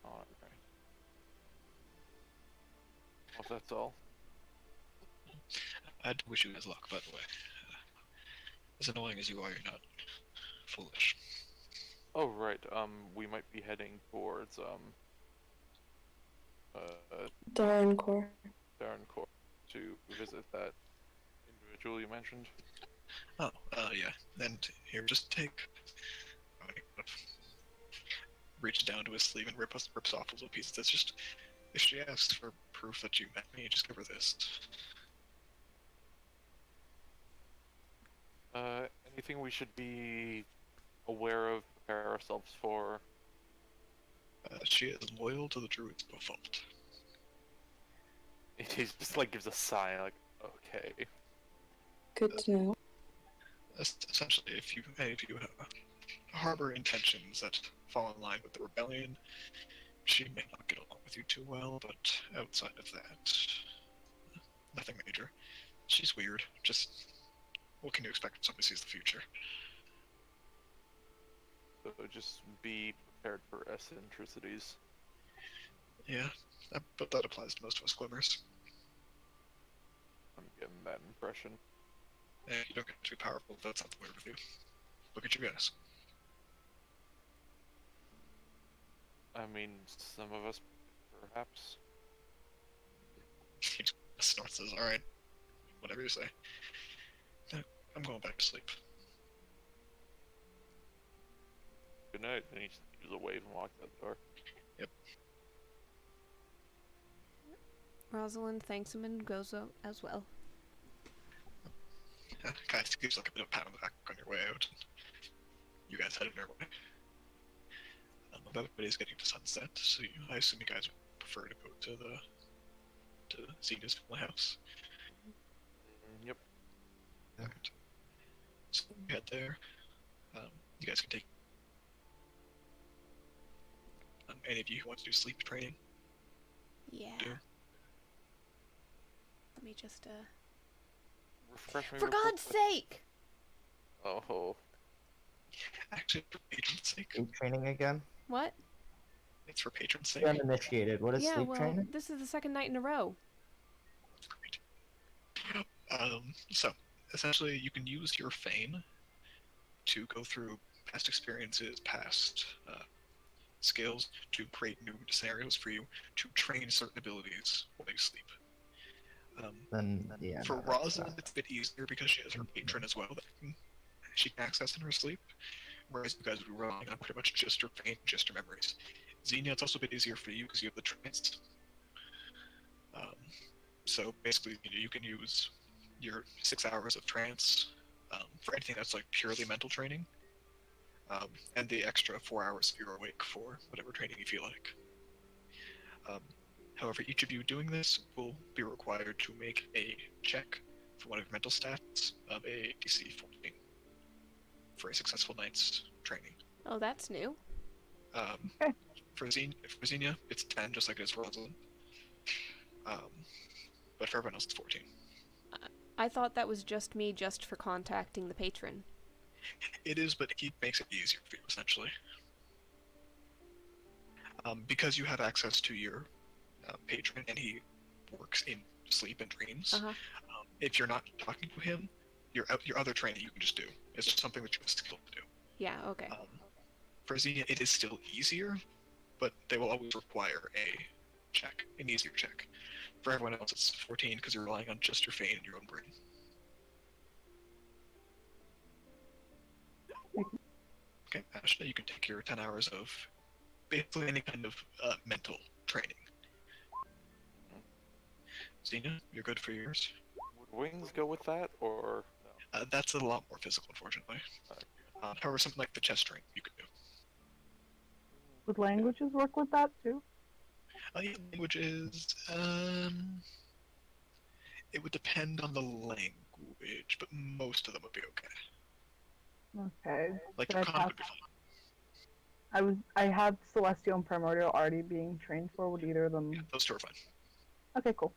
Alright. Well, if that's all. I'd wish you guys luck, by the way. As annoying as you are, you're not foolish. Oh, right. We might be heading towards, Daren-k'or. Daren-k'or to visit that individual you mentioned. Oh, yeah. And here, just take. Reach down to his sleeve and rips off a little piece. That's just. If she asks for proof that you met me, just give her this. Anything we should be aware of, prepare ourselves for? She is loyal to the druid's default. He just like gives a sigh, like, okay. Good to know. Essentially, if you harbor intentions that fall in line with the rebellion, she may not get along with you too well, but outside of that, nothing major. She's weird. Just what can you expect when somebody sees the future? So just be prepared for eccentricities. Yeah, but that applies to most of us glimmers. I'm getting that impression. And you don't get to be powerful if that's not the word with you. Look at you guys. I mean, some of us, perhaps. He just snorts and says, alright, whatever you say. I'm going back to sleep. Good night. And he gives a wave and walks out the door. Rosalind thanks him and goes out as well. Kind of gives like a bit of a pat on the back on your way out. You guys headed your way. Everybody's getting to sunset, so I assume you guys would prefer to go to Zena's family house. Yep. Alright. So we head there. You guys can take. Any of you who want to do sleep training? Yeah. Do. Let me just, Refresh me For real quick. God's sake! Oh. Actually, for patron's sake. Sleep training again? What? It's for patron's sake. Uninitiated. What is Yeah, sleep well, training? this is the second night in a row. Great. So essentially, you can use your fame to go through past experiences, past skills to create new scenarios for you to train certain abilities while you sleep. Then, yeah. For no, that's, Rosalind, it's a bit easier because she has her patron as well that she can access in her sleep, whereas you guys would be relying on pretty much just her fame, just her memories. Xenia, it's also a bit easier for you because you have the trance. So basically, you can use your 6 hours of trance for anything that's like purely mental training, and the extra 4 hours that you're awake for whatever training you feel like. However, each of you doing this will be required to make a check for one of your mental stats of a DC 14 for a successful night's training. Oh, that's new. For Xenia, it's 10, just like it is for Rosalind. But for everyone else, it's 14. I thought that was just me just for contacting the patron. It is, but he makes it easier for you, essentially. Because you have access to your patron and he works in sleep and dreams, Uh-huh. If you're not talking to him, your other training you can just do. It's just something that you have skill to do. Yeah, okay. For Xenia, it is still easier, but they will always require a check, an easier check. For everyone else, it's 14 because you're relying on just your fame and your own brain. Okay, Ashta, you can take your 10 hours of basically any kind of mental training. Xenia, you're good for yours. Would wings go with that, or no? That's a lot more physical, unfortunately. However, something like the chest strength you could do. Would languages work with that too? Yeah, languages, it would depend on the language, but most of them would be okay. Okay. Like, Should your I con pass? would be fine. I had Celestial and Primordial already being trained for. Would either of them? Yeah, those two are fine. Okay, cool.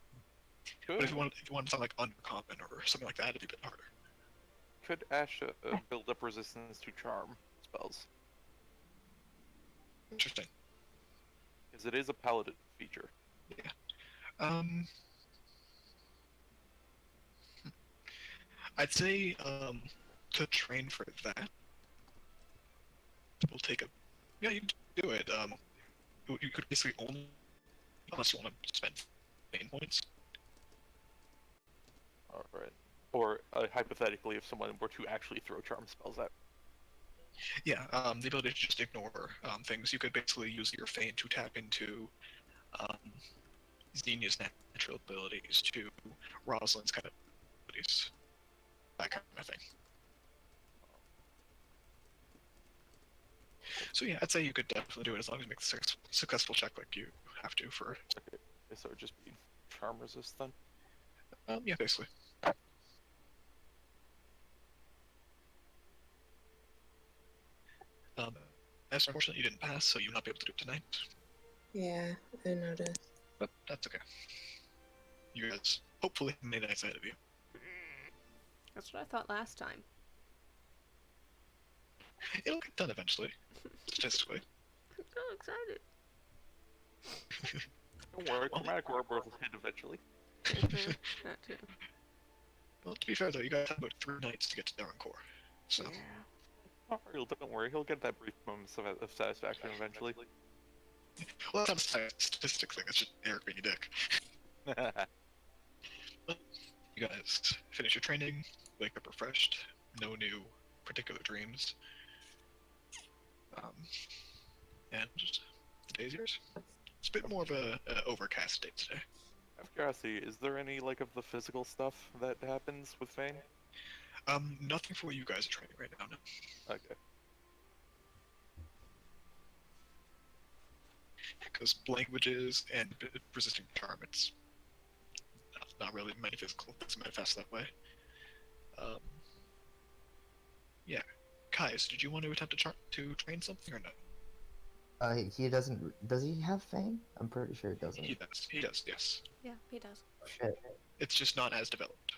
But if you want something like Uncommon or something like that, it'd be a bit harder. Could Ashta build up resistance to charm spells? Interesting. Because it is a paladin feature. I'd say to train for that, we'll take a. Yeah, you can do it. You could basically only, unless you want to spend main points. Alright. Or hypothetically, if someone were to actually throw charm spells at. Yeah, the ability to just ignore things. You could basically use your feint to tap into Xenia's natural abilities, to Rosalind's kind of abilities, that kind of thing. So yeah, I'd say you could definitely do it as long as you make the successful check like you have to for. Okay, so it would just be charm resist then? Yeah, basically. As unfortunately you didn't pass, so you'll not be able to do it tonight. Yeah, I noticed. But that's okay. You guys hopefully made nice ahead of you. That's what I thought last time. It'll get done eventually. Statistically. I'm so excited. Don't worry, chromatic orb will hit eventually. That too. Well, to be fair though, you guys have about 3 nights to get to Daren-k'or. So, Yeah. Don't worry, he'll get that brief moment of satisfaction eventually. well, that's not a statistic thing, it's just Eric being a dick. You guys finish your training wake up refreshed. No new particular dreams. And the day's yours. It's a bit more of a overcast day today. Out of curiosity, is there any like of the physical stuff that happens with Fane? Nothing for what you guys are training right now, no. Okay. Because languages and resisting charm, it's not really many physical things manifest that way. Yeah. Caius, did you want to attempt to train something or no? He doesn't. Does he have fame? I'm pretty sure he doesn't. He does, yes. Yeah, he does. Shit. It's just not as developed.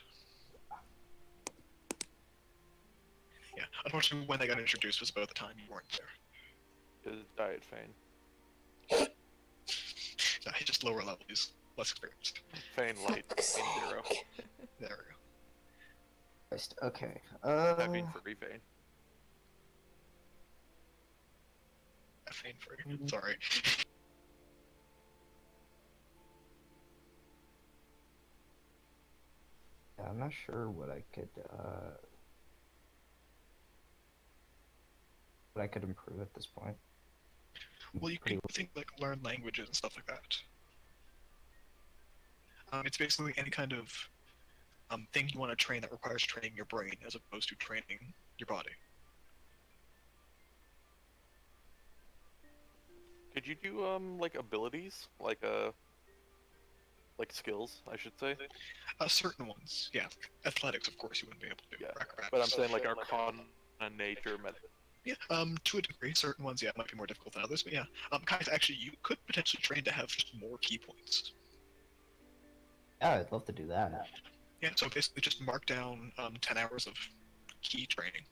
Yeah, unfortunately, when they got introduced was about the time you weren't there. Is Diet Fane? No, he's just lower level, he's less experienced. Fane Light, Fane Zero. There we go. Christ, okay. I mean, free Fane. Fane free. Sorry. Yeah, I'm not sure what I could improve at this point. Well, you could think like learn languages and stuff like that. It's basically any kind of thing you want to train that requires training your brain as opposed to training your body. Could you do like abilities, like skills, I should say? Certain ones, yeah. Athletics, of course, you wouldn't be able to do. Yeah, Acrobatics. but I'm saying like Arcana, nature, method. Yeah, to a degree, certain ones, yeah, might be more difficult than others, but yeah. Kai's actually, you could potentially train to have just more key points. Yeah, I'd love to do that. Yeah, so basically just mark down 10 hours of key training.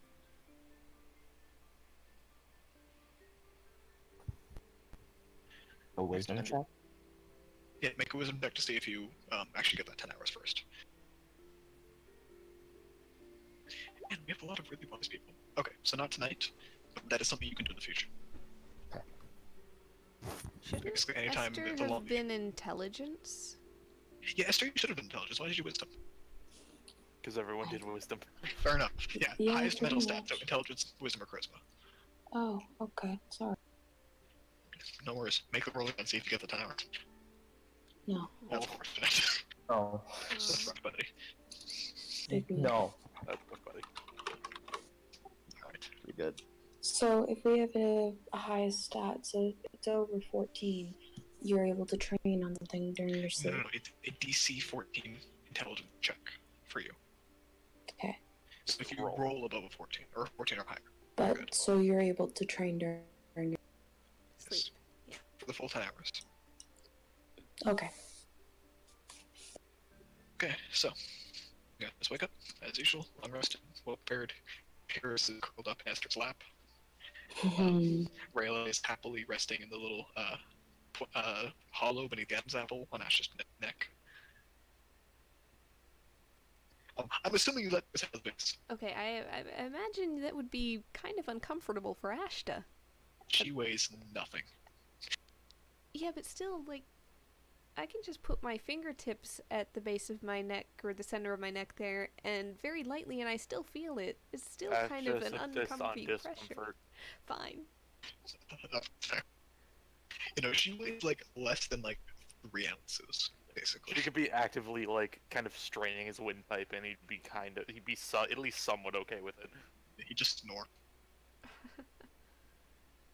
A wisdom check? Yeah, make a wisdom check to see if you actually get that 10 hours first. And we have a lot of really wise people. Okay, so not tonight, but that is something you can do in the future. Shouldn't Basically, anytime Esther it's a long- have been intelligence? Yeah, Esther, you should have been intelligence. Why did you wisdom? Because everyone did wisdom. Fair enough. Yeah, Yeah, highest mental pretty stats, so much. intelligence, wisdom, or charisma. Oh, okay. Sorry. No worries. Make the roll again, see if you get the 10 hours. No. That's unfortunate. Oh. That's rough, buddy. Big deal. No. That's rough, buddy. Alright. Pretty good. So if we have a highest stat, so if it's over 14, you're able to train on something during your No, sleep. no, it's a DC 14 intelligence check for you. Okay. So if you roll above a 14, or 14 or higher, But good. so you're able to train during your Sleep. for the full 10 hours. Okay. Okay, so, yeah, let's wake up, as usual, long rested, well prepared. Paris is curled up in Esther's lap. Rayla is happily resting in the little hollow beneath the Adam's apple on Ash's neck. I'm assuming you let this have the base. Okay, I imagine that would be kind of uncomfortable for Ashta. She weighs nothing. Yeah, but still, like, I can just put my fingertips at the base of my neck, or the center of my neck there, and very lightly, and I still feel it. It's still That's kind of just an a uncomfy pressure. discomfort. Fine. You know, she weighs like less than like 3 ounces, basically. He could be actively like kind of straining his windpipe, and he'd be at least somewhat okay with it. He just snore.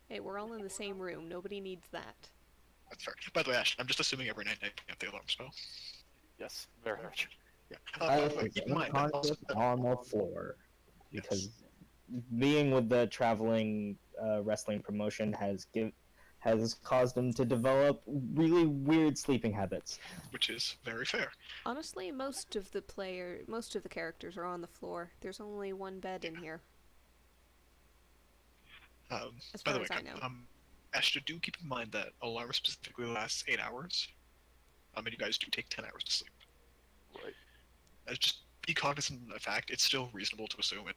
Hey, we're all in the same room. Nobody needs that. That's fair. By the way, Ash, I'm just assuming every night you have the alarm spell. Yes, very much. Yeah. I By the way, keep in mind that also, unconscious on the floor because being with the traveling wrestling promotion has caused him to develop really weird sleeping habits. which is very fair. Honestly, most of the characters are on the floor. There's only one bed in here. As By far the way, as I know. Ashta, do keep in mind that alarm specifically lasts 8 hours. And you guys do take 10 hours to sleep. Right. Just be cognizant of the fact it's still reasonable to assume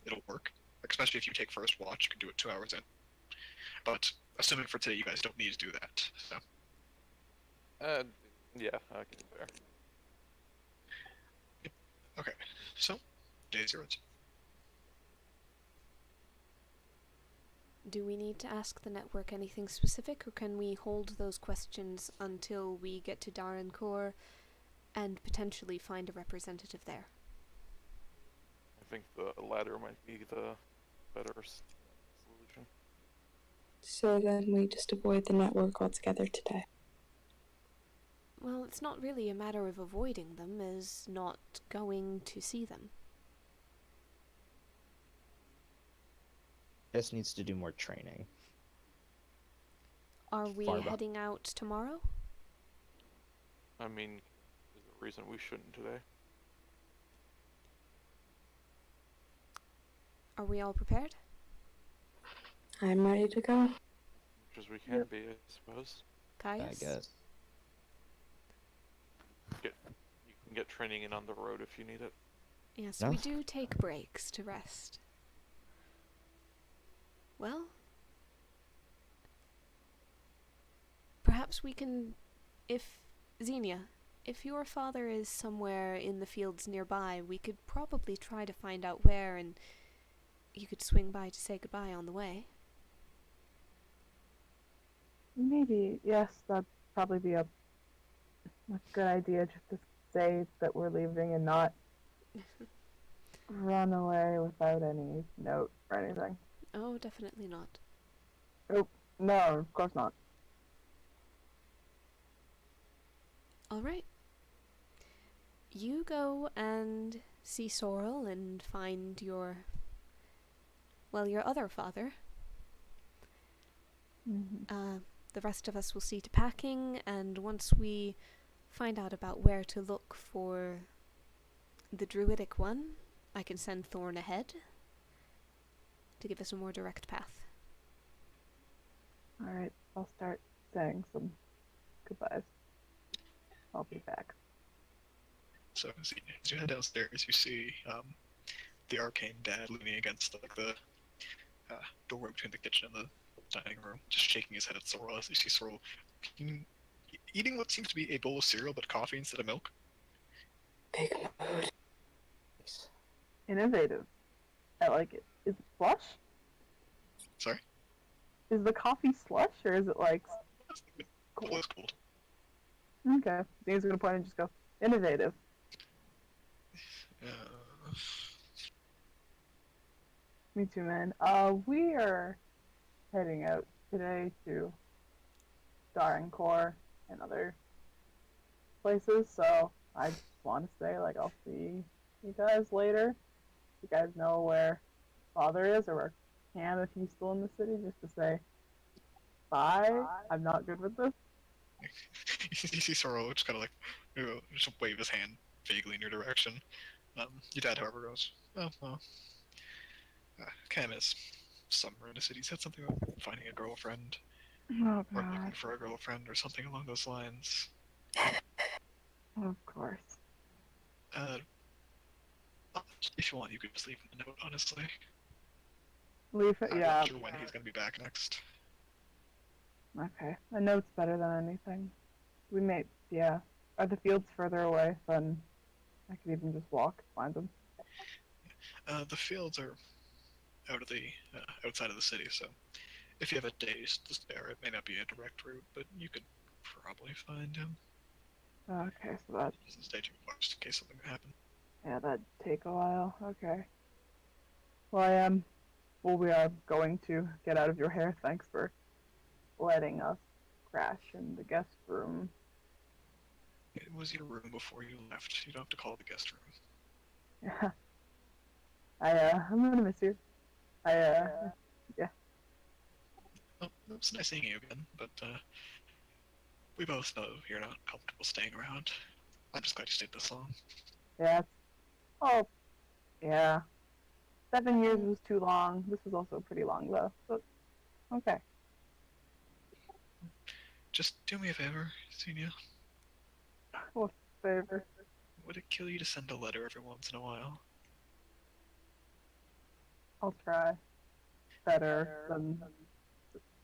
it'll work. Especially if you take first watch, you can do it 2 hours in. But assuming for today you guys don't need to do that. So. Yeah, I can be fair. Okay, so Days yours. Do we need to ask the network anything specific, or can we hold those questions until we get to Daren-k'or and potentially find a representative there? I think the latter might be the better solution. So then we just avoid the network altogether today. Well, it's not really a matter of avoiding them, as not going to see them. This needs to do more training. Are we Far behind. heading out tomorrow? I mean, there's a reason we shouldn't today. Are we all prepared? I'm ready to go. Much as we can be, I suppose. Caius? I guess. You can get training in on the road if you need it. Yes, No. we do take breaks to rest. Well, perhaps we can, if your father is somewhere in the fields nearby, we could probably try to find out where, and you could swing by to say goodbye on the way. Maybe, yes, that'd probably be a good idea, just to say that we're leaving and not run away without any note or anything. Oh, definitely not. No, of course not. Alright. You go and see Sorrel and find your other father. Mm-hmm. The rest of us will see to packing, and once we find out about where to look for the druidic one, I can send Thorn ahead to give us a more direct path. Alright, I'll start saying some goodbyes. I'll be back. So as you head downstairs, you see the arcane dad leaning against like the doorway between the kitchen and the dining room, just shaking his head at Sorrel as you see Sorrel eating what seems to be a bowl of cereal, but coffee instead of milk. Big mood. Innovative. I like it. Is it slush? Sorry? Is the coffee slush, or is it like... Cool. It's cold. Okay. He's gonna point and just go, innovative. Me too, man. We are heading out today to Daren-k'or and other places, so I just want to say, like, I'll see you guys later. You guys know where Father is, or where Cam, if he's still in the city, just to say bye. I'm not good with this. You see Sorrel just kind of like just wave his hand vaguely in your direction. Your dad, however, goes, "Oh well, Cam is somewhere in the city. He said something about finding a girlfriend, Oh, or looking God. for a girlfriend, or something along those lines." Of course. If you want, you could just leave him a note, honestly. Leave it, I'm yeah. not sure when he's gonna be back next. Okay. A note's better than anything. We may, yeah. Are the fields further away? Then I could even just walk to find them. The fields are out of the outside of the city, so if you have a day to spare, it may not be a direct route, but you could probably find him. Okay, so that, It doesn't stay too far, just in case something happened. yeah, that'd take a while. Okay. Well, we are going to get out of your hair. Thanks for letting us crash in the guest room. It was your room before you left. You don't have to call it the guest room. Yeah. I'm gonna miss you. Yeah. Well, it was nice seeing you again, but we both know you're not comfortable staying around. I'm just glad you stayed this long. Yeah. Oh, yeah. 7 years was too long. This was also pretty long, though. But, okay. Just do me a favor, Senior. What favor? Would it kill you to send a letter every once in a while? I'll try. Better than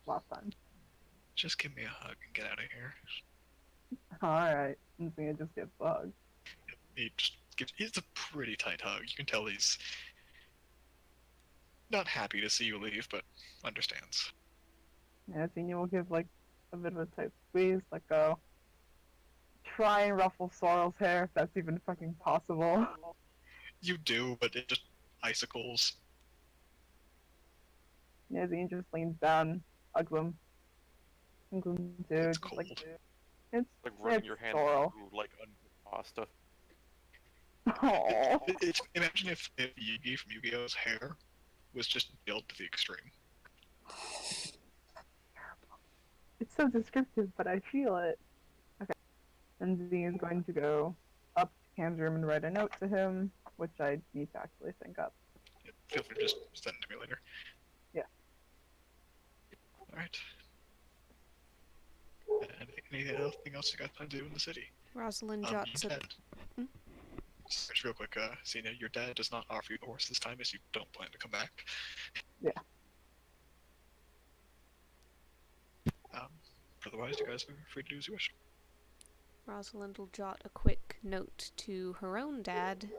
last time. Just give me a hug and get out of here. Alright. I'm gonna just get bugged. He just It's a pretty tight hug. You can tell he's not happy to see you leave, but understands. Yeah, Xenia will give like a bit of a tight squeeze, let go. Try and ruffle Sorrel's hair if that's even fucking possible. You do, but it just icicles. Yeah, Xenia just leans down, hugs him. Hugs him too. It's Just cold. like it's Like running your hand Sorrel. through like pasta. Aww. Imagine if Yugi from Yu-Gi-Oh's hair was just nailed to the extreme. It's so descriptive, but I feel it. Okay. And Xenia is going to go up to Cam's room and write a note to him, which I need to actually think up. Yeah, feel free to just send it to me later. Yeah. Alright. Anything else you guys plan to do in the city? Rosalind jots Your up. dad. Hmm? Just real quick, Cena, your dad does not offer you the horse this time as you don't plan to come back. Yeah. Otherwise, you guys are free to do as you wish. Rosalind will jot a quick note to her own dad,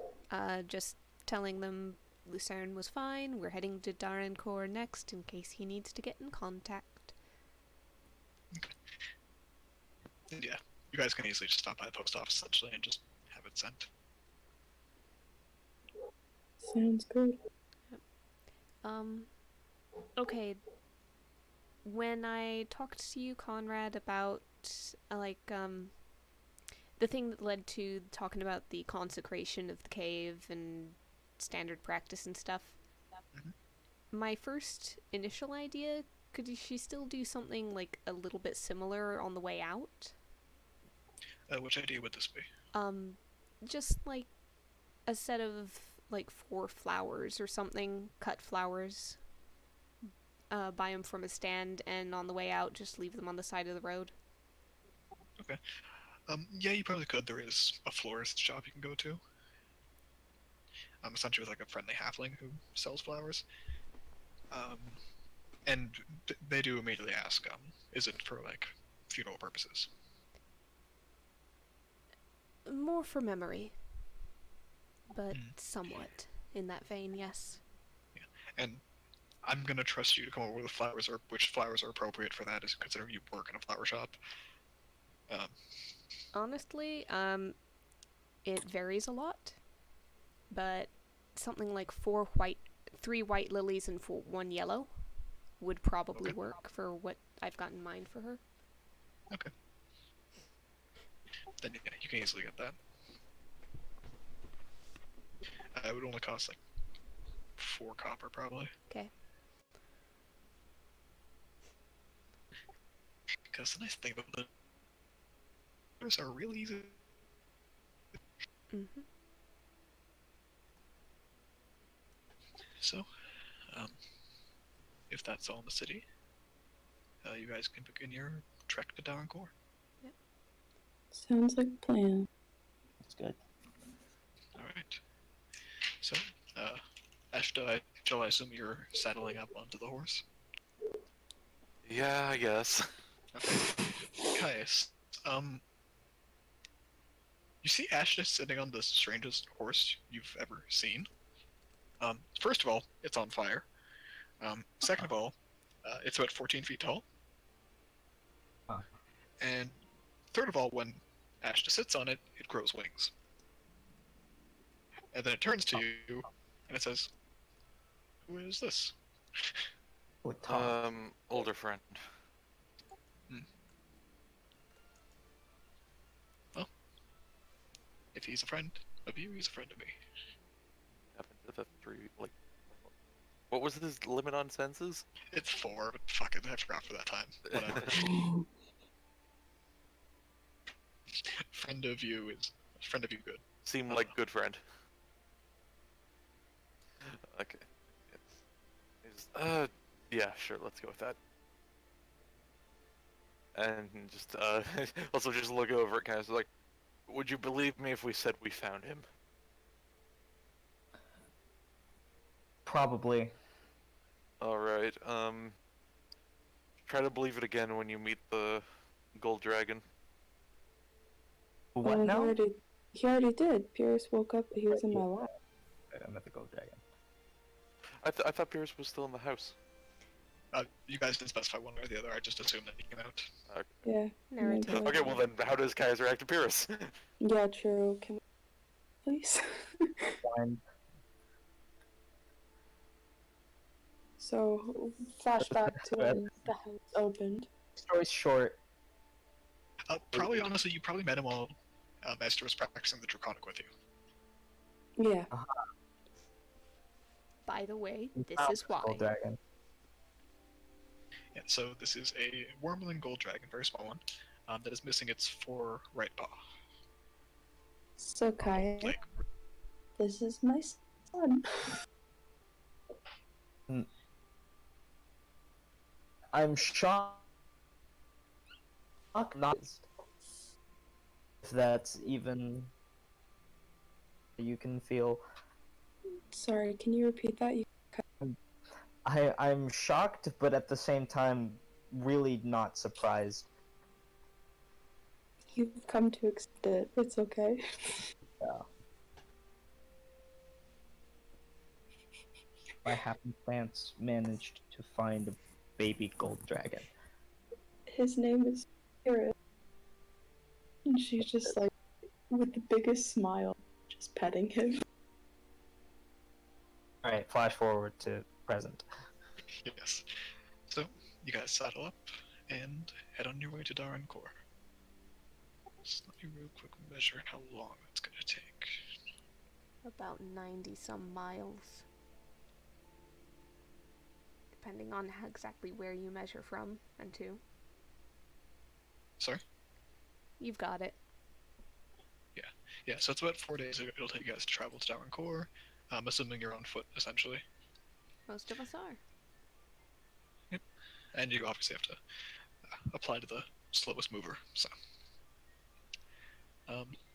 just telling them Lucerne was fine, we're heading to Daren-k'or next in case he needs to get in contact. And yeah, you guys can easily just stop by the post office essentially and just have it sent. Sounds good. Okay. When I talked to you, Conrad, about, the thing that led to talking about the consecration of the cave and standard practice and stuff, my first initial idea, could she still do something, like, a little bit similar on the way out? Which idea would this be? Just, like, a set of, like, 4 flowers or something, cut flowers. Buy them from a stand, and on the way out, just leave them on the side of the road. Okay. Yeah, you probably could. There is a florist shop you can go to. Essentially with like a friendly halfling who sells flowers. And they do immediately ask, is it for like funeral purposes? More for memory. But somewhat in that vein, yes. Yeah. And I'm gonna trust you to come up with which flowers are appropriate for that, as considering you work in a flower shop. Honestly, it varies a lot, but something like 3 white lilies and 1 yellow would probably work for what I've got in mind for her. Okay. Then yeah, you can easily get that. It would only cost like 4 copper probably. Okay. Because the nice thing about the flowers are really easy. Mm-hmm. So, if that's all in the city, you guys can begin your trek to Daren-k'or. Sounds like a plan. That's good. Alright. So, Ashta, shall I assume you're saddling up onto the horse? Yeah, I guess. Okay. Caius, you see Ashta sitting on the strangest horse you've ever seen. First of all, it's on fire. Second of all, it's about 14 feet tall. Huh. And third of all, when Ashta sits on it, it grows wings. And then it turns to you, and it says, "Who is this?" With Tom. Older friend. Well, if he's a friend of you, he's a friend of me. Happen to the 3, like... What was his limit on senses? It's 4, but fuck it, I forgot for that time. Whatever. Friend of you good. Seemed like good friend. Okay. Yeah, sure, let's go with that. And just, also just look over it, kind of like, would you believe me if we said we found him? Probably. Alright, try to believe it again when you meet the gold dragon. What now? He already did. Pierce woke up, he was in my lap. A mythical dragon. I thought Pierce was still in the house. You guys didn't specify one way or the other. I just assumed that he came out. Yeah. Narrative. maybe. Okay, well then, how does Caius react to Pierce? Yeah, true. Can we please? Blind. So, flashback to when the house opened. Story short, Probably, honestly, you probably met him while Esther was practicing the Draconic with you. Yeah. By the way, this found is why. mythical dragon. Yeah, so this is a Wormling Gold Dragon, very small one, that is missing its fore right paw. So, Kaya, Like, this is my son. I'm shocked. Not if that's even you can feel. Sorry, can you repeat that? I'm shocked, but at the same time, really not surprised. You've come to accept it. It's okay. Yeah. By happenstance, managed to find a baby gold dragon. His name is Spirit. And she's just like, with the biggest smile, just petting him. Alright, flash forward to present. yes. So, you guys saddle up and head on your way to Daren-k'or. Just let me real quick measure how long it's gonna take. About 90 some miles. Depending on how exactly where you measure from and to. Sorry? You've got it. Yeah, so it's about 4 days it'll take you guys to travel to Daren-k'or, assuming you're on foot, essentially. Most of us are. And you obviously have to apply to the slowest mover, so.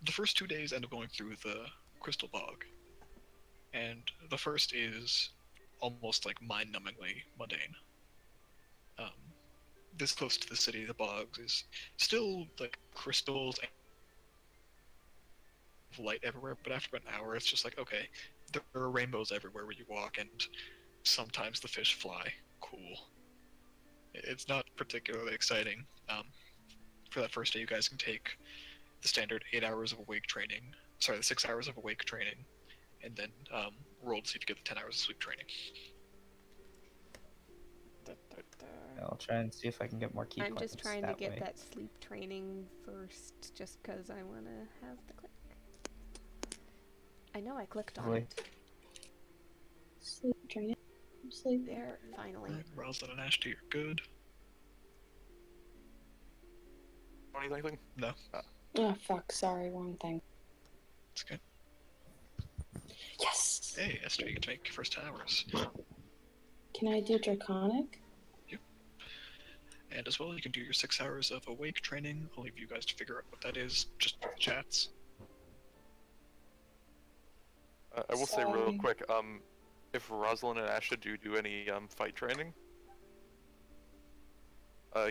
The first 2 days end up going through the Crystal Bog. And the first is almost like mind-numbingly mundane. This close to the city, the bogs is still like crystals and light everywhere, but after about an hour it's just like, okay, there are rainbows everywhere where you walk, and sometimes the fish fly. Cool. It's not particularly exciting. For that first day, you guys can take the standard 8 hours of awake training, sorry, the 6 hours of awake training, and then roll to see if you get the 10 hours of sleep training. I'll try and see if I can get more key I'm points just trying to that get way. that sleep training first, just because I want to have the click. I know I clicked on Wait. it. Sleep training. Sleep. There, finally. Alright, Rosalind and Ashta, you're good. Anything? No, Oh, fuck. Sorry, wrong thing. it's good. Yes! Hey, Esther, you get to make your first 10 hours. Can I do Draconic? And as well, you can do your 6 hours of awake training. I'll leave you guys to figure out what that is, just for the chats. I will say real Sorry. quick, if Rosalind and Ashta do any fight training,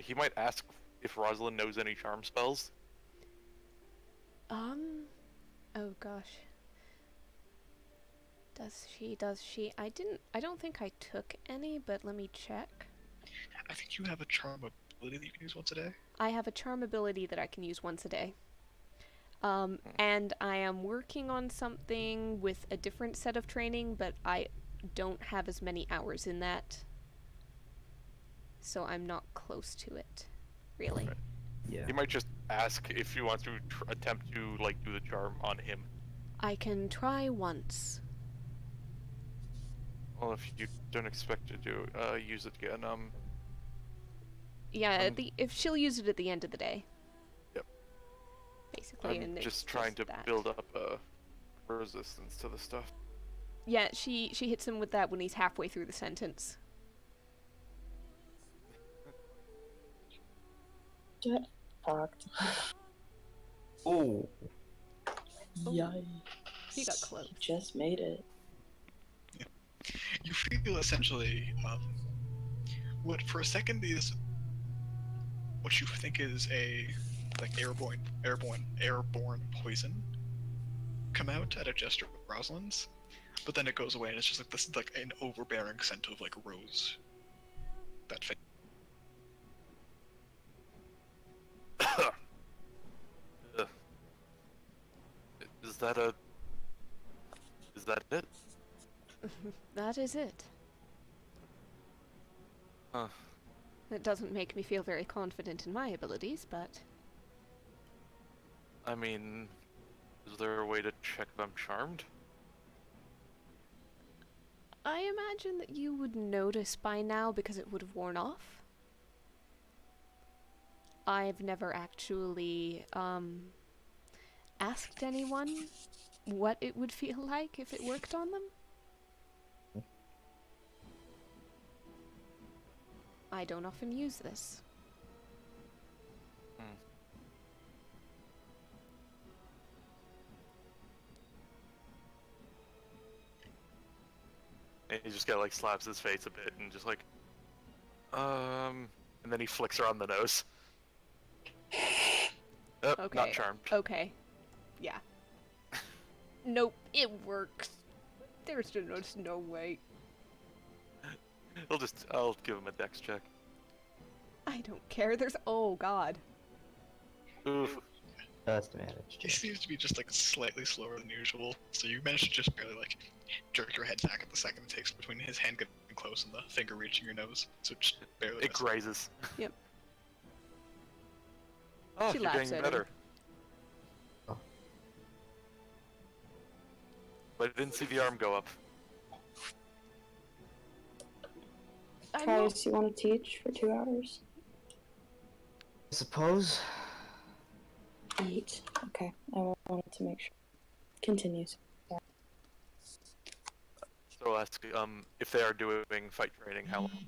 he might ask if Rosalind knows any charm spells. Oh gosh. Does she? I don't think I took any, but let me check. I think you have a charm ability that you can use once a day. I have a charm ability that I can use once a day. And I am working on something with a different set of training, but I don't have as many hours in that. So I'm not close to it, really. Right. Yeah. He might just ask if you want to attempt to, like, do the charm on him. I can try once. Well, if you don't expect to use it again, Yeah, if she'll use it at the end of the day. Yep. Basically, I'm and it's just trying to that. build up resistance to the stuff. Yeah, she hits him with that when he's halfway through the sentence. Get fucked. Oh. Yikes. He got close. Just made it. You feel essentially what for a second is what you think is a like airborne poison come out at a gesture of Rosalind's, but then it goes away and it's just like this, like an overbearing scent of like rose. That fits. Ugh. Is that it? That is it. Huh. It doesn't make me feel very confident in my abilities, but I mean, is there a way to check if I'm charmed? I imagine that you would notice by now because it would have worn off. I've never actually asked anyone what it would feel like if it worked on them. I don't often use this. And he just like slaps his face a bit and just like, and then he flicks her on the nose. Oh, Okay. not charmed. Okay. Yeah. Nope, it works. There's just no way. I'll give him a dex check. I don't care. Oh god. Oof. Just managed. He seems to be just like slightly slower than usual, so you manage to just barely like jerk your head back at the second it takes between his hand getting close and the finger reaching your nose. So just barely. It grazes. Yep. Oh, She you're laughs getting at better. him. Oh. But I didn't see the arm go up. I'm not- Caius, you want to teach for 2 hours? I suppose. Eat. Okay, I wanted to make sure. Continues. So I'll ask, if they are doing fight training, how long?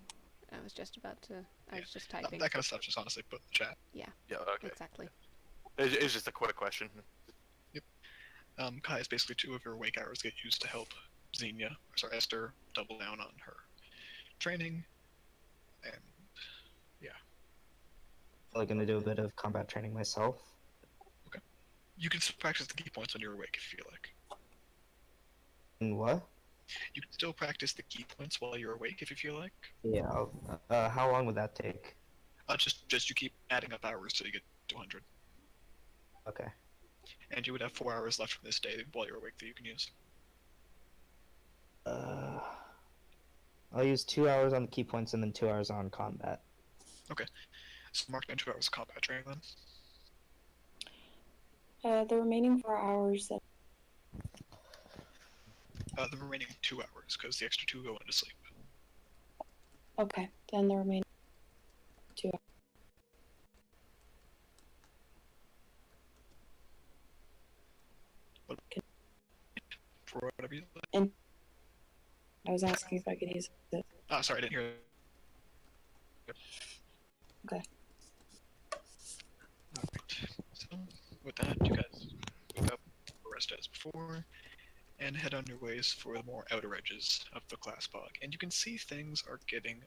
I was just about to. I was just That typing. kind of stuff just honestly put in the chat. Yeah, okay. Exactly. It's just a quick question. Kai is basically 2 of your wake hours get used to help Esther double down on her training, and I'm gonna do a bit of combat training myself. you can still practice the key points when you're awake if you feel like. And what? You can still practice the key points while you're awake if you feel like. Yeah. How long would that take? Just you keep adding up hours so you get to 100, Okay. and you would have 4 hours left from this day while you're awake that you can use. I'll use 2 hours on the key points and then 2 hours on combat. So mark down 2 hours of combat training then. The remaining 4 hours that The remaining 2 hours, because the extra 2 go into sleep. okay, then the remaining 2 hours. For whatever you like. I was asking if I could use it. Oh, sorry, I didn't hear. Okay. Alright, so with that, you guys wake up, rest as before, and head on your ways for the more outer edges of the glass bog. And you can see things are getting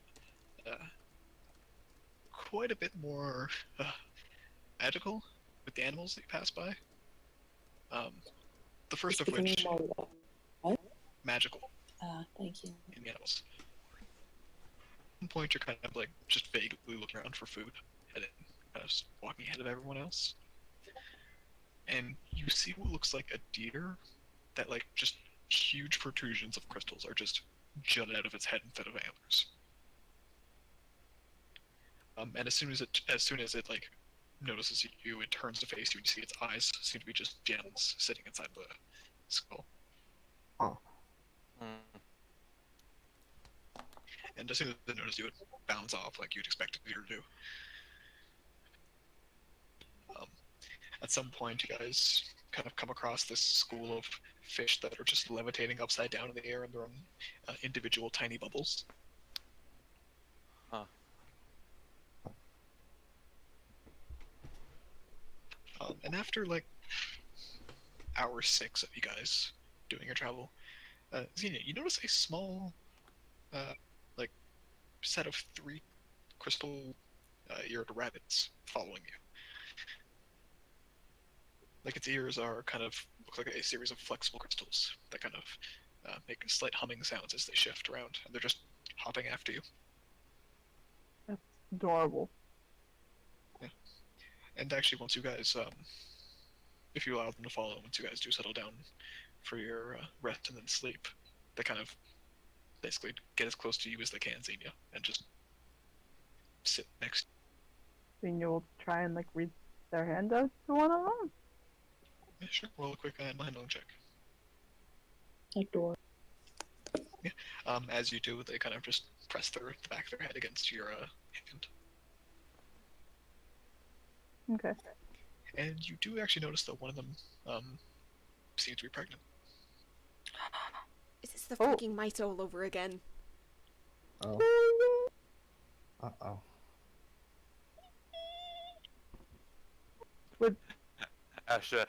quite a bit more magical with the animals that you pass by. The first of It's becoming which, more magical thank you. in the animals. At one point, you're kind of like just vaguely looking around for food, and then kind of walking ahead of everyone else. And you see what looks like a deer that, like, just huge protrusions of crystals are just jutted out of its head instead of antlers. And as soon as it like notices you, it turns to face you, and you see its eyes seem to be just gems sitting inside the skull. And as soon as it notices you, it bounds off like you'd expect a deer to do. At some point, you guys kind of come across this school of fish that are just levitating upside down in the air in their own individual tiny bubbles. Huh. And after like hour 6 of you guys doing your travel, Xenia, you notice a small, like, set of 3 crystal-eared rabbits following you. Like, its ears are kind of look like a series of flexible crystals that kind of make slight humming sounds as they shift around, and they're just hopping after you. That's adorable. And actually, once you guys, if you allow them to follow, once you guys do settle down for your rest and then sleep, they kind of basically get as close to you as they can, Xenia, and just sit next. Then you'll try and like reach their hand out to one of them. Yeah, sure. Roll a quick handling check. Adore. As you do, they kind of just press the back of their head against your hand. Okay. And you do actually notice that one of them seems to be pregnant. Is this the freaking mice all over again? Oh. Uh-oh. Ashta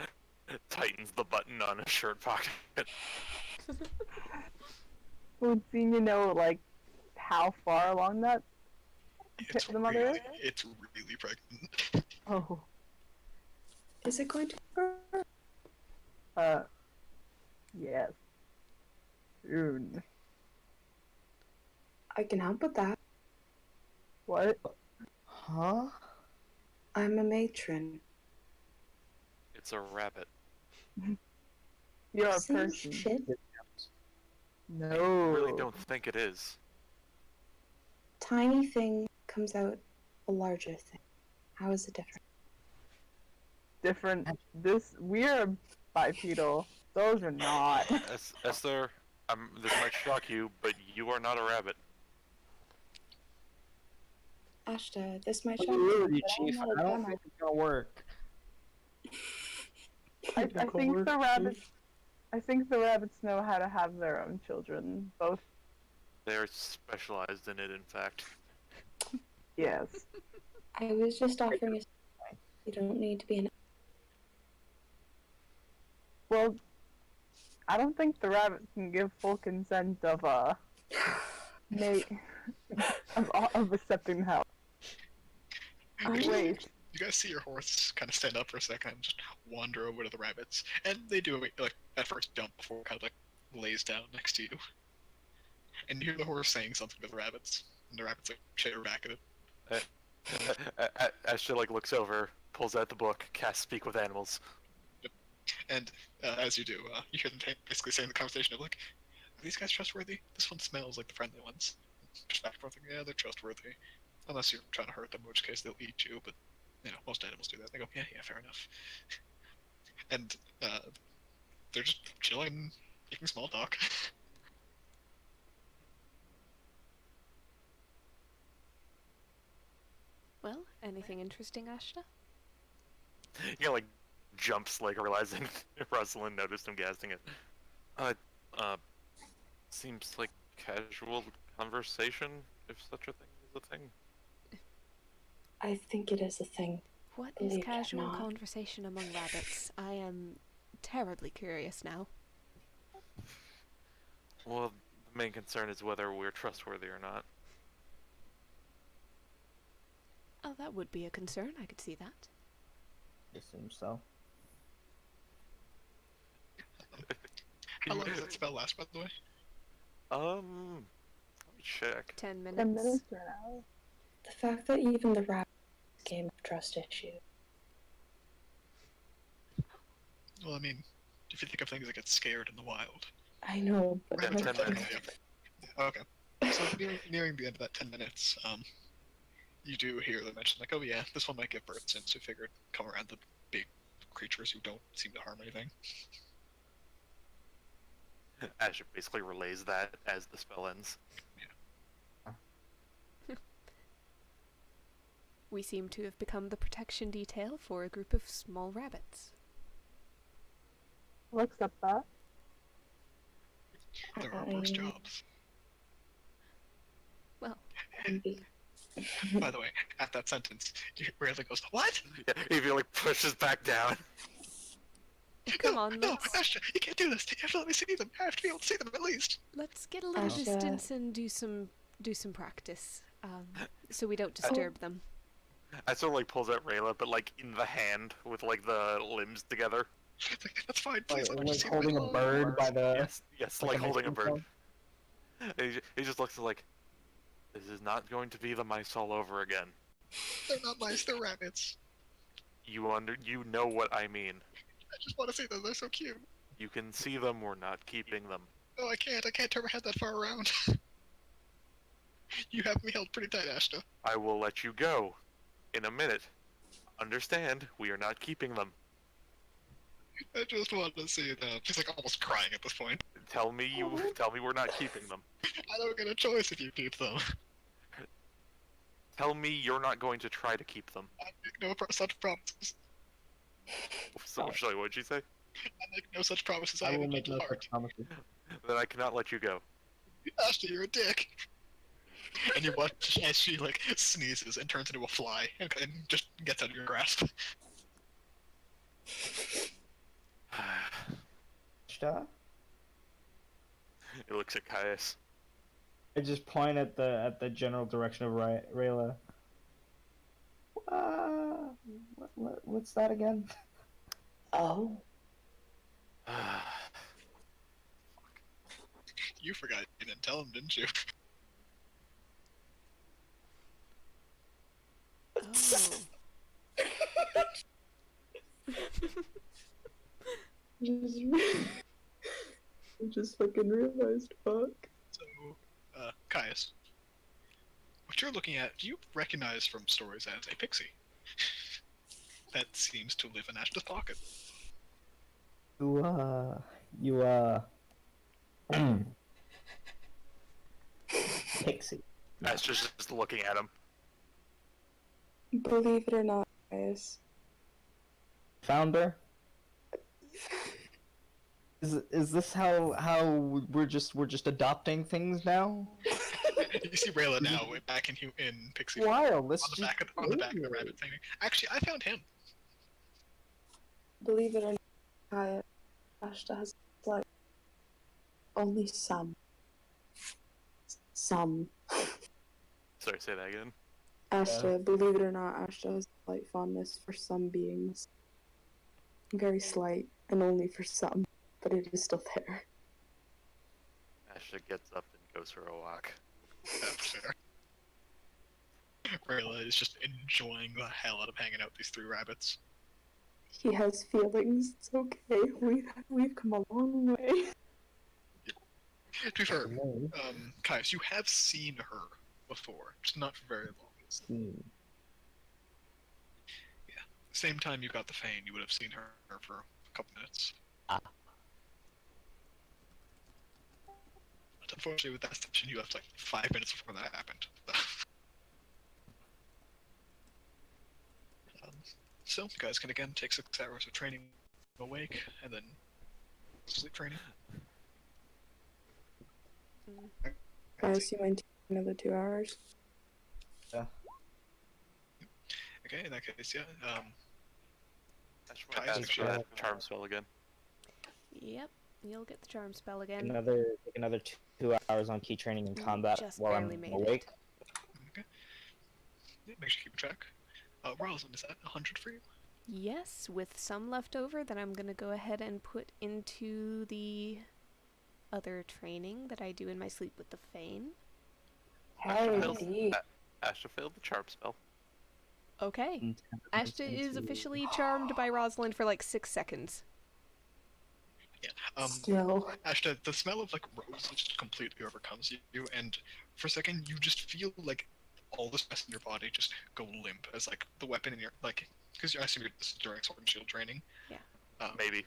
tightens the button on his shirt pocket. Would Xenia know like how far along that the mother is? It's really pregnant. Oh. Is it going to hurt? Yes. Soon. I can help with that. What? Huh? I'm a matron. It's a rabbit. You're a Same person. shit. No. I really don't think it is. Tiny thing comes out a larger thing. How is it different? Different. We're bipedal. Those are not. Esther, this might shock you, but you are not a rabbit. Ashta, this might shock Absolutely, you, but I'm Chief. not a I don't drummer. think it's gonna work. I think the rabbits know how to have their own children. Both. They're specialized in it, in fact. Yes. I was just offering a... You don't need to be an... Well, I don't think the rabbit can give full consent of mate of accepting help. Wait. You guys see your horse kind of stand up for a second and just wander over to the rabbits, and they do like at first jump before it kind of like lays down next to you, and you hear the horse saying something to the rabbits, and the rabbits like chitter back at it. Ashta like looks over, pulls out the book, casts Speak with Animals. And as you do, you hear them basically saying the conversation of like, "Are these guys trustworthy? This one smells like the friendly ones." Just back and forth, like, yeah, they're trustworthy, unless you're trying to hurt them, in which case they'll eat you. But you know, most animals do that. They go, yeah, fair enough. And they're just chilling, making small talk. Well, anything interesting, Ashta? Yeah, like jumps, like realizing Rosalind noticed him casting it. Seems like casual conversation, if such a thing is a thing. I think it is a thing. What is Believe it or casual not. conversation among rabbits? I am terribly curious now. Well, the main concern is whether we're trustworthy or not. Oh, that would be a concern. I could see that. I assume so. How long does that spell last, by the way? Let me check. 10 minutes. 10 minutes or an hour. The fact that even the rabbit game of trust issue. Well, I mean, if you think of things that get scared in the wild. I know, but Yeah, like, 10 minutes. Yeah. Okay. So nearing the end of that 10 minutes, you do hear them mention like, oh yeah, this one might give birth soon, so we figured come around the big creatures who don't seem to harm anything. Asher basically relays that as the spell ends. We seem to have become the protection detail for a group of small rabbits. I'll accept that. There are worse jobs. Well, By the way, at that sentence, Rayla goes, what? Yeah, he like pushes back down. come on, No, let's, Ashta, you can't do this. You have to let me see them. I have to be able to see them at least. let's get a little Ashta. distance and do some practice, so we don't disturb them. I sort of like pulls out Rayla, but like in the hand with like the limbs together. It's like, that's fine, Like, please. let me like just see holding a the bird by the. Yes, like like a holding a bird. microphone. And he just looks like, this is not going to be the mice all over again. They're not mice, they're rabbits. You know what I mean. I just want to see them, they're so cute. You can see them, we're not keeping them. No, I can't turn my head that far around. You have me held pretty tight, Ashta. I will let you go in a minute. Understand, we are not keeping them. I just want to see them. She's like almost crying at this point. Tell me we're not keeping them. I don't get a choice if you keep them. Tell me you're not going to try to keep them. I make no such promises. So, sorry, what'd she say? I make no such promises. I have will a make gentle no heart. such promises. Then I cannot let you go. Ashta, you're a dick. And you watch as she like sneezes and turns into a fly and just gets out of your grasp. Ashta? It looks at Caius. I just point at the general direction of Rayla. What's that again? Oh, You forgot you didn't tell him, didn't you? Oh. I just fucking realized, fuck. So, Caius, what you're looking at, do you recognize from stories as a pixie? That seems to live in Ashta's pocket. Pixie. That's just looking at him. Believe it or not, guys. Founder? Is this how we're just adopting things now? You see Rayla now back in pixie form, Wild. on Let's the just back of the rabbit thing. Actually, I found him. Believe it or not, Kaya, Ashta has like only some. Sorry, say that again. Ashta, believe it or not, Ashta has a slight fondness for some beings. Very slight, and only for some, but it is still there. Ashta gets up and goes for a walk. That's fair. Rayla is just enjoying the hell out of hanging out with these three rabbits. He has feelings. It's okay. We've come a long way. To be fair, Caius, you have seen her before, just not for very long. Same time you got the Fane, you would have seen her for a couple minutes. Ah. But unfortunately, with that session, you left like 5 minutes before that happened. So, you guys can again take 6 hours of training awake, and then sleep training. Guys, you mind taking another 2 hours? Yeah. Okay, in that case, yeah. Ashta asks for that charm spell again. Yep, you'll get the charm spell again. Take another 2 hours on key training and combat just while barely I'm made awake. Okay. Yeah, make sure you keep track. Rosalind, is that 100 for you? Yes, with some left over that I'm gonna go ahead and put into the other training that I do in my sleep with the Fane. Howdy. Ashta failed the charm spell. Okay. Ashta is officially charmed by Rosalind for like 6 seconds. Yeah. Still. Ashta, the smell of like rose just completely overcomes you, and for a second you just feel like all the stress in your body just go limp as like the weapon in your because I assume this is during sword and shield training. Yeah. Maybe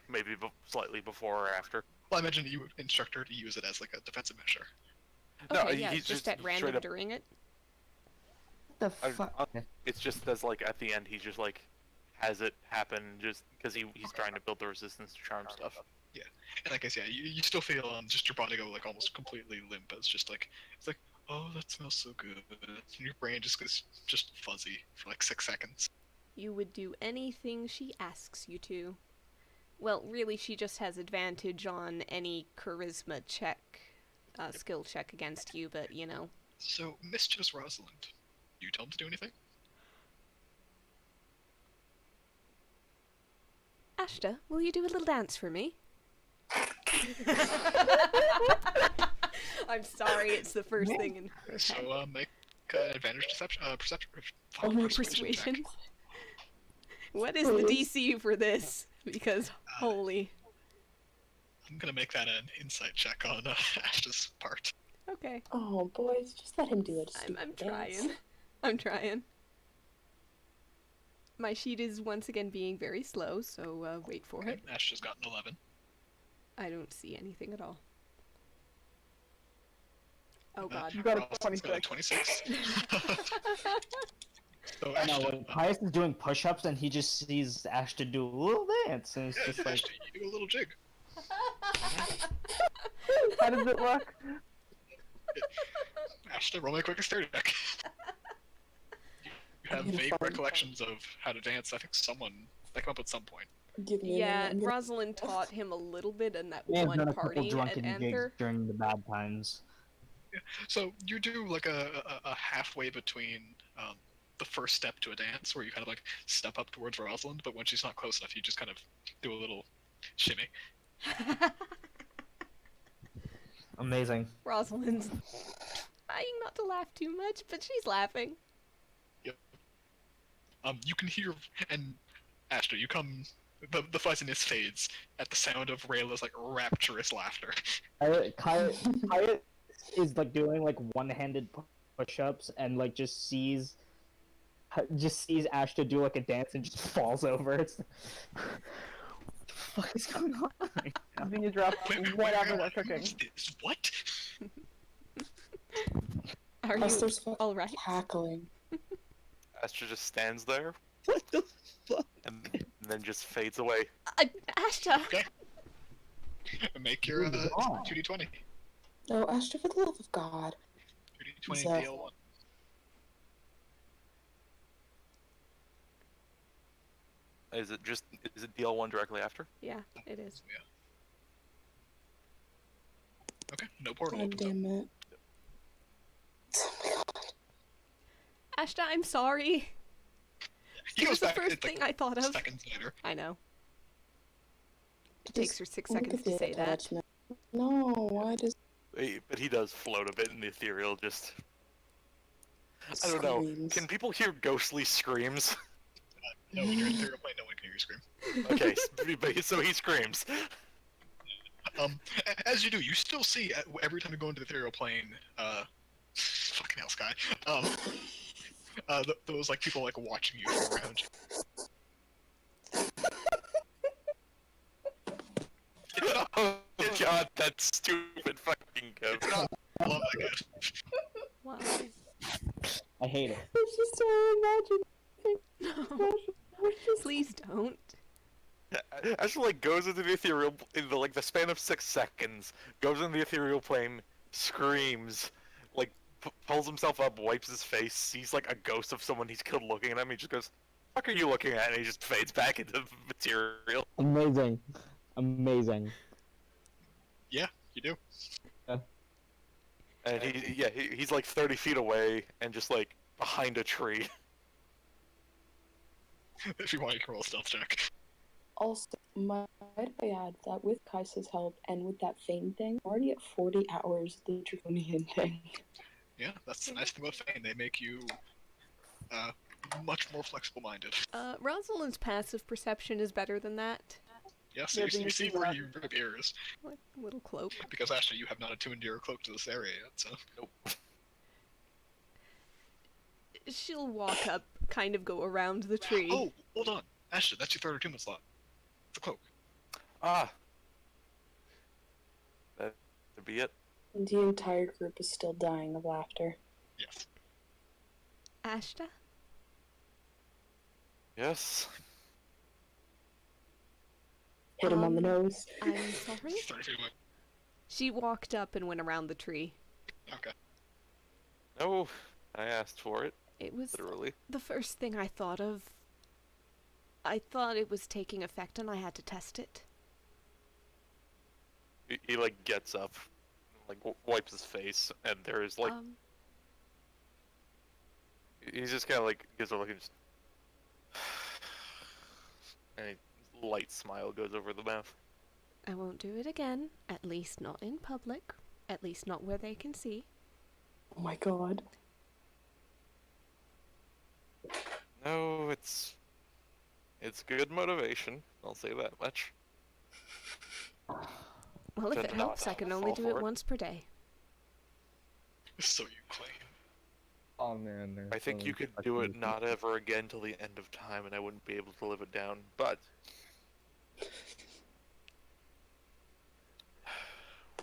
slightly before or after. Well, I imagine you would instruct her to use it as like a defensive measure. Okay, No, yeah, he's just at random straight up. during it. What the fuck? It's just as like at the end he just like has it happen just because he's trying to build the resistance to charm stuff. And I guess yeah, you still feel just your body go like almost completely limp as just like it's like, oh, that smells so good, and your brain just goes just fuzzy for like 6 seconds. You would do anything she asks you to. Well, really, she just has advantage on any charisma check, skill check against you, but you know. So, Mischievous Rosalind, you tell him to do anything? Ashta, will you do a little dance for me? I'm sorry, it's the first thing in her So, head. make advantage perception. Oh my Persuasion check. Persuasion. What is the Please. DC for this? Because, holy. I'm gonna make that an insight check on Ashta's part. Okay, Oh, boys, just let him do it. I'm trying. I'm trying. My sheet is once again being very slow, so wait for it. Ashta's got an 11. I don't see anything at all. Oh god. You got a Roslyn's got a 26. So I know, Ashta, when Caius is doing push-ups and he just sees Ashta do a little dance, and it's yeah, just like, Ashta, you do a little jig. How does it look? Ashta, roll me a quick dexterity check. You have vague recollections of how to dance. I think they come up at some point. Give me a Yeah, minute, I'm gonna- Rosalind taught him a little bit in that man's one done a couple party at drunken gigs Anther. during the bad times. So you do like a halfway between the first step to a dance, where you kind of like step up towards Rosalind, but when she's not close enough, you just kind of do a little shimmy. Amazing. Rosalind's trying not to laugh too much, but she's laughing. You can hear, and Ashta, you come. The fuzziness fades at the sound of Rayla's like rapturous laughter. Caius is like doing like one-handed push-ups and like just sees Ashta do like a dance and just falls over. It's what the fuck is going on? I'm gonna drop whatever they're cooking. What? Are you Esther's fucking alright? cackling. Astra just stands there What the fuck? and then just fades away. Ashta! Okay. Make your Who's on? 2d20. No, Ashta, for the love of God. 2d20 He's, DL1. Is it DL1 directly after? Yeah, it is. Okay, no portal God opens up. damn it. Oh my God. Ashta, I'm sorry. He It goes was the back, first it's, like, thing I thought of. seconds later. I know. It takes Just her 6 look seconds at to the say that. attachment. No, why does But he does float a bit in the ethereal, just... I don't know. screams? Can people hear ghostly screams? No, when you're in the airplane, no one can hear you scream. Okay, so he screams. As you do, you still see every time you go into the ethereal plane. Fucking hell, Sky. Those like people like watching you from around you. Oh god, that stupid fucking ghost. I love that gift. Wow. I hate it. It's just so No. Please don't. Actually, like, goes into the ethereal, in the span of 6 seconds, goes into the ethereal plane, screams, like, pulls himself up, wipes his face, sees, like, a ghost of someone he's killed looking at him, he just goes, "Fuck are you looking at?" And he just fades back into the material. Amazing. Amazing. Yeah, you do. And he's like 30 feet away, and just, like, behind a tree. If you want, you can roll a stealth check. Also, might I add that with Kaisa's help and with that Fane thing, I'm already at 40 hours of the Draconian thing. Yeah, that's the nice thing about Fane. They make you much more flexible-minded. Rosalind's passive perception is better than that. Yes, Yeah, you but see you where can- he appears. Like, little cloak. Because actually, you have not attuned your cloak to this area yet, so... Nope. She'll walk up, kind of go around the tree. Oh, hold on. Ashta, that's your third attunement slot. It's a cloak. Ah! That'd be it. The entire group is still dying of laughter. Yes. Ashta? Yes. Hit him on the nose. I'm sorry? 30 feet away. She walked up and went around the tree. Okay. No, I asked for it, It was literally. the first thing I thought of. I thought it was taking effect and I had to test it. He like, gets up, like, wipes his face, and there's, like, he's just kind of, like, gives a look and just... And he light smile goes over the mouth. I won't do it again. At least not in public. At least not where they can see. Oh my god. No, it's good motivation. I'll say that much. Well, if To it not helps, I can only fall do for it it. once per day. So you claim. Oh man, there's I think you could do it not ever again till the end of time, and I wouldn't be able to live it down. But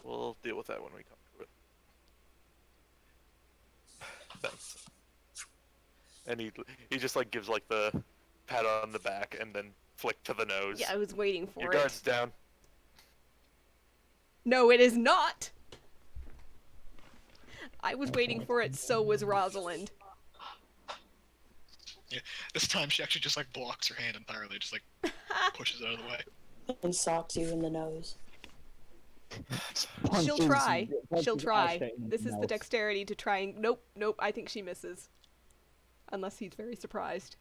we'll deal with that when we come to it. Thanks. And he just like gives like the pat on the back and then flick to the nose. Yeah, I was waiting for Your it. guard's down. No, it is not! I was waiting for it, so was Rosalind. Yeah, this time she actually just like blocks her hand entirely, just like pushes it out of the way. And socks you in the nose. She'll try. She'll try. This is the dexterity to try and... Nope, I think she misses. Unless he's very surprised.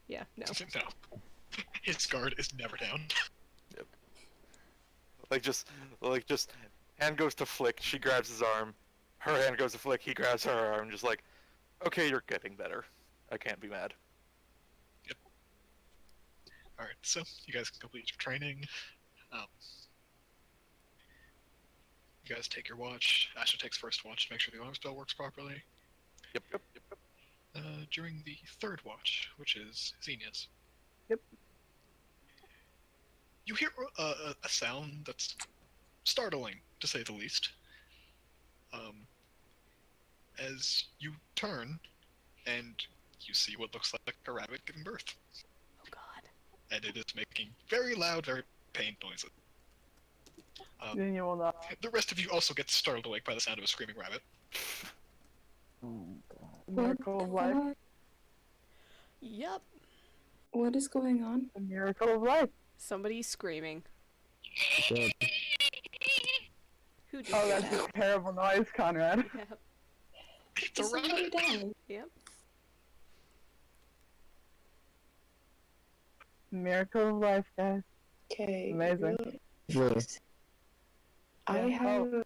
Yeah, no. No. His guard is never down. Yep. Like just, hand goes to flick, she grabs his arm. Her hand goes to flick, he grabs her arm, just like, okay, you're getting better. I can't be mad. Alright, so you guys can complete your training. You guys take your watch. Ashta takes first watch to make sure the alarm spell works properly. Yep. During the third watch, which is Xenia's. Yep. You hear a sound that's startling, to say the least. As you turn, and you see what looks like a rabbit giving birth. Oh god. And it is making very loud, very pained noises. Then you will not. The rest of you also get startled awake by the sound of a screaming rabbit. Miracle of life. Yep. What is going on? A miracle of life. Somebody's screaming. Who did Oh, that? that's a terrible noise, Conrad. Yep. It's a Is somebody rabbit! dying? Yep. Miracle of life, guys. Okay. Amazing. Really? I Yeah. have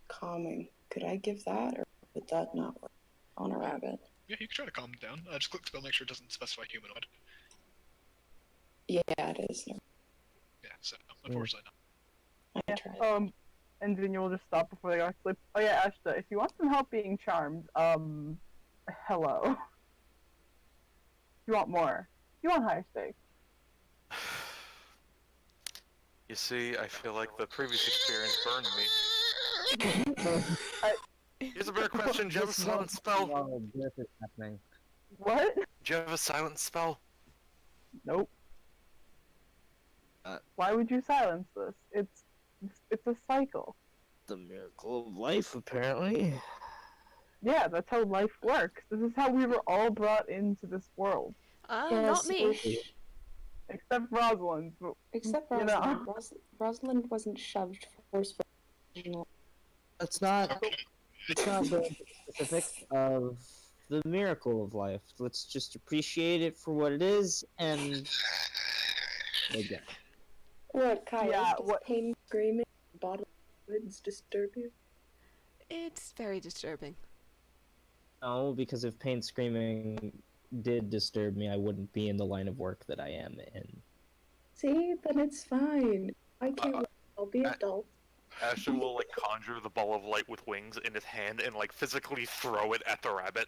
calming. Could I give that, or would that not work on a rabbit? Yeah, you can try to calm it down. Just click spell, make sure it doesn't specify humanoid. Yeah, it is. Yeah, so unfortunately I tried. And then you will just stop before they go to sleep. Oh yeah, Ashta, if you want some help being charmed, hello. You want more. You want higher stakes. You see, I feel like the previous experience burned me. Here's a better question, do you have a silent spell? Oh, this is happening. What? Do you have a silent spell? Nope. Why would you silence this? It's a cycle. The miracle of life, apparently. Yeah, that's how life works. This is how we were all brought into this world. Not me. Except Rosalind. But, Except you Rosalind. know. Rosalind wasn't shoved forcefully. That's not the specifics of the miracle of life. Let's just appreciate it for what it is, and again. What, Caius? Yeah, does what- pain, screaming, bodily fluids disturb you? It's very disturbing. No, because if pain screaming did disturb me, I wouldn't be in the line of work that I am in. See, then it's fine. I can't. I'll be adult. Ashton will like conjure the ball of light with wings in his hand and like physically throw it at the rabbit.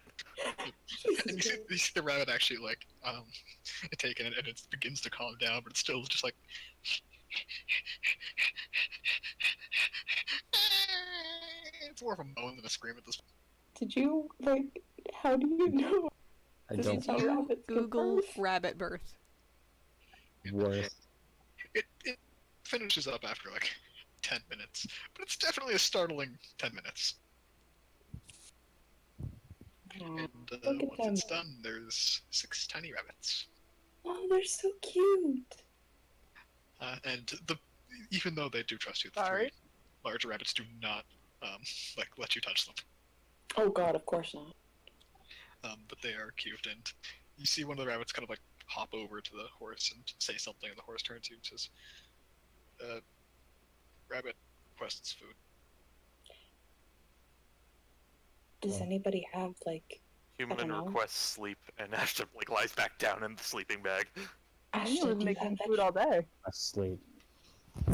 And you see the rabbit actually like taking it, and it begins to calm down, but it's still just like it's more of a moan than a scream at this point. Did you like? How do you know? I This don't is how You rabbits give Google birth? rabbit birth. worth. It finishes up after like 10 minutes, but it's definitely a startling 10 minutes. Aw, And look at once it's them. done, there's 6 tiny rabbits. Oh, they're so cute. And even though they do trust you, the Sorry? 3 larger rabbits do not like let you touch them. Oh God, of course not. But they are cute, and You see one of the rabbits kind of like hop over to the horse and say something, and the horse turns to you and says, "Rabbit requests food." Does anybody have like? I Human don't know. requests sleep, and Ashta like lies back down in the sleeping bag. He Ashta, was do you making have food all day. Asleep.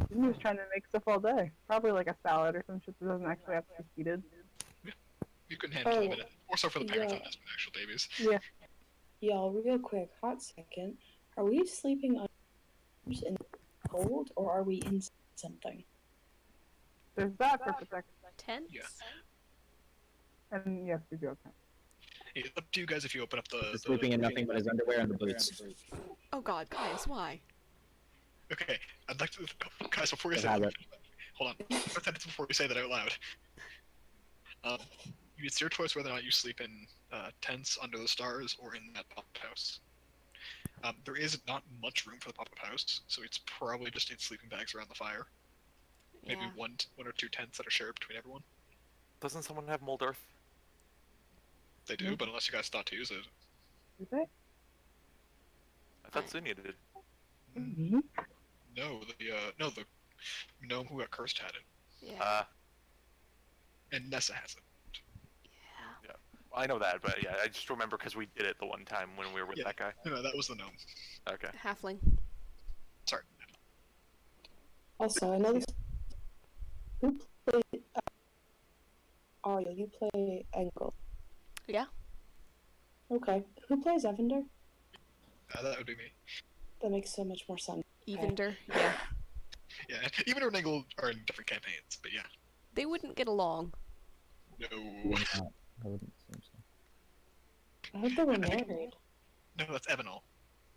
He was trying to make stuff all day. Probably like a salad or some shit that doesn't actually have to be heated. You can hand it to them, Oh, and more so for the parents yeah. on this, actual babies. Yeah. Y'all, real quick, hot second. Are we sleeping on in the cold, or are we in something? There's that for protection. Tents? Yeah. And yes, we do have time. It's up to you guys if you open up the. Sleeping in nothing but his underwear and the boots. Oh god, Caius, why? Okay, I'd like to, guys, before you Good say habit. hold on, a sentence before you say that out loud. It's your choice whether or not you sleep in tents under the stars or in that pop-up house. There is not much room for the pop-up house, so it's probably just in sleeping bags around the fire. Maybe Yeah. one or two tents that are shared between everyone. Doesn't someone have mold earth? They do, but unless you guys thought to use it. Is it? I thought Sunya did. Mm-hmm. No, the gnome who got cursed had it, Yeah. and Nessa has it. Yeah. I know that, but yeah, I just remember because we did it the one time when we were with Yeah. that guy. No, that was the gnome. Okay. Halfling. Sorry. Also, another. Who played? Arya, you play Engel. Yeah. Okay. Who plays Evander? That would be me. That makes so much more sense. Evander. Yeah. Yeah, even her and Engel are in different campaigns, but yeah. They wouldn't get along. No. I wouldn't assume so. I hope they were married. No, that's Evanol.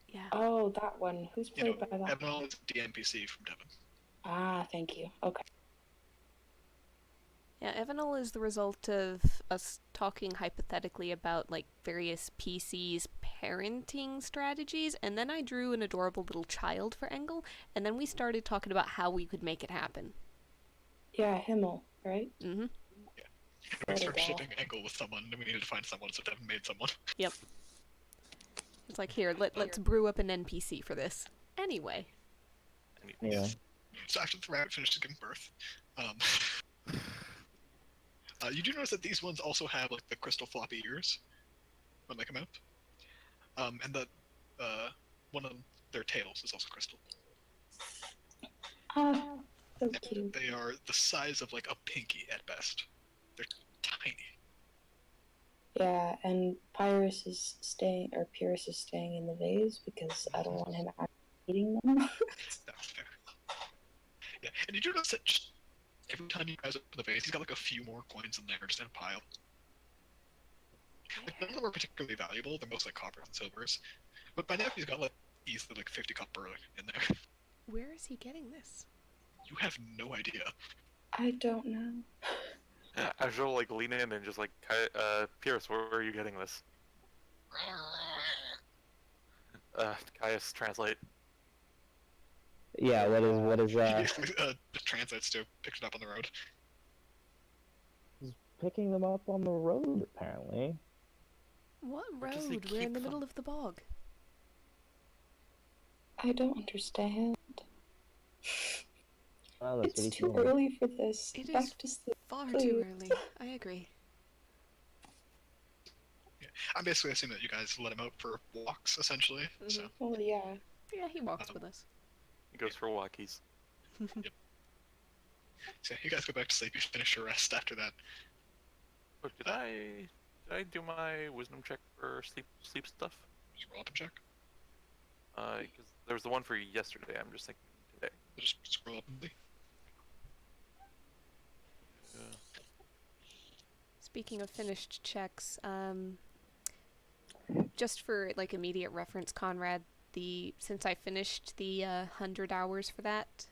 Yeah. Oh, that one. Who's You know, played by that? Evanol is the NPC from Devon. Ah, thank you. Okay. Yeah, Evanol is the result of us talking hypothetically about like various PCs parenting strategies, and then I drew an adorable little child for Engel, and then we started talking about how we could make it happen. Yeah, Himmel, right? Mm-hmm. We started Wow. shipping Engel with someone, and we needed to find someone, so Devon made someone. Yep. It's like, here, let's brew up an NPC for this. Anyway. Yeah. So after the rabbit finishes giving birth, you do notice that these ones also have like the crystal floppy ears when they come out, and the one of their tails is also crystal. Ah, so And cute. they are the size of like a pinky at best. They're tiny. Yeah, and Pyrrhus is staying in the vase because I don't want him eating them. That's fair. Yeah, and you do notice that just every time you guys open the vase, he's got like a few more coins in there, just in a pile. Like, none of them are particularly valuable. They're mostly coppers and silvers. But by now he's got like easily like 50 copper in there. Where is he getting this? You have no idea. I don't know. I should like lean in and just like, Pierce, where are you getting this? Caius, translate. Yeah, what is He basically translates to picked it up on the road. He's picking them up on the road, apparently. What Where does he road? We're in keep the middle them? of the bog. I don't understand. Oh, that's It's what he's too doing. early for this. It Back is to sleep. far Please. too early. I agree. I'm basically assuming that you guys let him out for walks, essentially. So Well, yeah. Yeah, he walks with us. He goes for walkies. So you guys go back to sleep. You finish your rest after that. Look, did I do my wisdom check for sleep stuff? Just roll up and check. Because there was the one for yesterday. I'm just thinking today. Just scroll up and see. Speaking of finished checks, just for like immediate reference, Conrad, since I finished the 100 hours for that.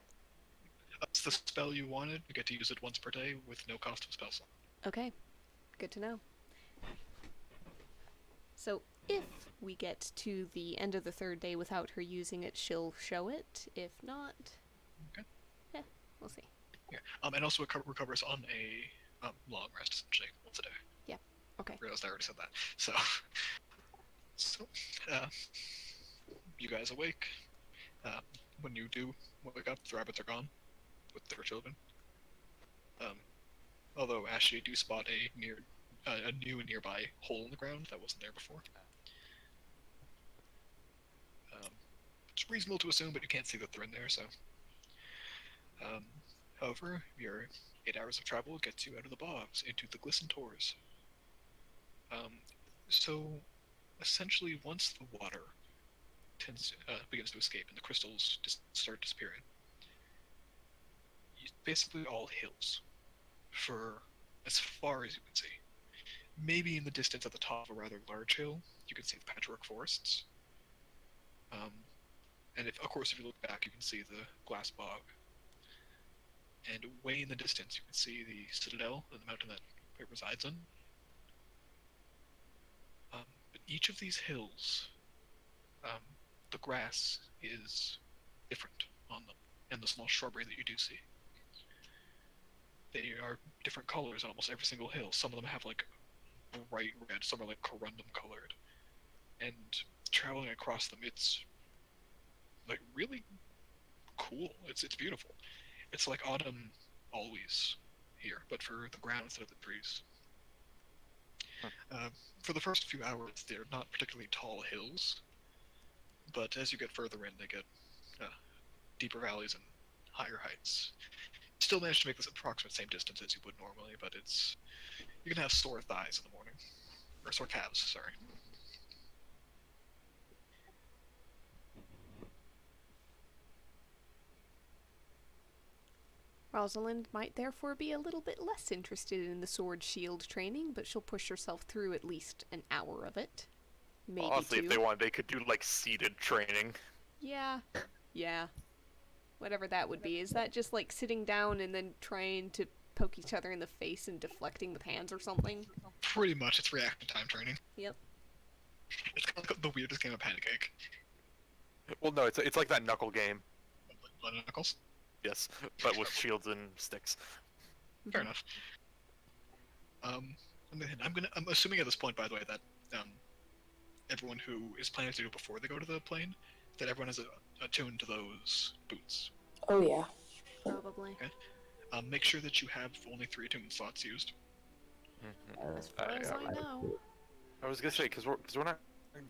That's the spell you wanted. You get to use it once per day with no cost of spell slot. Okay, good to know. So if we get to the end of the third day without her using it, she'll show it. If not, Okay. Yeah, we'll see. Yeah. And also it recovers on a long rest, essentially, once a day. Yeah. Okay. I realized I already said that. So, So, you guys awake. When you do wake up, the rabbits are gone with their children. Although Ashta, you do spot a new nearby hole in the ground that wasn't there before. It's reasonable to assume, but you can't see that they're in there, so. However, your 8 hours of travel gets you out of the bogs into the Glisten Tors. So, essentially, once the water begins to escape and the crystals start disappearing, it's basically all hills for as far as you can see. Maybe in the distance at the top of a rather large hill, you can see the patchwork forests. And if you look back, you can see the glass bog. And way in the distance, you can see the citadel and the mountain that it resides in. But each of these hills, the grass is different on them, and the small shrubbery that you do see. They are different colors on almost every single hill. Some of them have like bright red, some are like corundum colored. And traveling across them, it's like really cool. It's beautiful. It's like autumn always here, but for the ground instead of the trees. For the first few hours, they're not particularly tall hills, but as you get further in, they get deeper valleys and higher heights. Still manage to make this approximate same distance as you would normally, but you're gonna have sore thighs in the morning, or sore calves. Sorry. Rosalind might therefore be a little bit less interested in the sword shield training, but she'll push herself through at least an hour of it. Maybe Honestly, 2. if they wanted, they could do like seated training. Yeah. Whatever that would be. Is that just like sitting down and then trying to poke each other in the face and deflecting with hands or something? Pretty much, it's reaction time training. Yep. It's kind of like the weirdest game of pancake. Well, no, it's like that knuckle game. Blood and knuckles. Yes, but with shields and sticks. Fair enough. I'm assuming at this point, by the way, that everyone who is planning to do it before they go to the plane, that everyone is attuned to those boots. Oh yeah. Probably. Okay. Make sure that you have only 3 attunement slots used. As far as I know. I was gonna say, because we're not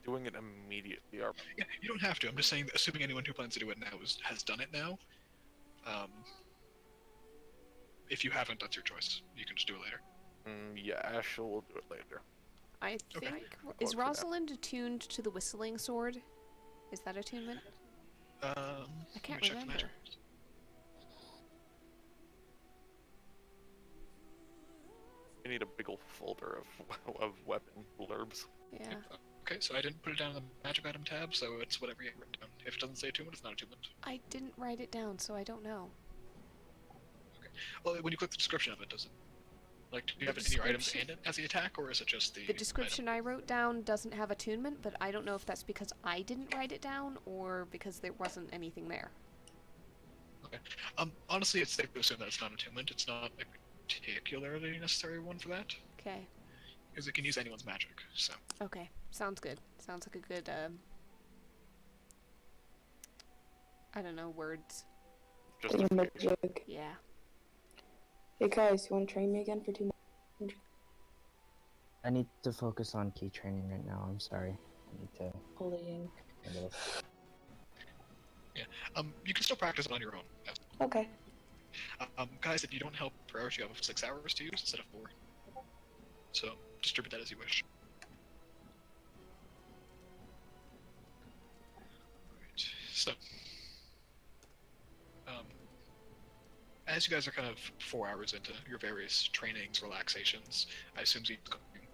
doing it immediately, are we? Yeah, you don't have to. I'm just saying, assuming anyone who plans to do it now has done it now. If you haven't, that's your choice. You can just do it later. Yeah, Ashta will do it later. I think... Okay. Is Rosalind attuned to the whistling sword? Is that attunement? I can't let me check the remember. magic. We need a big ol' folder of weapon blurbs. Yeah. Okay, so I didn't put it down in the magic item tab, so it's whatever you have written down. If it doesn't say attunement, it's not attunement. I didn't write it down, so I don't know. Well, when you click the description of it, does it... Like, do you have it in your items and it as the attack, or is it just the... The description I wrote down doesn't have attunement, but I don't know if that's because I didn't write it down, or because there wasn't anything there. Okay. Honestly, it's safe to assume that it's not attunement. It's not a particularly necessary one for that, Okay. because it can use anyone's magic, so... Okay. Sounds good. Sounds like a good, I don't know, words. Justification. Magic. Yeah. Hey Caius, you want to train me again for 2 months? I need to focus on key training right now. I'm sorry. I need to Bullying. handle this. Yeah. You can still practice it on your own. Yeah. Okay. Guys, if you don't help per hour, you have 6 hours to use instead of 4. So, distribute that as you wish. Alright, so... as you guys are kind of 4 hours into your various trainings, relaxations, I assume you're cooking.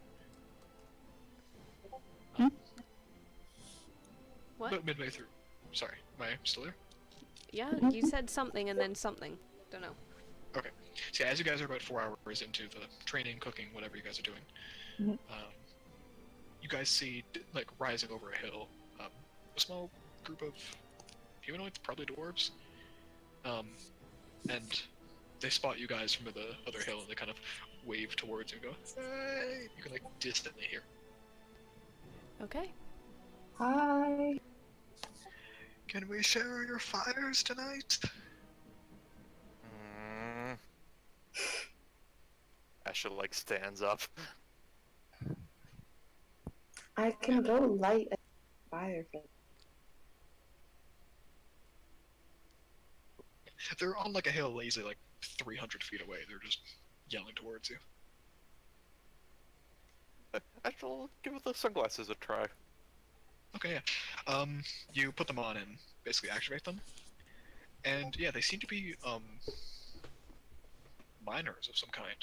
What? About midway through. Sorry, am I still there? Yeah, you said something and then something. Don't know. Okay. So yeah, as you guys are about 4 hours into the training, cooking, whatever you guys are doing, Mhm. you guys see, like, rising over a hill, a small group of humanoids, probably dwarves, and they spot you guys from the other hill, and they kind of wave towards you and go, "Hey!" You can, like, distantly hear. Okay. Hi. Can we share your fires tonight? Ashta like stands up. I can go light a fire. They're on like a hill, easily like 300 feet away. They're just yelling towards you. Ashta, give the sunglasses a try. Okay, yeah. You put them on and basically activate them, and yeah, they seem to be miners of some kind.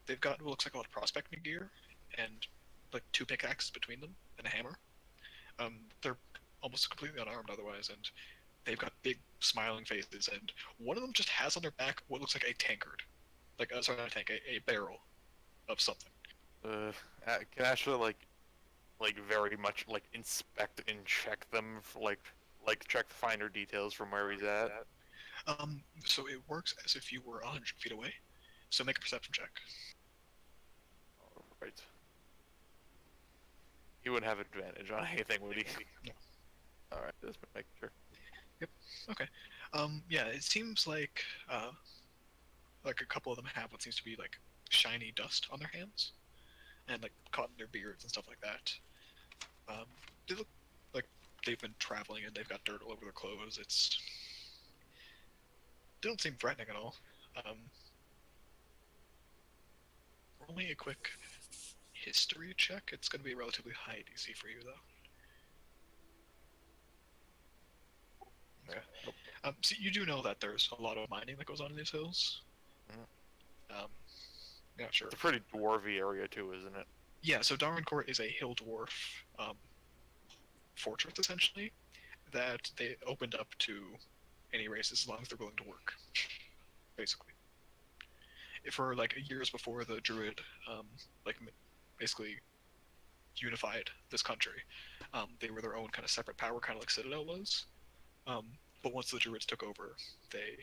They've got what looks like a lot of prospecting gear, and like 2 pickaxes between them and a hammer. They're almost completely unarmed otherwise, and they've got big smiling faces, and one of them just has on their back what looks like a tankard. Like, sorry, not a tank, a barrel of something. Can Ashta like very much like inspect and check them for, like check the finer details from where he's at? So it works as if you were 100 feet away. So make a perception check. Right. He wouldn't have advantage on anything, would he? No. Alright, just make sure. Okay. Yeah, it seems like a couple of them have what seems to be like shiny dust on their hands, and like caught in their beards and stuff like that. They look like they've been traveling and they've got dirt all over their clothes. They don't seem threatening at all. Only a quick history check. It's going to be relatively high DC for you, though. Okay. So you do know that there's a lot of mining that goes on in these hills. Yeah, sure. It's a pretty dwarvy area too, isn't it? Yeah, so Daren-k'or is a hill dwarf fortress, essentially, that they opened up to any races as long as they're willing to work, basically. For like years before the Druid, basically unified this country, they were their own kind of separate power, kind of like Citadel was. But once the Druids took over, they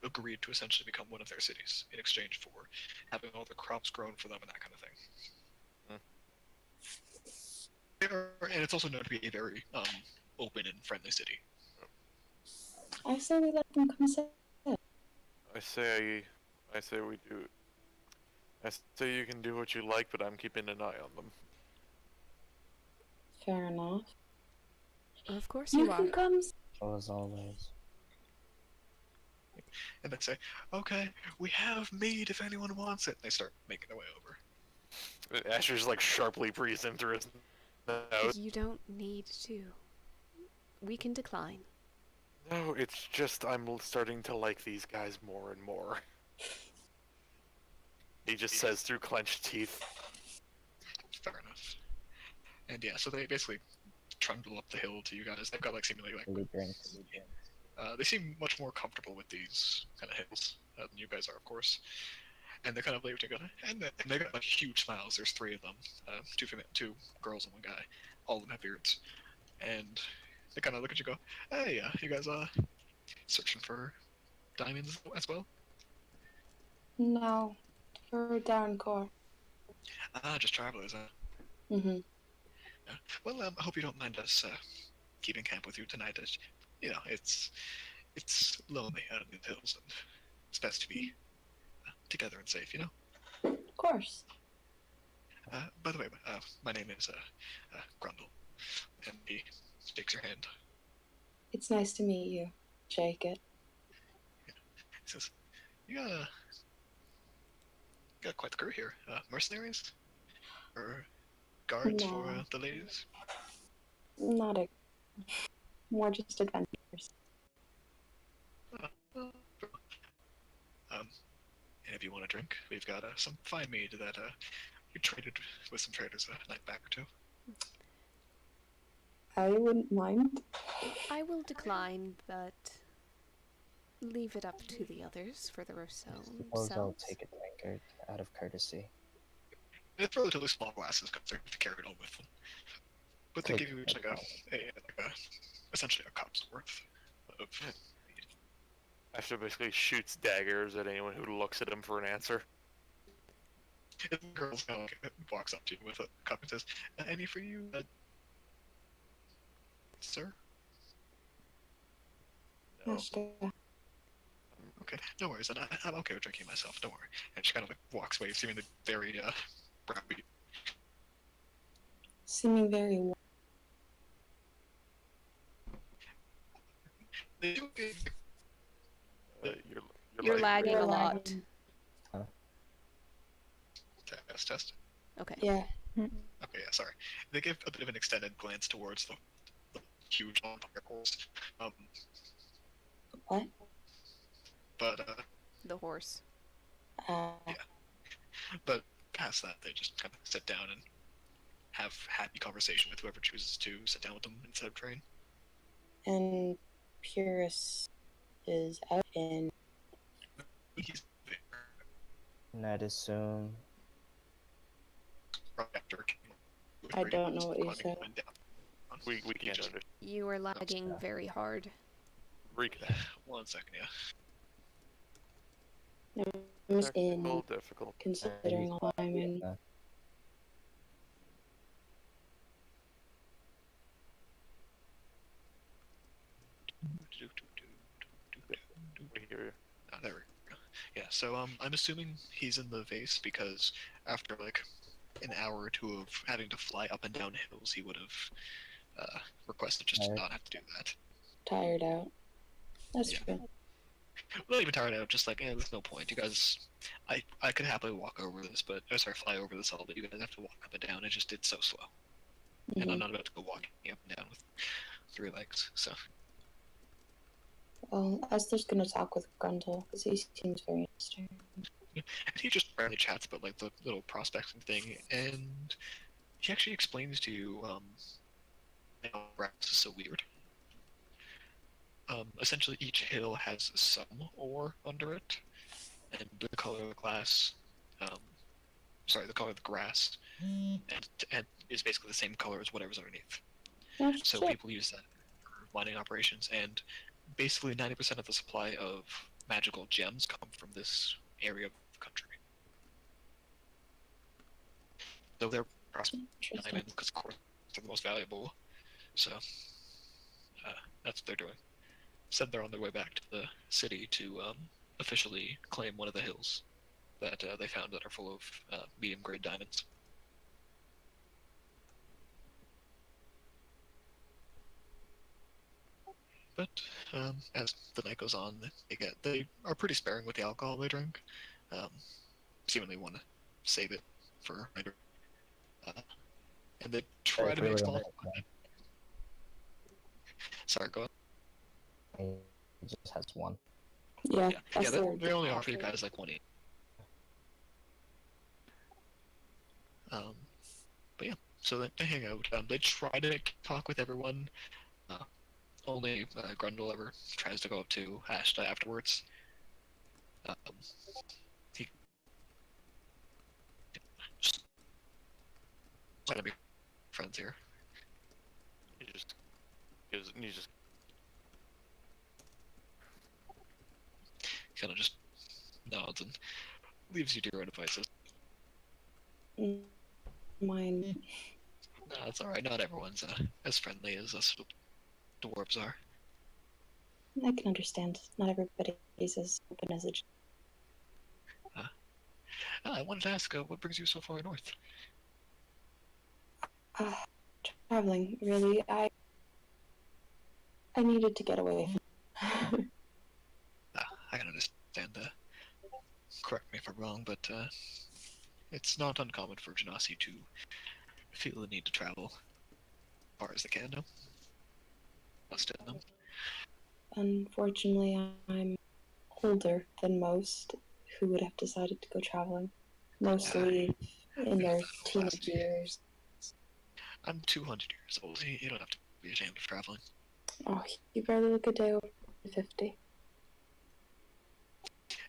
agreed to essentially become one of their cities in exchange for having all the crops grown for them and that kind of thing. And it's also known to be a very open and friendly city. I say we let them come sit. I say we do. I say you can do what you like, but I'm keeping an eye on them. Fair enough. Of course You you are. can come. As always. And they say, okay, we have meat if anyone wants it. And they start making their way over. Asher's like sharply breathes in through his nose. You don't need to. We can decline. No, it's just I'm starting to like these guys more and more. He just says through clenched teeth. Fair enough. And yeah, so they basically trundle up the hill to you guys. They've got like seemingly like Drinks. they seem much more comfortable with these kind of hills than you guys are, of course. And they kind of wave together, and they got like huge smiles. There's 3 of them, 2 girls and 1 guy. All of them have beards, and they kind of look at you, and go, "Hey, you guys searching for diamonds as well?" No, for Daren-k'or. Just travelers. Mm-hmm. Yeah. Well, I hope you don't mind us keeping camp with you tonight. As you know, it's lonely out in the hills, and it's best to be together and safe. You know. Of course. By the way, my name is Grundle, and he shakes your hand. It's nice to meet you. Shake it. He says, "You got quite the crew here. Mercenaries, or guards No. for the ladies?" Not a. More just adventurers. And if you want a drink, we've got some fine mead that we traded with some traders a night back or 2. I wouldn't mind. I will decline, but leave it up to the others for their own Suppose I'll selves. take a tankard out of courtesy. It's relatively small glasses because they have to carry it all with them. But they Take give you each like essentially a cup's worth of. Asher basically shoots daggers at anyone who looks at him for an answer. The girl walks up to you with a cup and says, "Any for you, Sir? No. Ashta. Okay, no worries. And I'm okay with drinking myself. Don't worry. And she kind of like walks away, seemingly very browbeat. Seeming very warm. You're lagging You're a lot. lagging. Test. Okay. Yeah. Okay, yeah, sorry. They give a bit of an extended glance towards the huge bonfire course. What? But The horse. Uh, but past that, they just kind of sit down and have happy conversation with whoever chooses to sit down with them instead of train. and Purus is out in. He's there And I'd assume. right after. I don't know what you said. We can't understand. You are lagging very hard. Reconnect. 1 second, yeah. I'm just in, Technical difficult. considering all I'm in. We hear you. Oh, there we go. Yeah, so I'm assuming he's in the vase because after like an hour or two of having to fly up and down hills, he would have requested just to Right. not have to do that. Tired out. That's Yeah. true. Not even tired out, just like, there's no point. You guys, I could happily walk over this, but fly over this all, but you guys have to walk up and down. It just did so slow, and I'm Mhm. not about to go walking up and down with 3 legs. So Well, Esther's gonna talk with Grundle because he seems very interesting. he just randomly chats about like the little prospecting thing, and he actually explains to you how grass is so weird. Essentially, each hill has some ore under it, and the color of the glass, the color of the grass, and is basically the same color as whatever's underneath. Oh, So shit. people use that for mining operations, and basically 90% of the supply of magical gems come from this area of the country. So they're prospecting Interesting. diamonds because, of course, they're the most valuable. So that's what they're doing. Said they're on their way back to the city to officially claim one of the hills that they found that are full of medium-grade diamonds. But as the night goes on, they are pretty sparing with the alcohol they drink. Seemingly want to save it for later. And they try to make small. Sorry, go on. He just has one. Yeah, Yeah, Esther. they only offer you guys like 1 each. But yeah, so they hang out. They try to talk with everyone. Only Grundle ever tries to go up to Ashta afterwards. He just trying to be friends here. He just gives. He just. Kind of just nods and leaves you to your own devices. Mine. No, it's alright. Not everyone's as friendly as us dwarves are. I can understand. Not everybody is as open as it. I wanted to ask, what brings you so far north? Traveling, really. I needed to get away from. I can understand. Correct me if I'm wrong, but it's not uncommon for Genasi to feel the need to travel as far as they can. No, must have them. Unfortunately, I'm older than most who would have decided to go traveling. Mostly in their teenage years. I'm 200 years old. You don't have to be ashamed of traveling. Oh, you barely look a day over 50.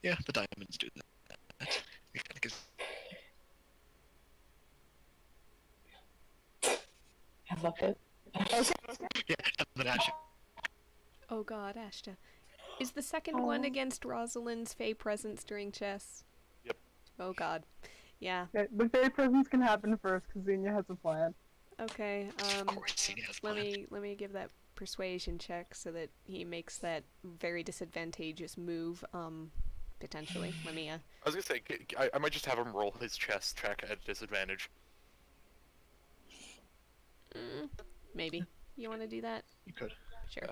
Yeah, the diamonds do that. It kind of gives... I love it. Yeah, and then actually, Oh god, Ashta. Is the second one against Rosalind's Fey presence during chess? Yep. Oh god. Yeah. The fairy presence can happen first because Xenia has a plan. Okay. Of course, he has Let plans. me give that persuasion check so that he makes that very disadvantageous move. Potentially. Let me. I was gonna say, I might just have him roll his chest check at disadvantage. Maybe. You want to do that? You could. Sure.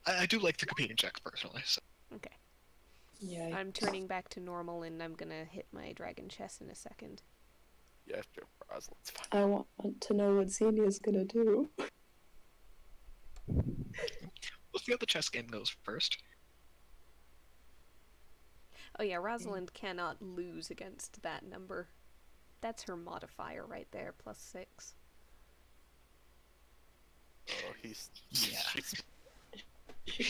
I do like the competing checks personally. So. Okay. Yeah. I'm turning back to normal, and I'm gonna hit my dragon chest in a second. Yeah, sure, Rosalind's fine. I want to know what Xenia's gonna do. Let's see how the chess game goes first. Oh yeah, Rosalind cannot lose against that number. That's her modifier right there, +6. Oh, he's... Yeah. she's-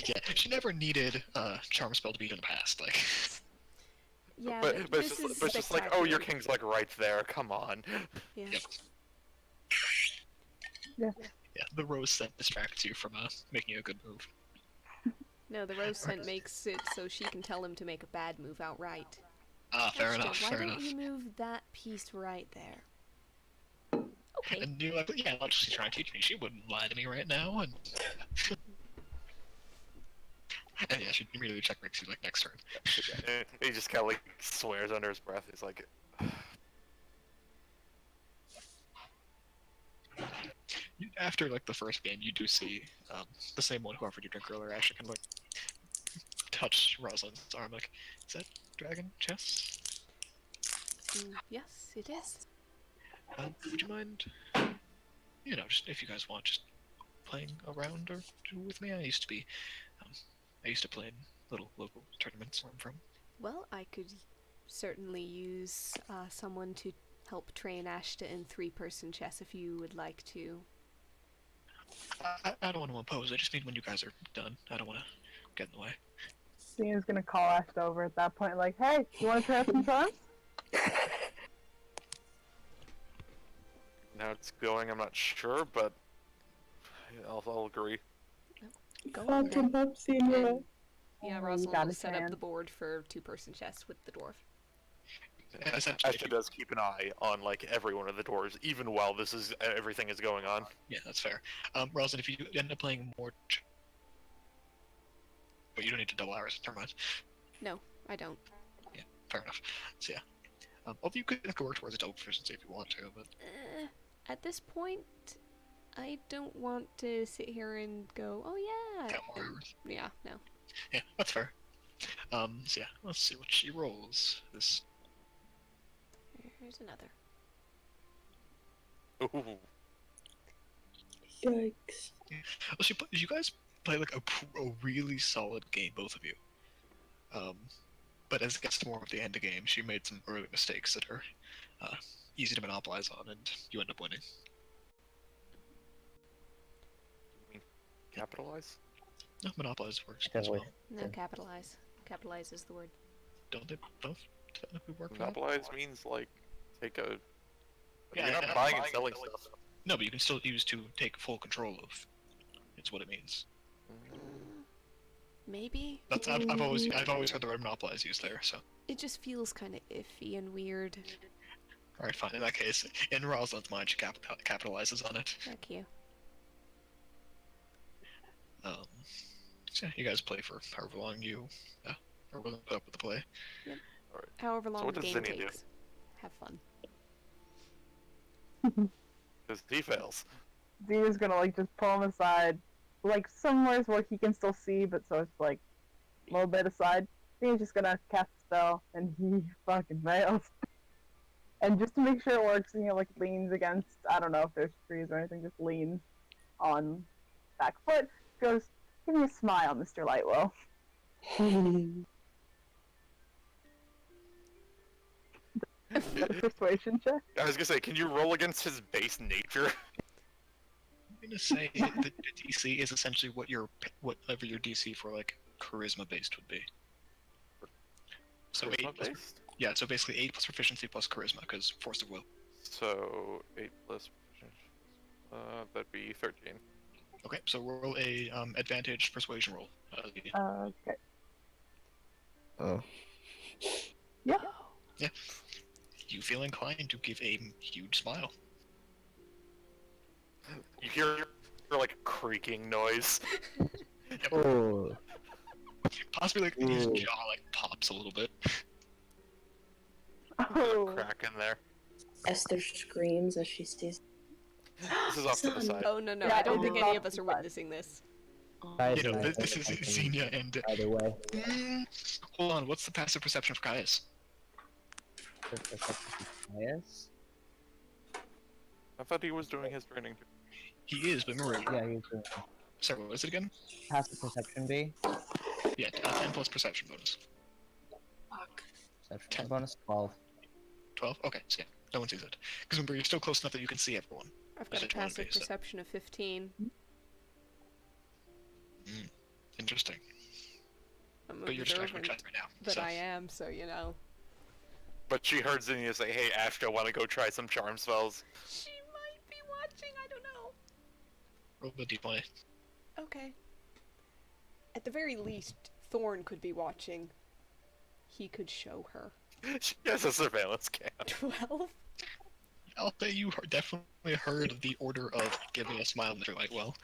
Yeah, she never needed charm spell to beat in the past. Like, Yeah, but it's this just, is but it's just like, oh, your spectacular. king's like right there, come on. Yeah. Yep. Yeah. yeah, the rose scent distracts you from making a good move. No, the rose scent makes it so she can tell him to make a bad move outright. Ah, fair Ashta, enough. why Fair don't enough. you move that piece right there? Okay. And you're like, yeah, well, she's trying to teach me. She wouldn't lie to me right now. And and yeah, she immediately check makes you like next turn. He just kind of like swears under his breath. He's like, After like the first game, you do see the same one who offered you drink earlier. Ashta can like touch Rosalind's arm. Like, is that dragon chess? Yes, it is. Would you mind? You know, just if you guys want, just playing a round or two with me. I used to play in little local tournaments where I'm from. Well, I could certainly use someone to help train Ashta in 3-person chess if you would like to. I don't want to impose. I just mean when you guys are done. I don't want to get in the way. Xenia's gonna call Ashta over at that point, like, hey, you wanna try out some charms? now it's going, I'm not sure, but I'll agree. Go on Fuck him then. up, Xenia. And, yeah, Oh, you Rosalind got will a set up chance. the board for 2-person chess with the dwarf. Essentially, Ashta does keep an eye on like every one of the doors, even while everything is going on. yeah, that's fair. Rosalind, if you end up playing more, but you don't need to double hours. Never mind. No, I don't. Fair enough. So yeah. Although you could work towards a double proficiency if you want to, but At this point, I don't want to sit here and go, oh yeah. 10 more and- hours. Yeah, no. Yeah, that's fair. So yeah, let's see what she rolls. This Here's another. Ooh. Yikes. well, you guys play like a really solid game, both of you. But as it gets to more of the end of the game, she made some early mistakes that are easy to monopolize on, and you end up winning. Capitalize? No, monopolize works as Definitely. well. No, Okay. capitalize. Capitalize is the word. Don't they both technically work for that? Monopolize means like take a. Yeah, You're not yeah, buying and selling stuff. No, but you can still use to take full control of. It's what it means. Maybe? That's I've always heard the word monopolize used there. So, It just feels kind of iffy and weird. all right, fine. In that case, in Rosalind's mind, she capitalizes on it. Thank you. So yeah, you guys play for however long you are willing to put up with the play. However long what the does game Zinnia do? takes. Have fun. Because he fails. Xenia's gonna like just pull him aside, like somewhere where he can still see, but so it's like a little bit aside. Xenia's just gonna cast a spell, and he fucking fails. And just to make sure it works, Xenia like leans against, I don't know if there's trees or anything, just leans on back foot, goes, give me a smile, Mr. Lightwell. Is that a persuasion check? I was gonna say, can you roll against his base nature? I'm gonna say the DC is essentially whatever your DC for like charisma based would be. So Charisma 8 plus, based? yeah, so basically 8 plus proficiency plus charisma because force of will. So 8 plus. That'd be 13. Okay, so roll a advantage persuasion roll. Okay. Oh. You feel inclined to give a huge smile. You hear like a creaking noise. Oh. Possibly like his Ooh. jaw like pops a little bit. Oh. Crack in there. Esther screams as she sees. This is off to the Son. side. Oh no, Yeah, I don't it think is any off of us the are side. witnessing this. Caius You know, might this think is something Xenia and... Either way. Hold on, what's the passive perception for Caius? Caius? I thought he was doing his training too. He is, but remember... Yeah, he's doing Sorry, what was it again? passive perception B. Yeah, 10 plus perception bonus. Fuck. Perception 10. bonus 12. 12? Okay, so yeah, no one sees it. Because remember, you're still close enough that you can see everyone. I've got a Is it 20 passive base, so- perception of 15. Interesting. I'm But you're just trying to observant, check right now. but so. I am, so you know. But she heard Zinnia say, "Hey, Ashta, want to go try some charm spells?" She might be watching, I don't know. Roll the d20. Okay. At the very least, Thorn could be watching. He could show her. She has a surveillance cam. 12? I'll bet you definitely heard the order of giving a smile, Mr. Lightwell.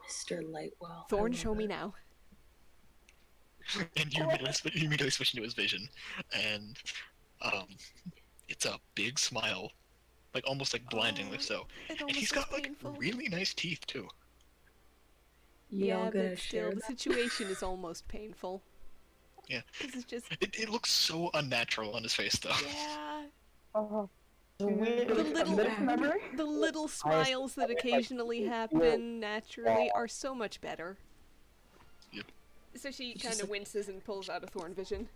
Mr. Lightwell. Thorn, I show love me it. now. And you immediately switch into his vision, and it's a big smile, like almost like blindingly so. It And almost he's looks got like painful. really nice teeth too. You all Yeah, gonna but share still, the that? situation is almost painful. Yeah. This is just, It looks so unnatural on his face though. yeah. Oh. So weird. The little- committed memory? The little smiles that occasionally happen naturally are so much better. Yep. So she It's kind just of winces and pulls out a Thorn vision.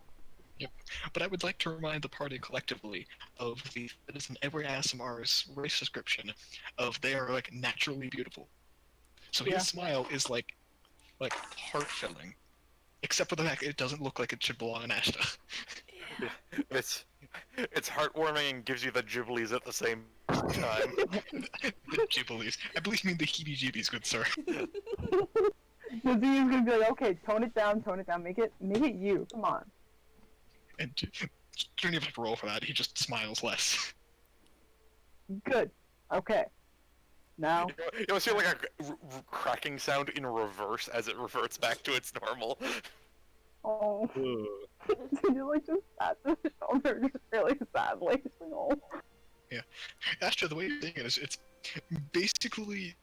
But I would like to remind the party collectively of that is in every ASMR's race description of they are like naturally beautiful. So Yeah. his smile is like heart-filling. Except for the fact it doesn't look like it should belong in Ashta. Yeah. It's heartwarming and gives you the gibblies at the same time. The Jubilees. I believe you mean the heebie-jeebies, good sir. The Z is gonna be like, okay, tone it down, make it you, come on. And you don't even have to roll for that, he just smiles less. Good. Okay. Now, You almost hear like a cracking sound in reverse as it reverts back to its normal. oh, you like just pat the shoulder just really sadly. It's like, oh. Ashta, the way you're saying it is, it's basically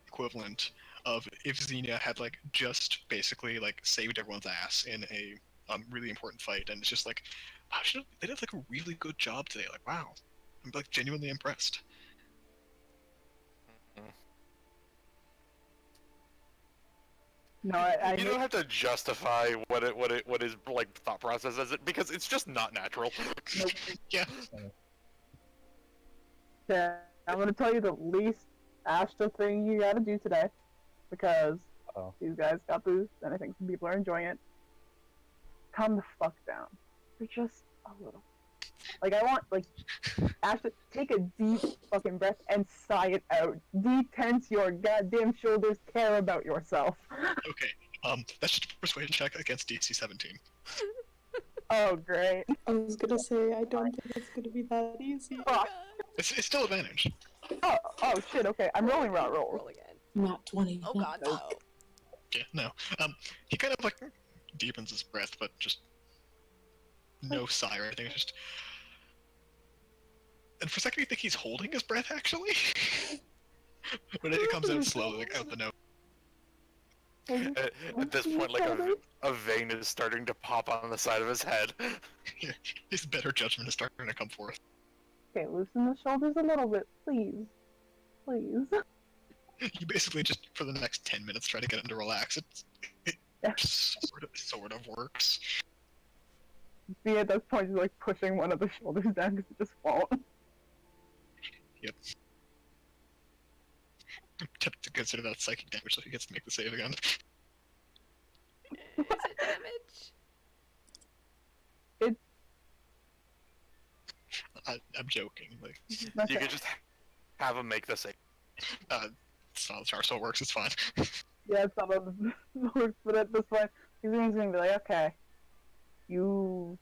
equivalent of if Xenia had like just basically like saved everyone's ass in a really important fight, and it's just like, wow, they did like a really good job today. Like, wow, I'm like genuinely impressed. No, I You don't have to justify what his like thought process is, because it's just not natural. Yeah, yeah, I'm gonna tell you the least Ashta thing you gotta do today, because Oh. these guys got boost, and I think some people are enjoying it. Calm the fuck down. For just a little. Like, I want, like, Ashta, take a deep fucking breath and sigh it out. Detense your goddamn shoulders, care about yourself. okay. That's just a persuasion check against DC 17. Oh, great. I was gonna say, I don't think it's gonna be that easy. Fuck. It's still advantage. Oh shit, okay, I'm rolling raw rolls. Roll again. Not 20. Oh not god, no. Yeah, no. He kind of like deepens his breath, but just no sigh or anything. It's just. And for a second, you think he's holding his breath actually, but it comes out slowly, like out the nose. At this point, like a vein is starting to pop on the side of his head. His better judgment is starting to come forth. Okay, loosen the shoulders a little bit, please. Please. You basically just for the next 10 minutes try to get him to relax. It Yeah. sort of works. See, at this point, he's like pushing one of the shoulders down because it just won't. Yep. Have to consider that psychic damage, so he gets to make the save again. Is it damage? I'm joking. Like, That's You it. could just have him make the save. it's not the char, so it works. It's fine. Yeah, it's not on the works, but at this point, he's gonna be like, okay, you,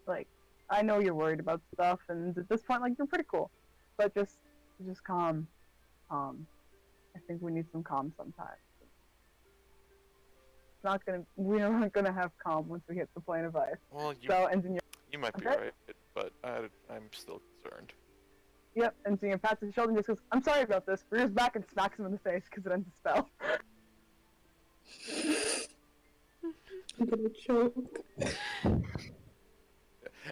like, I know you're worried about stuff, and at this point, like, you're pretty cool. but just calm. I think we need some calm sometime. We're not gonna have calm once we hit the plane of ice. Well, So, and you might be okay. right, but I'm still concerned. Yep, and Zinnia pats his shoulder and just goes, "I'm sorry about this." Rears back and smacks him in the face because it ends the spell. I'm gonna choke.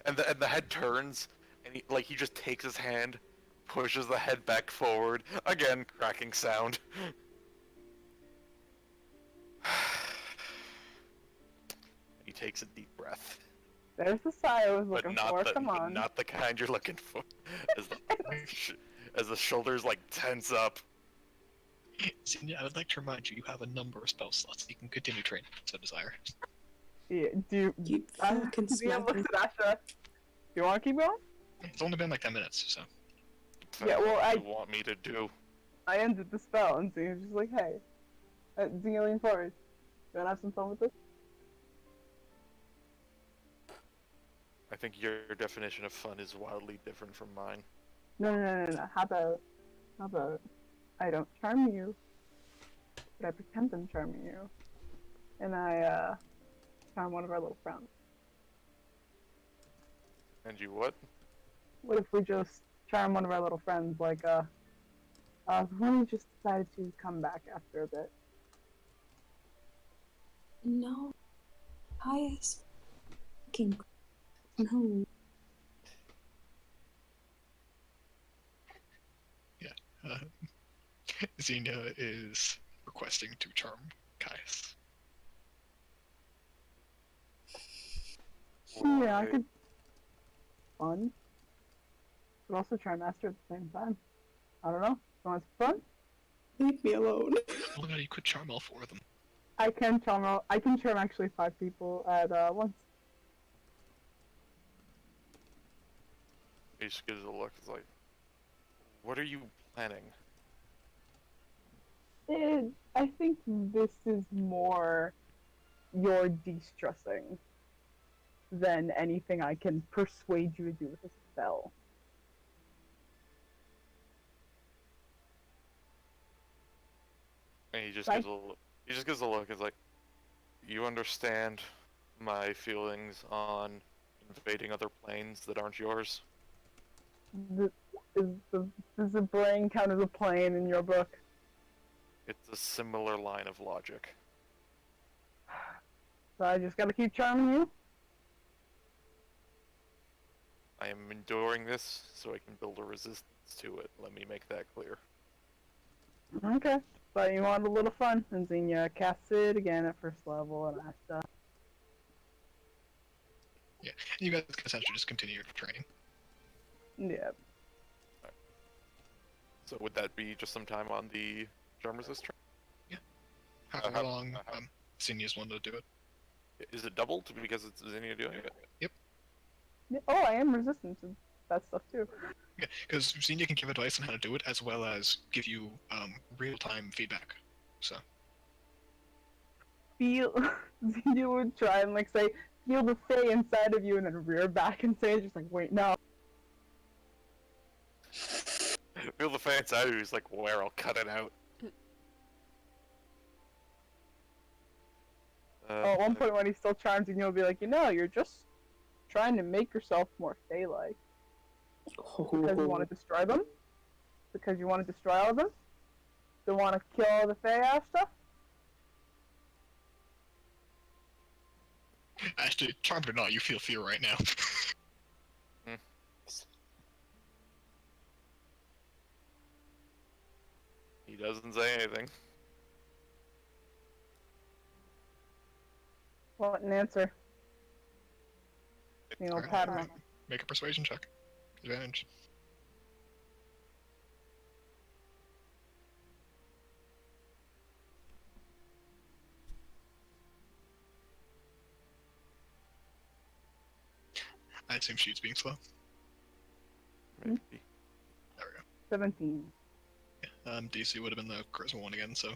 And the head turns, and he just takes his hand, pushes the head back forward. Again, cracking sound. He takes a deep breath. There's the sigh I was But looking for. Come but on. not the kind you're looking for. As the shoulders like tense up. Xenia, I would like to remind you, you have a number of spell slots. You can continue training if so desire. Yeah, do Keep fucking Zinnia looks smacking. at Ashta. You want to keep going? It's only been like 10 minutes, so. Yeah, well, What do you want me to do? I ended the spell, and Zinnia's just like, "Hey, Zinnia, lean forward. You wanna have some fun with this?" I think your definition of fun is wildly different from mine. No. How about I don't charm you, but I pretend I'm charming you, and I charm one of our little friends. And you what? What if we just charm one of our little friends, like the one who just decided to come back after a bit? No. Caius. Fucking. No. Xenia is requesting to charm Caius. Yeah, I Why? could. Fun. But also try master at the same time. I don't know. You want some fun? Leave me alone. Oh my god, you could charm all 4 of them. I can charm. I can charm actually 5 people at once. He just gives a look. It's like, what are you planning? I think this is more your de-stressing than anything I can persuade you to do with a spell. And he just Right. gives a look. He just gives a look. It's like, you understand my feelings on invading other planes that aren't yours. Does the brain count as a plane in your book? It's a similar line of logic. So I just gotta keep charming you? I am enduring this so I can build a resistance to it. Let me make that clear. Okay. But you want a little fun, and Xenia casts it again at first level and Ashta. Yeah, and you guys can essentially just continue your training. Yeah. So would that be just some time on the charm resist train? However how- long Xenia's wanted to do it. Is it doubled because it's Zinnia doing it? Yeah, oh, I am resistant to that stuff too. Yeah, because Xenia can give advice on how to do it, as well as give you real-time feedback. So, Feel Xenia would try and like say, feel the Fae inside of you, and then rear back and say, just like, wait, no. Feel the fan inside of you. He's like, where? I'll cut it out. At one point when he's still charmed, Xenia will be like, you're just trying to make yourself more Fae-like. Because you want to destroy them? Because you want to destroy all of them? You want to kill all the Fae Ashta? actually, charmed or not, you feel fear right now. He doesn't say anything. What an answer. Alright, Pat him on. Make a persuasion check. Advantage. I assume she's being slow. Maybe. There we go. 17. DC would have been the charisma one again, so. Do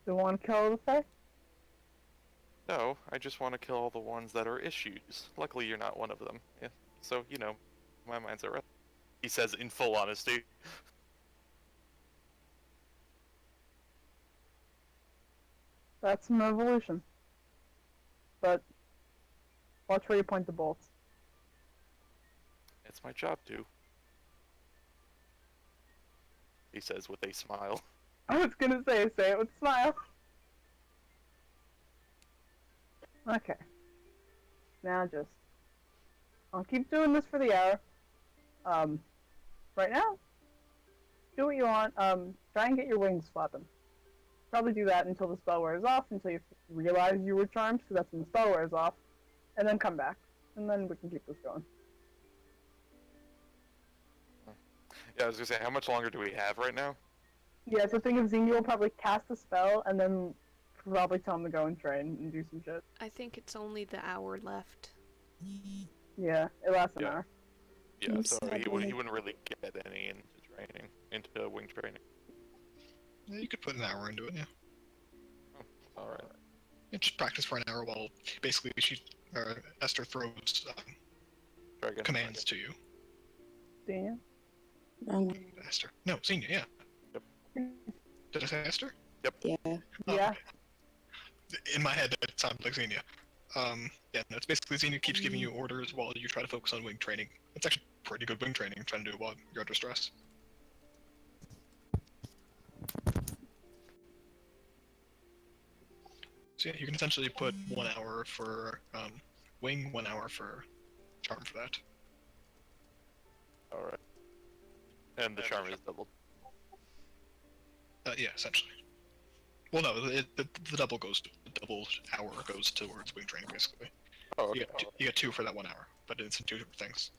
you want to kill the Fae? No, I just want to kill all the ones that are issues. Luckily, you're not one of them. Yeah. So, you know, my mind's at rest. He says in full honesty. That's some evolution. But watch where you point the bolts. It's my job to. He says with a smile. I was gonna say it with a smile. Okay. Now I'll keep doing this for the hour. Right now, do what you want. Try and get your wings flapping. Probably do that until the spell wears off, until you realize you were charmed, because that's when the spell wears off. And then come back. And then we can keep this going. Yeah, I was gonna say, how much longer do we have right now? Yeah, it's a thing of Xenia will probably cast a spell, and then probably tell him to go and train and do some shit. I think it's only the hour left. Yeah, it lasts an Yeah. hour. Yeah, I'm so sad, he like- wouldn't really get any into wing training. Yeah, you could put an hour into it, yeah. Alright. Yeah, just practice for an hour while basically Esther throws Try again. commands to you. Damn. Wrong. Esther. No, Xenia, yeah. Yep. Did I say Esther? Yeah. Oh, Yeah. okay. In my head, it sounded like Xenia. Yeah, no, it's basically Xenia keeps giving you orders while you try to focus on wing training. It's actually pretty good wing training, trying to do it while you're under stress. So yeah, you can essentially put 1 hour for wing, 1 hour for charm for that. Alright. And the charm is doubled. Yeah, essentially. Well, no, the double hour goes towards wing training, basically. Oh, okay. You get 2 for that 1 hour, but it's in 2 different things.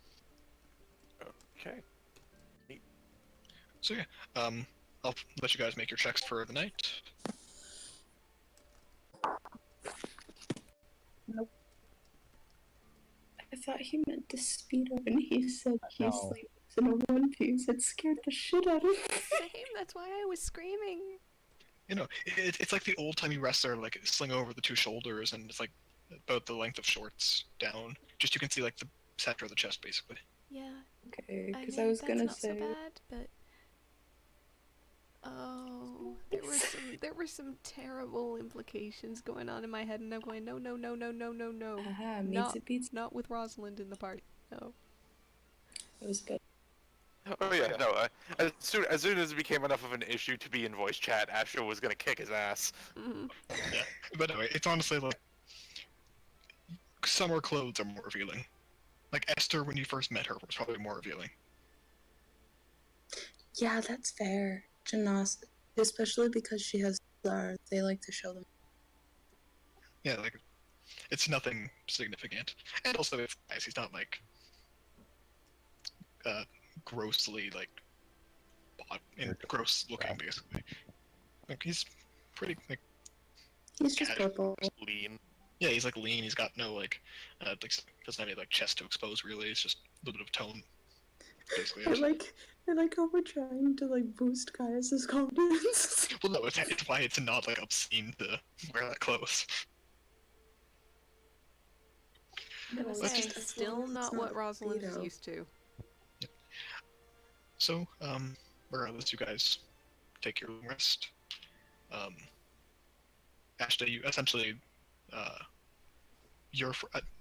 Okay. So yeah, I'll let you guys make your checks for the night. I thought he meant to speed up, and he said he No. sleeps in a one piece. It scared the shit out of me. Same, that's why I was screaming. You know, it's like the old-timey wrestler, like sling over the 2 shoulders, and it's like about the length of shorts down. Just you can see like the center of the chest, basically. Yeah, Okay, I because mean, I was that's gonna not say. so bad, but oh, there were some terrible implications going on in my head, and I'm going, no, Haha, means not it beats. not with Rosalind in the party. No. It was good. Oh yeah, no. As soon as it became enough of an issue to be in voice chat, Ashta was gonna kick his ass. Mhm. Yeah, but anyway, it's honestly like summer clothes are more revealing. Like Esther, when you first met her, was probably more revealing. Yeah, that's fair. Janas, especially because she has stars, they like to show them. Yeah, like it's nothing significant, and also it's nice. He's not like grossly like gross looking, basically. Like he's pretty like He's just casual. purple. Lean. Yeah, he's like lean. He's got no like doesn't have any like chest to expose really. It's just a little bit of tone. Basically, I like how we're trying to like boost Caius's confidence. well, no, it's why it's not like obscene to wear that close. I was Let's saying, just- still it's not what Rosalind is Vito. used to. So, regardless, you guys take your rest. Ashta, you essentially,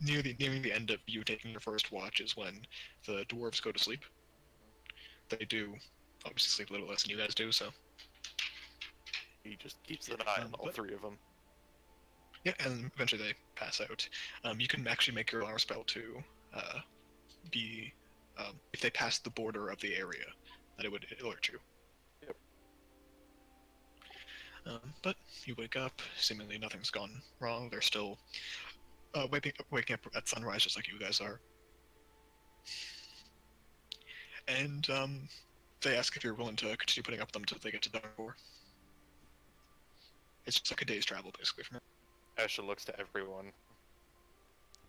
nearing the end of you taking your first watch is when the dwarves go to sleep. They do obviously sleep a little less than you guys do, so He just keeps an eye on all But- 3 of them. yeah, and eventually they pass out. You can actually make your alarm spell to be if they pass the border of the area, that it would alert you. Yep. But you wake up, seemingly nothing's gone wrong. They're still waking up at sunrise, just like you guys are. And they ask if you're willing to continue putting up with them until they get to Daren-k'or. It's just like a day's travel, basically, from here. Ashta looks to everyone.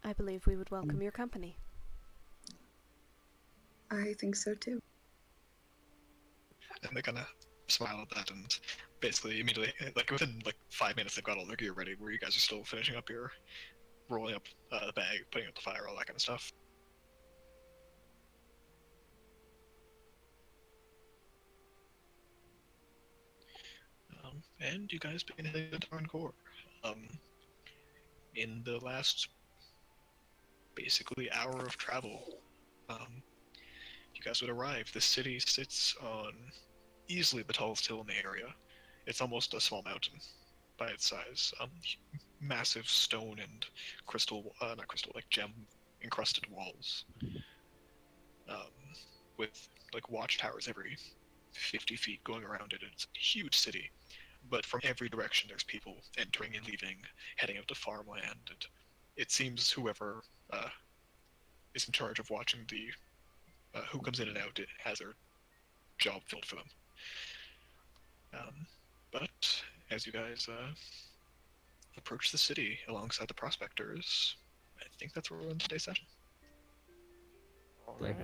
I believe we would welcome your company. I think so too. And they kind of smile at that, and basically immediately, like within like 5 minutes, they've got all their gear ready. Where you guys are still finishing up your rolling up the bag, putting up the fire, all that kind of stuff. And you guys begin heading to Daren-k'or. In the last, basically, hour of travel, you guys would arrive. The city sits on easily the tallest hill in the area. It's almost a small mountain by its size. Massive stone and crystal, not crystal, like gem encrusted walls. With like watchtowers every 50 feet going around it. It's a huge city. But from every direction there's people entering and leaving, heading out to farmland, and it seems whoever is in charge of watching the who comes in and out, it has their job filled for them. But as you guys approach the city alongside the Prospectors, I think that's where we're in today's session. Alright.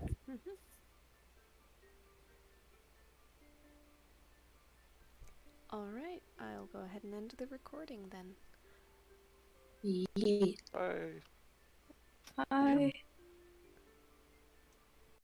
Alright, I'll go ahead and end the recording then. Yeet. Bye. Bye.